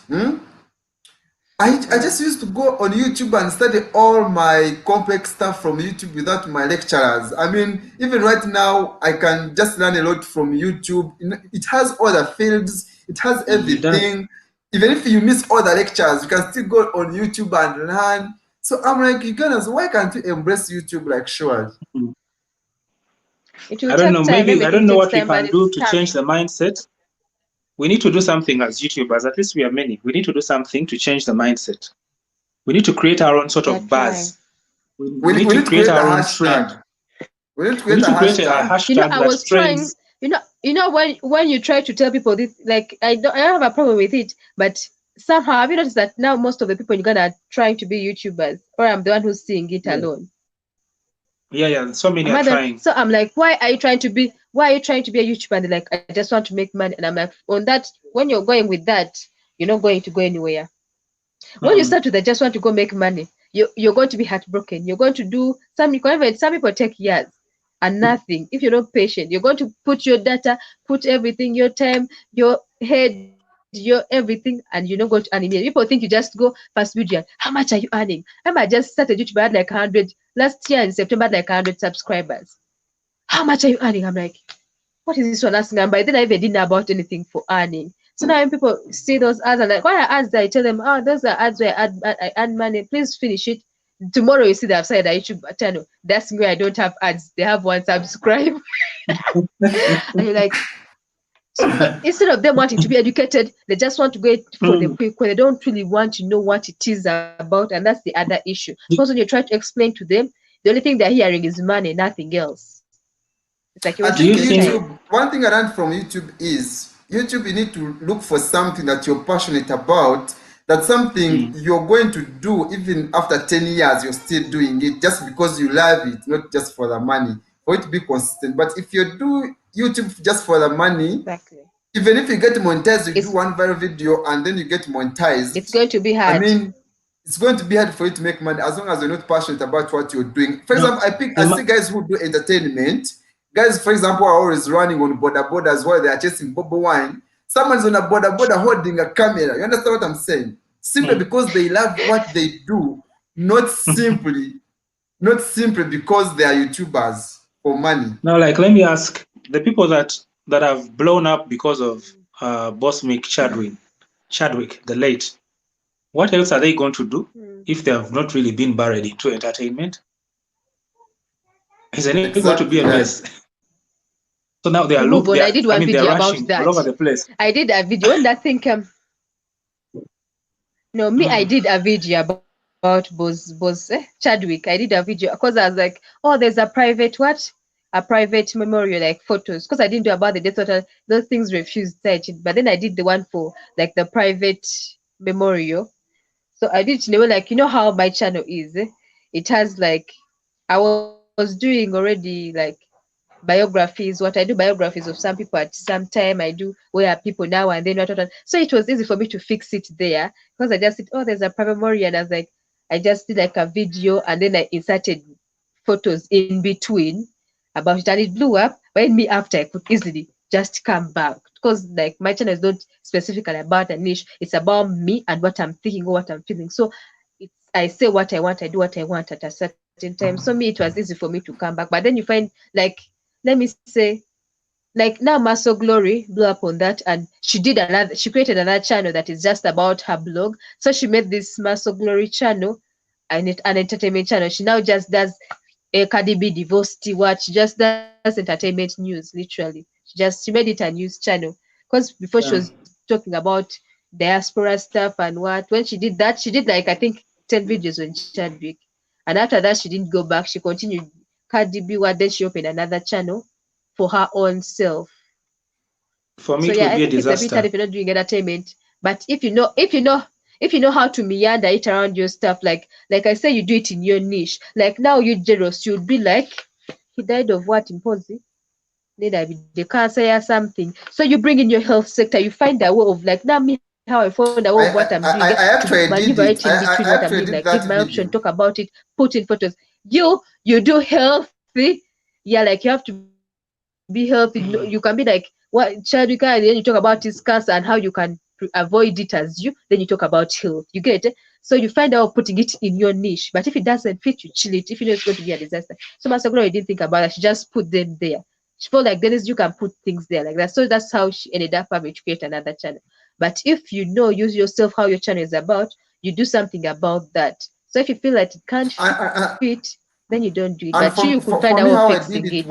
I just used to go on YouTube and study all my complex stuff from YouTube without my lecturers. I mean, even right now, I can just learn a lot from YouTube. You know, it has all the fields, it has It does. everything. Even if you miss all the lectures, you can still go on YouTube and learn. So I'm like, you guys, why can't you embrace YouTube like sure? It will I don't know. take time. Maybe I Everything don't know takes what we time, but can do it's to change coming. the mindset. We need to do something as YouTubers. At least we are many. We need to do something to change the mindset. We need to create our own sort We are of trying. buzz. We We need to need to create create a our own trend. hashtag. We need to We create need a to create a hashtag. hashtag I that was trying. trends. When you try to tell people this, like I don't have a problem with it, but somehow have you noticed that now most of the people in Uganda are trying to be YouTubers, or I'm the one who's seeing it Yeah, alone. yeah. So many Am are I the, trying. so I'm like, why are you trying to be? Why are you trying to be a YouTuber? And they're like, I just want to make money, and I'm like, on that, when you're going with that, you're not going to go anywhere. When you start with I just want to go make money, you're going to be heartbroken. You're going to do some people take years and nothing. If you're not patient, you're going to put your data, put everything, your time, your head, your everything, and you're not going to earn immediately. People think you just go first video. How much are you earning? I just started YouTube, I had like 100 last year in September, I had like 100 subscribers. How much are you earning? I'm like, what is this one asking? And by then I even didn't know about anything for earning. So now when people see those ads, and like, why are ads that I tell them, oh, those are ads where I earn money. Please finish it. Tomorrow you see that I've started a YouTube channel. That's where I don't have ads. They have one subscribe. And you're like, so instead of them wanting to be educated, they just want to go for the quick where they don't really want to know what it is about. And that's the other issue. Because when you try to explain to them, the only thing they're hearing is money, nothing else. It's like I think YouTube, one thing I learned from YouTube is YouTube, you need to look for something that you're passionate about, that's something you're going to do even after 10 years, you're still doing it just because you love it, not just for the money, for it to be consistent. But if you do YouTube just for the money, exactly. Even if you get monetized, you do one viral video and then you get monetized. It's going to be hard. I mean, it's going to be hard for you to make money as long as you're not passionate about what you're doing. For example, I see guys who do entertainment. Guys, for example, are always running on bodas while they are chasing bubble wine. Someone's on a boda holding a camera. You understand what I'm saying? Simply because they love what they do, not simply because they are YouTubers for money. Now, like, let me ask the people that have blown up because of Boss Mick Chadwick, the late. What else are they going to do if they have not really been buried into entertainment? Isn't it going to be a mess? So now they are I did one video about that. All over the place. I did a video and I think I did a video about Boss Chadwick. I did a video because I was like, oh, there's a private memorial, like photos, because I didn't do about the death. Those things refused search, but then I did the one for like the private memorial. So I did, like, how my channel is. It has like, I was doing already like biographies. What I do biographies of some people at some time. I do where are people now and then. So it was easy for me to fix it there because I just said, oh, there's a private memorial, and I was like, I just did like a video and then I inserted photos in between about it, and it blew up. But me after I could easily just come back because like my channel is not specifically about a niche. It's about me and what I'm thinking or what I'm feeling. So I say what I want, I do what I want at a certain time. So me, it was easy for me to come back. But then you find like, let me say, like now Muscle Glory blew up on that, and she created another channel that is just about her blog. So she made this Muscle Glory channel and an entertainment channel. She now just does a Cardi B divorced what, she just does entertainment news, literally. She made it a news channel because before she was talking about diaspora stuff and what. When she did that, she did like I think 10 videos on Chadwick, and after that she didn't go back. She continued Cardi B what, then she opened another channel for her own self. For me, so, it would be a disaster. It's a bit hard if you're not doing entertainment, but if you know how to meander it around your stuff, like I say, you do it in your niche. Like now, you Jeros, you'd be like, he died of what in Ponzi? The cancer or something. So you bring in your health sector, you find a way of like, now me, how I found a way of what I'm doing. I actually did it. What I'm doing, like give my option, talk about it, put in photos. You do healthy, yeah, like you have to be healthy. You can be like what Chadwick, and then you talk about his cancer and how you can avoid it as you, then you talk about health. You get it? So you find out putting it in your niche. But if it doesn't fit, you chill it. If you know it's going to be a disaster. So Master Glory didn't think about it. She just put them there. She felt like Dennis, you can put things there like that. So that's how she ended up having to create another channel. But if you know, use yourself how your channel is about, you do something about that. So if you feel like it can't fit, then you don't do it. But you could find out fixing it.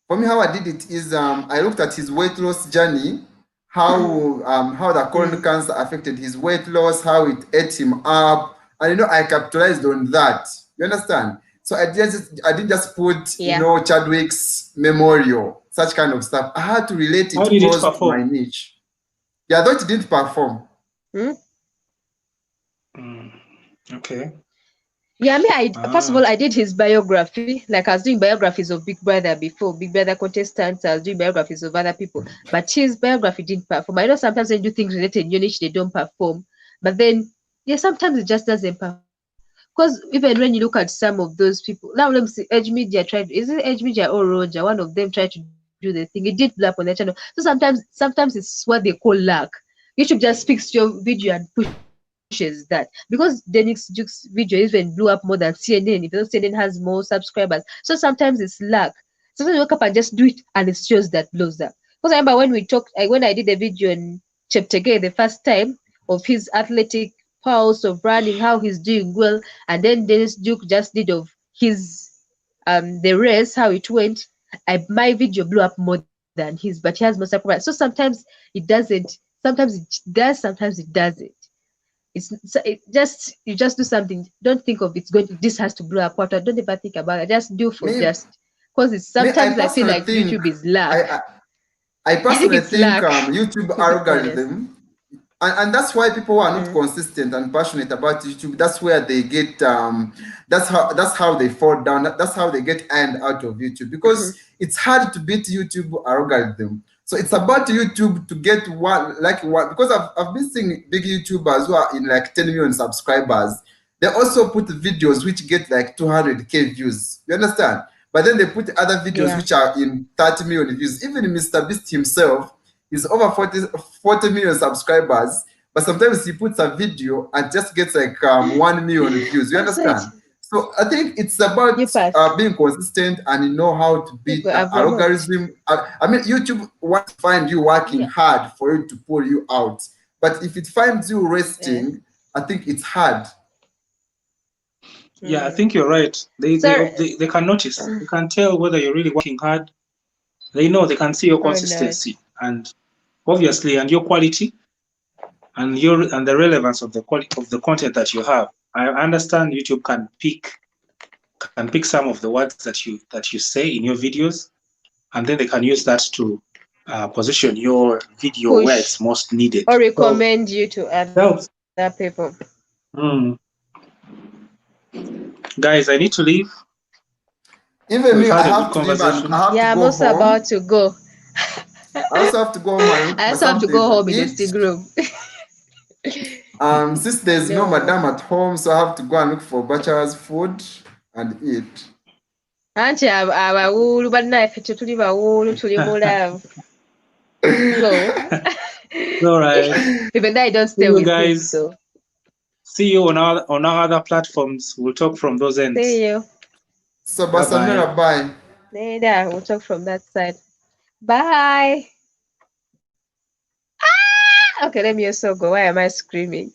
For me, how I did it is I looked at his weight loss journey, how the colon cancer affected his weight loss, how it ate him up, and I capitalized on that. You understand? So I didn't just put Chadwick's memorial, such kind of stuff. I had to relate it to my niche. Yeah, I thought it didn't perform. Okay. Yeah, first of all, I did his biography. Like I was doing biographies of Big Brother before, Big Brother contestants. I was doing biographies of other people, but his biography didn't perform. I know sometimes when you do things related to your niche, they don't perform. But then, yeah, sometimes it just doesn't perform. Because even when you look at some of those people, now let me see, Edge Media tried, is it Edge Media or Roger? One of them tried to do the thing. It did blow up on their channel. So sometimes it's what they call luck. YouTube just picks your video and pushes that. Because Dennis Duke's video even blew up more than CNN, even though CNN has more subscribers. So sometimes it's luck. Sometimes you wake up and just do it and it's just that blows up. Because I remember when we talked, when I did a video on Cheptegei the first time of his athletic pulse of running, how he's doing well, and then Dennis Duke just did of his the race, how it went. My video blew up more than his, but he has more subscribers. So sometimes it doesn't. Sometimes it does. Sometimes it doesn't. It just you just do something. Don't think of it's going to. This has to blow up. What? Don't ever think about it. Just do for Me, just because it's I sometimes I feel personally like think YouTube is luck. I I think personally it's think luck. YouTube To be honest. algorithm, and that's why people who are not consistent and passionate about YouTube. That's where they get. That's how they fall down. That's how they get ironed out of YouTube because it's hard to beat YouTube algorithm. So it's about YouTube to get one because I've been seeing big YouTubers who are in like 10 million subscribers. They also put videos which get like 200K views. You understand? But then they put other videos Yeah. which are in 30 million views. Even Mr. Beast himself is over 40 million subscribers. But sometimes he puts a video and just gets like 1 million views. You That's it. understand? So I think it's about You pass. being consistent and you know how to You beat go have remote. algorithm. I mean, YouTube wants to find you working Yeah. hard for it to pull you out. But if it finds you resting, I think it's hard. Yeah, I think you're right. They can notice. They can tell whether you're really working hard. They know, they can see your Or not. consistency and obviously and your quality and the relevance of the quality of the content that you have. I understand YouTube can pick some of the words that you say in your videos, and then they can use that to position your video where it's Push most needed. or So recommend you to helps. other people. Guys, I need to leave. Even We've me, I had a good have to leave and conversation. I have to Yeah, I'm go also about home. to go. I also have to go home and look I for also have to something go to home in the eat. still room. Since there's no No. madam at home, so I have to go and look for bachelor's food and eat. Anti abawuulu bannaffe tuli bawuulu tuli mu love. So All right. even though I don't See stay you with him, guys. so See you on our other platforms. We'll talk from those ends. see you. So Bye bye. Basamira, bye. Later, we'll talk from that side. Bye. Okay, let me also go. Why am I screaming?